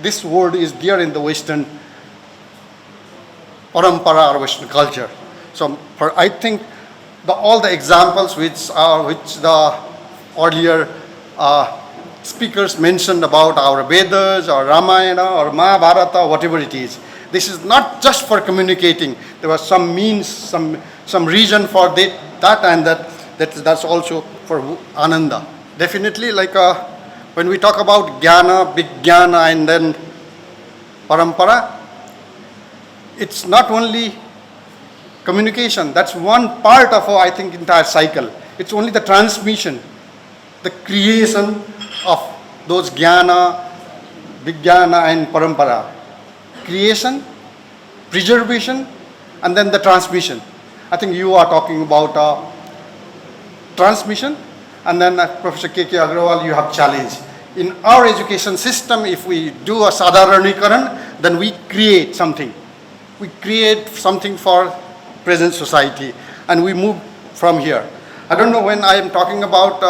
this word is there in the Western Parampara or Western culture. So I think all the examples which the earlier speakers mentioned about our Vedas or Ramayana or Mahabharata, whatever it is, this is not just for communicating. There was some means, some reason for that, and that's also for Ananda. Definitely, like when we talk about Jnana, Vijnana and then Parampara, it's not only communication. That's one part of, I think, entire cycle. It's only the transmission, the creation of those Jnana, Vijnana and Parampara. Creation, preservation, and then the transmission. I think you are talking about transmission, and then Professor K.K. Aggarwal, you have challenged. In our education system, if we do a Sadharanikaran, then we create something. We create something for present society, and we move from here. I don't know when I am talking about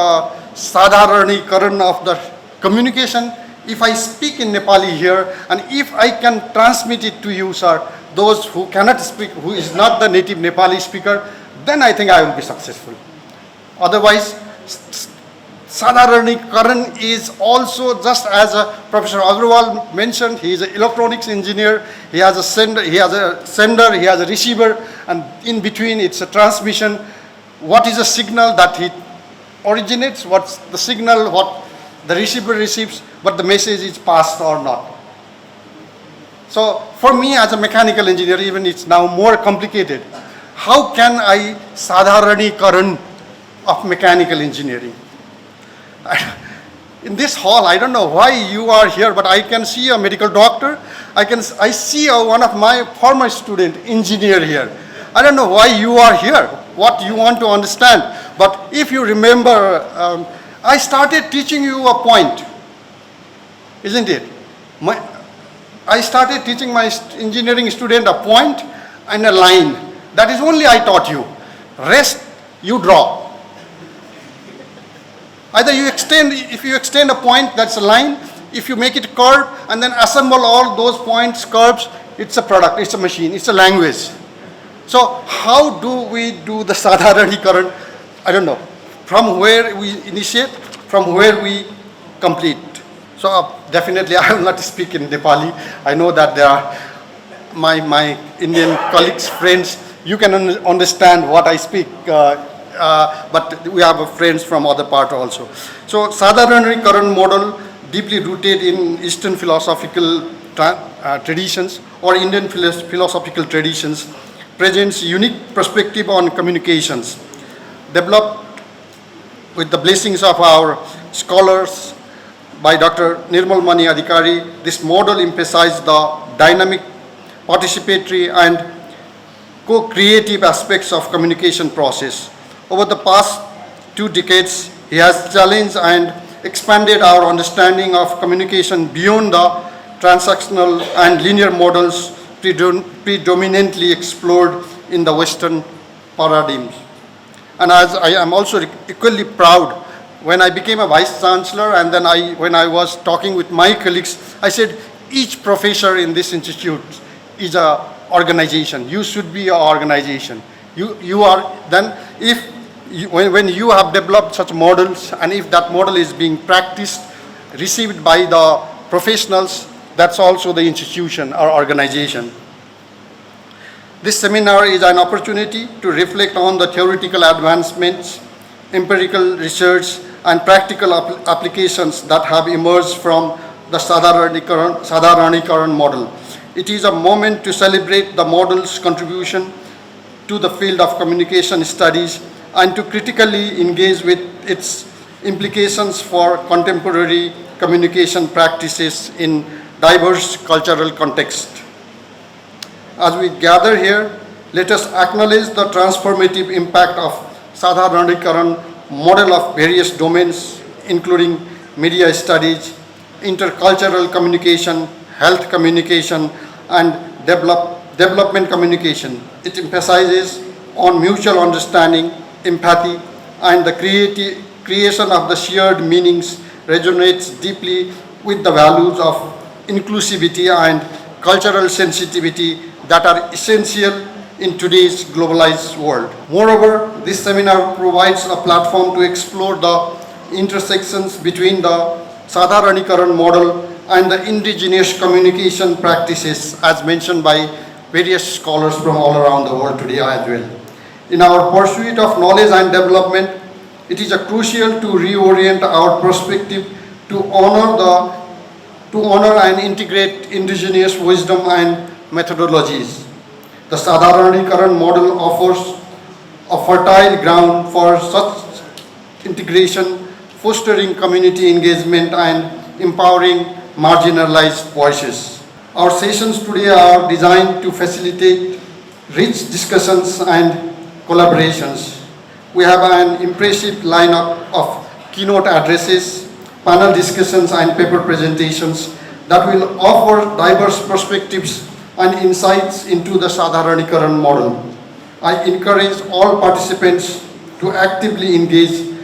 Sadharanikaran of the communication, if I speak in Nepali here, and if I can transmit it to you, sir, those who cannot speak, who is not the native Nepali speaker, then I think I will be successful. Otherwise, Sadharanikaran is also, just as Professor Aggarwal mentioned, he is an electronics engineer, he has a sender, he has a receiver, and in between it's a transmission. What is the signal that he originates, what's the signal, what the receiver receives, but the message is passed or not. So for me as a mechanical engineer, even it's now more complicated. How can I Sadharanikaran of mechanical engineering? In this hall, I don't know why you are here, but I can see a medical doctor. I see one of my former student, engineer here. I don't know why you are here, what you want to understand. But if you remember, I started teaching you a point, isn't it? I started teaching my engineering student a point and a line. That is only I taught you. Rest, you draw. Either you extend, if you extend a point, that's a line. If you make it curve and then assemble all those points, curves, it's a product, it's a machine, it's a language. So how do we do the Sadharanikaran? I don't know. From where we initiate, from where we complete. So definitely I will not speak in Nepali. I know that there are my Indian colleagues, friends, you can understand what I speak. But we have friends from other part also. So Sadharanikaran model, deeply rooted in Eastern philosophical traditions or Indian philosophical traditions, presents unique perspective on communications. Developed with the blessings of our scholars by Dr. Nirmal Mani Adhikari, this model emphasized the dynamic, participatory and co-creative aspects of communication process. Over the past 2 decades, he has challenged and expanded our understanding of communication beyond the transactional and linear models predominantly explored in the Western paradigms. And as I am also equally proud, when I became a vice chancellor and then when I was talking with my colleagues, I said each professor in this institute is an organization. You should be an organization. You are then, if when you have developed such models and if that model is being practiced, received by the professionals, that's also the institution or organization. This seminar is an opportunity to reflect on the theoretical advancements, empirical research, and practical applications that have emerged from the Sadharanikaran model. It is a moment to celebrate the model's contribution to the field of communication studies and to critically engage with its implications for contemporary communication practices in diverse cultural contexts. As we gather here, let us acknowledge the transformative impact of Sadharanikaran model of various domains, including media studies, intercultural communication, health communication, and development communication. It emphasizes on mutual understanding, empathy, and the creation of the shared meanings resonates deeply with the values of inclusivity and cultural sensitivity that are essential in today's globalized world. Moreover, this seminar provides a platform to explore the intersections between the Sadharanikaran model and the indigenous communication practices as mentioned by various scholars from all around the world today as well. In our pursuit of knowledge and development, it is crucial to reorient our perspective to honor and integrate indigenous wisdom and methodologies. The Sadharanikaran model offers a fertile ground for such integration, fostering community engagement and empowering marginalized voices. Our sessions today are designed to facilitate rich discussions and collaborations. We have an impressive lineup of keynote addresses, panel discussions, and paper presentations that will offer diverse perspectives and insights into the Sadharanikaran model. I encourage all participants to actively engage,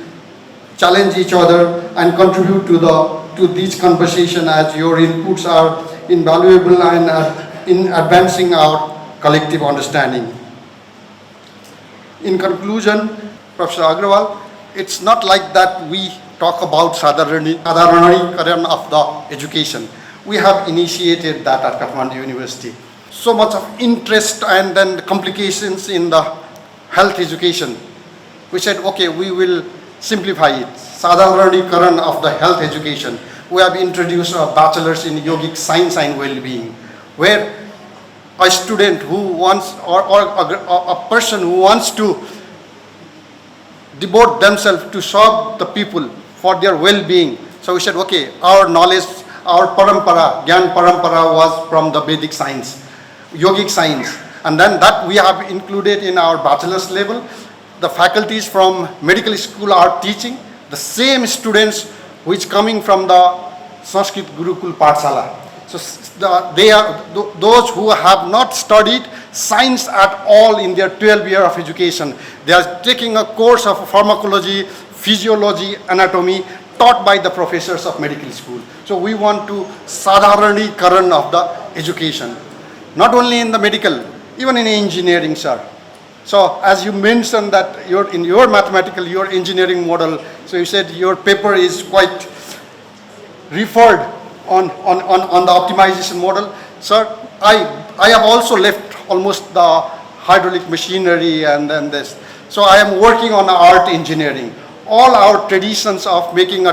challenge each other, and contribute to these conversations as your inputs are invaluable and in advancing our collective understanding. In conclusion, Professor Aggarwal, it's not like that we talk about Sadharanikaran of the education. We have initiated that at Kathmandu University. So much of interest and then the complications in the health education. We said, okay, we will simplify it. Sadharanikaran of the health education. We have introduced a bachelor's in yogic science and well-being, where a student who wants, or a person who wants to devote themselves to serve the people for their well-being. So we said, okay, our knowledge, our parampara, Gyan parampara was from the Vedic science, yogic science. And then that we have included in our bachelor's level. The faculties from medical school are teaching the same students which coming from the Sanskrit Gurukul Pathshala. So they are those who have not studied science at all in their 12 year of education. They are taking a course of pharmacology, physiology, anatomy taught by the professors of medical school. So we want to Sadharanikaran of the education. Not only in the medical, even in engineering, sir. So as you mentioned that in your mathematical, your engineering model, so you said your paper is quite referred on the optimization model. Sir, I have also left almost the hydraulic machinery and then this. So I am working on art engineering. All our traditions of making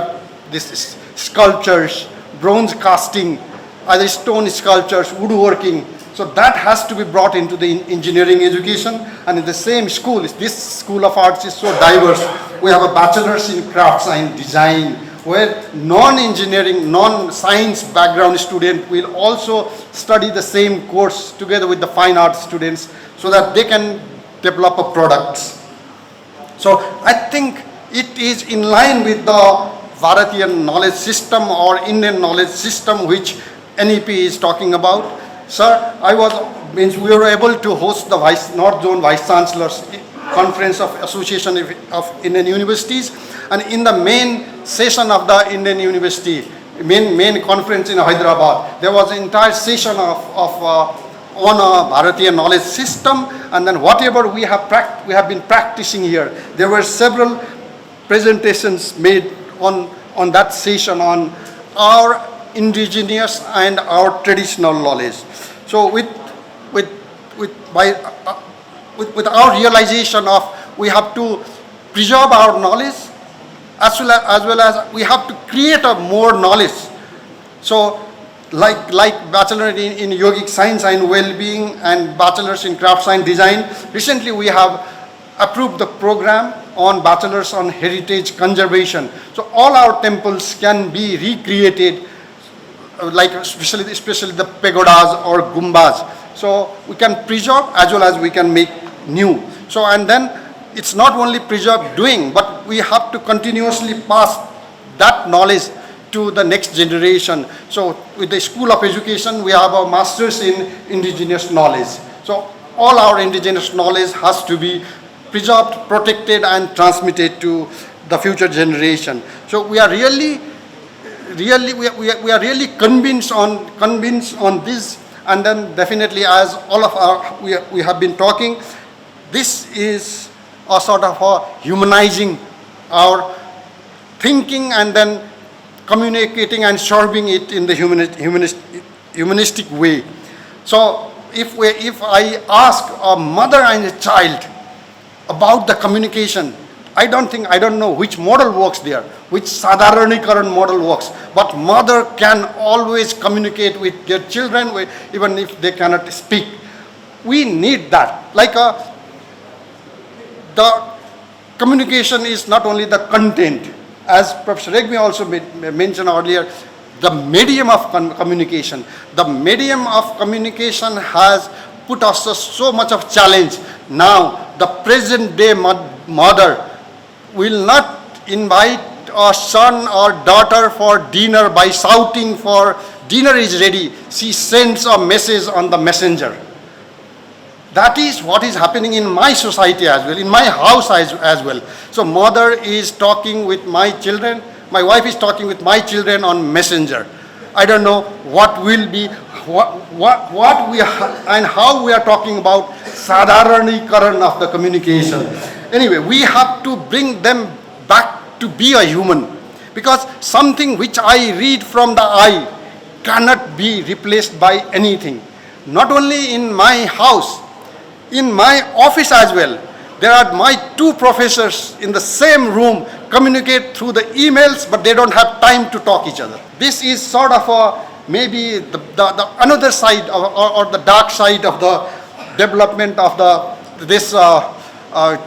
this sculptures, bronze casting, either stone sculptures, woodworking. So that has to be brought into the engineering education. And in the same school, this school of arts is so diverse. We have a bachelor's in crafts and design, where non-engineering, non-science background student will also study the same course together with the fine arts students so that they can develop products. So I think it is in line with the Bharatiya knowledge system or Indian knowledge system which NEP is talking about. Sir, we were able to host the North Zone Vice Chancellors Conference of Association of Indian Universities, and in the main session of the Indian University, main conference in Hyderabad, there was an entire session on a Bharatiya knowledge system, and then whatever we have been practicing here, there were several presentations made on that session on our indigenous and our traditional knowledge. So with our realization of we have to preserve our knowledge as well as we have to create a more knowledge. So like bachelor in yogic science and well-being and bachelors in craft science design, recently we have approved the program on bachelors on heritage conservation. So all our temples can be recreated, like especially the pagodas or gumbas. So we can preserve as well as we can make new. So and then it's not only preserve doing, but we have to continuously pass that knowledge to the next generation. So with the School of Education, we have a masters in indigenous knowledge. So all our indigenous knowledge has to be preserved, protected and transmitted to the future generation. So we are really convinced on this, and then definitely as all of we have been talking, this is a sort of a humanizing our thinking and then communicating and serving it in the humanistic way. So if I ask a mother and a child about the communication, I don't know which model works there, which Sadharanikaran model works, but mother can always communicate with their children even if they cannot speak. We need that. The communication is not only the content, as Professor Regmi also mentioned earlier, the medium of communication. The medium of communication has put us so much of challenge. Now, the present day mother will not invite a son or daughter for dinner by shouting for dinner is ready. She sends a message on the messenger. That is what is happening in my society as well, in my house as well. So mother is talking with my children, my wife is talking with my children on messenger. I don't know what will be, what we and how we are talking about Sadharanikaran of the communication. Anyway, we have to bring them back to be a human, because something which I read from the eye cannot be replaced by anything. Not only in my house, in my office as well. There are my two professors in the same room, communicate through the emails, but they don't have time to talk each other. This is sort of maybe the another side or the dark side of the development of this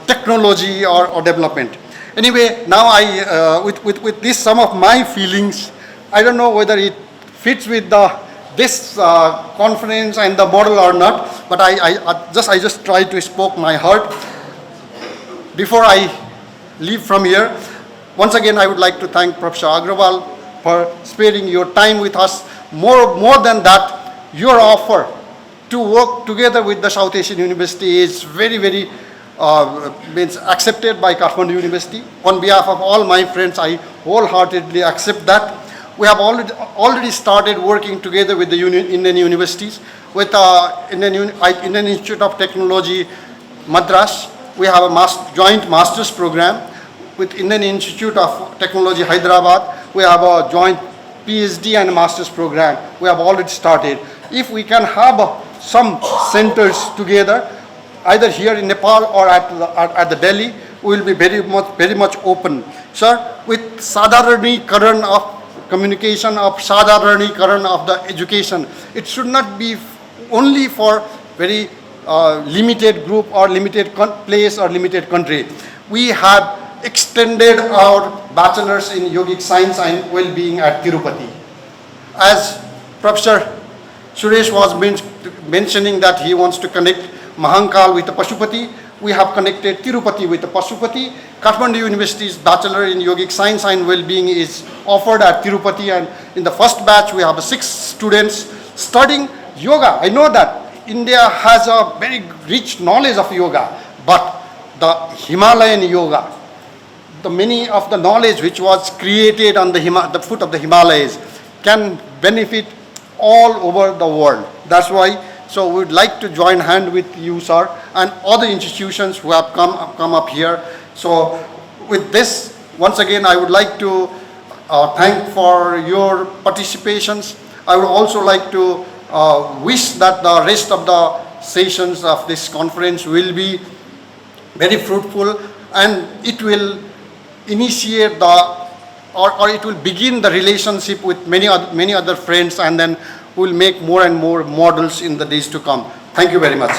technology or development. Anyway, now with this some of my feelings, I don't know whether it fits with this conference and the model or not, but I just try to spoke my heart. Before I leave from here, once again I would like to thank Professor Aggarwal for sparing your time with us. More than that, your offer to work together with the South Asian University is very means accepted by Kathmandu University. On behalf of all my friends, I wholeheartedly accept that. We have already started working together with the Indian universities, with Indian Institute of Technology, Madras. We have a joint master's program with Indian Institute of Technology, Hyderabad. We have a joint PhD and master's program. We have already started. If we can have some centers together, either here in Nepal or at the Delhi, we will be very much open. Sir, with Sadharanikaran of communication, of Sadharanikaran of the education, it should not be only for very limited group or limited place or limited country. We have extended our bachelors in yogic science and well-being at Tirupati. As Professor Suresh was mentioning that he wants to connect Mahankal with the Pashupati, we have connected Tirupati with the Pasupati. Kathmandu University's Bachelor in Yogic Science and Well-being is offered at Tirupati, and in the first batch we have 6 students studying yoga. I know that India has a very rich knowledge of yoga, but the Himalayan yoga, the many of the knowledge which was created on the foot of the Himalayas can benefit all over the world. That's why, so we would like to join hand with you, sir, and other institutions who have come up here. So with this, once again, I would like to thank for your participations. I would also like to wish that the rest of the sessions of this conference will be very fruitful, and it will initiate or it will begin the relationship with many other friends, and then we'll make more and more models in the days to come. Thank you very much.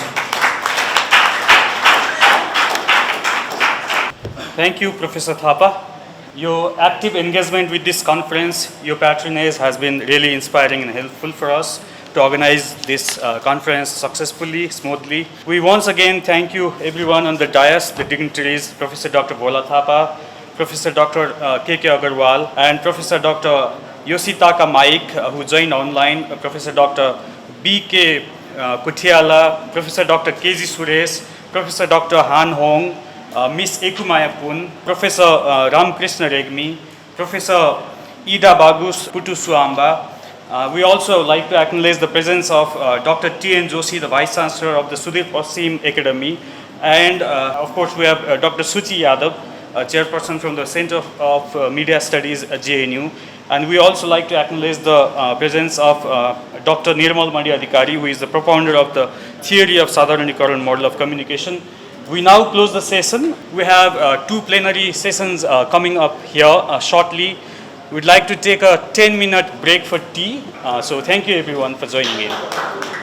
Thank you, Professor Thapa. Your active engagement with this conference, your patronage has been really inspiring and helpful for us to organize this conference successfully, smoothly. We once again thank you everyone on the dais, the dignitaries, Professor Dr. Bhola Thapa, Professor Dr. K.K. Aggarwal, and Professor Dr. Yoshitaka Maik, who joined online, Professor Dr. B.K. Kutiala, Professor Dr. K.G. Suresh, Professor Dr. Han Hong, Miss Ekumaya Pun, Professor Ramkrishna Regmi, Professor Ida Bagus Putusuamba. We also like to acknowledge the presence of Dr. T.N. Joshi, the Vice Chancellor of the Sudhir Pasim Academy, and of course we have Dr. Suchi Yadav, chairperson from the Center of Media Studies at JNU. And we also like to acknowledge the presence of Dr. Nirmal Madi Adhikari, who is the propounder of the theory of Sadharanikaran model of communication. We now close the session. We have 2 plenary sessions coming up here shortly. We'd like to take a 10-minute break for tea. So thank you everyone for joining in.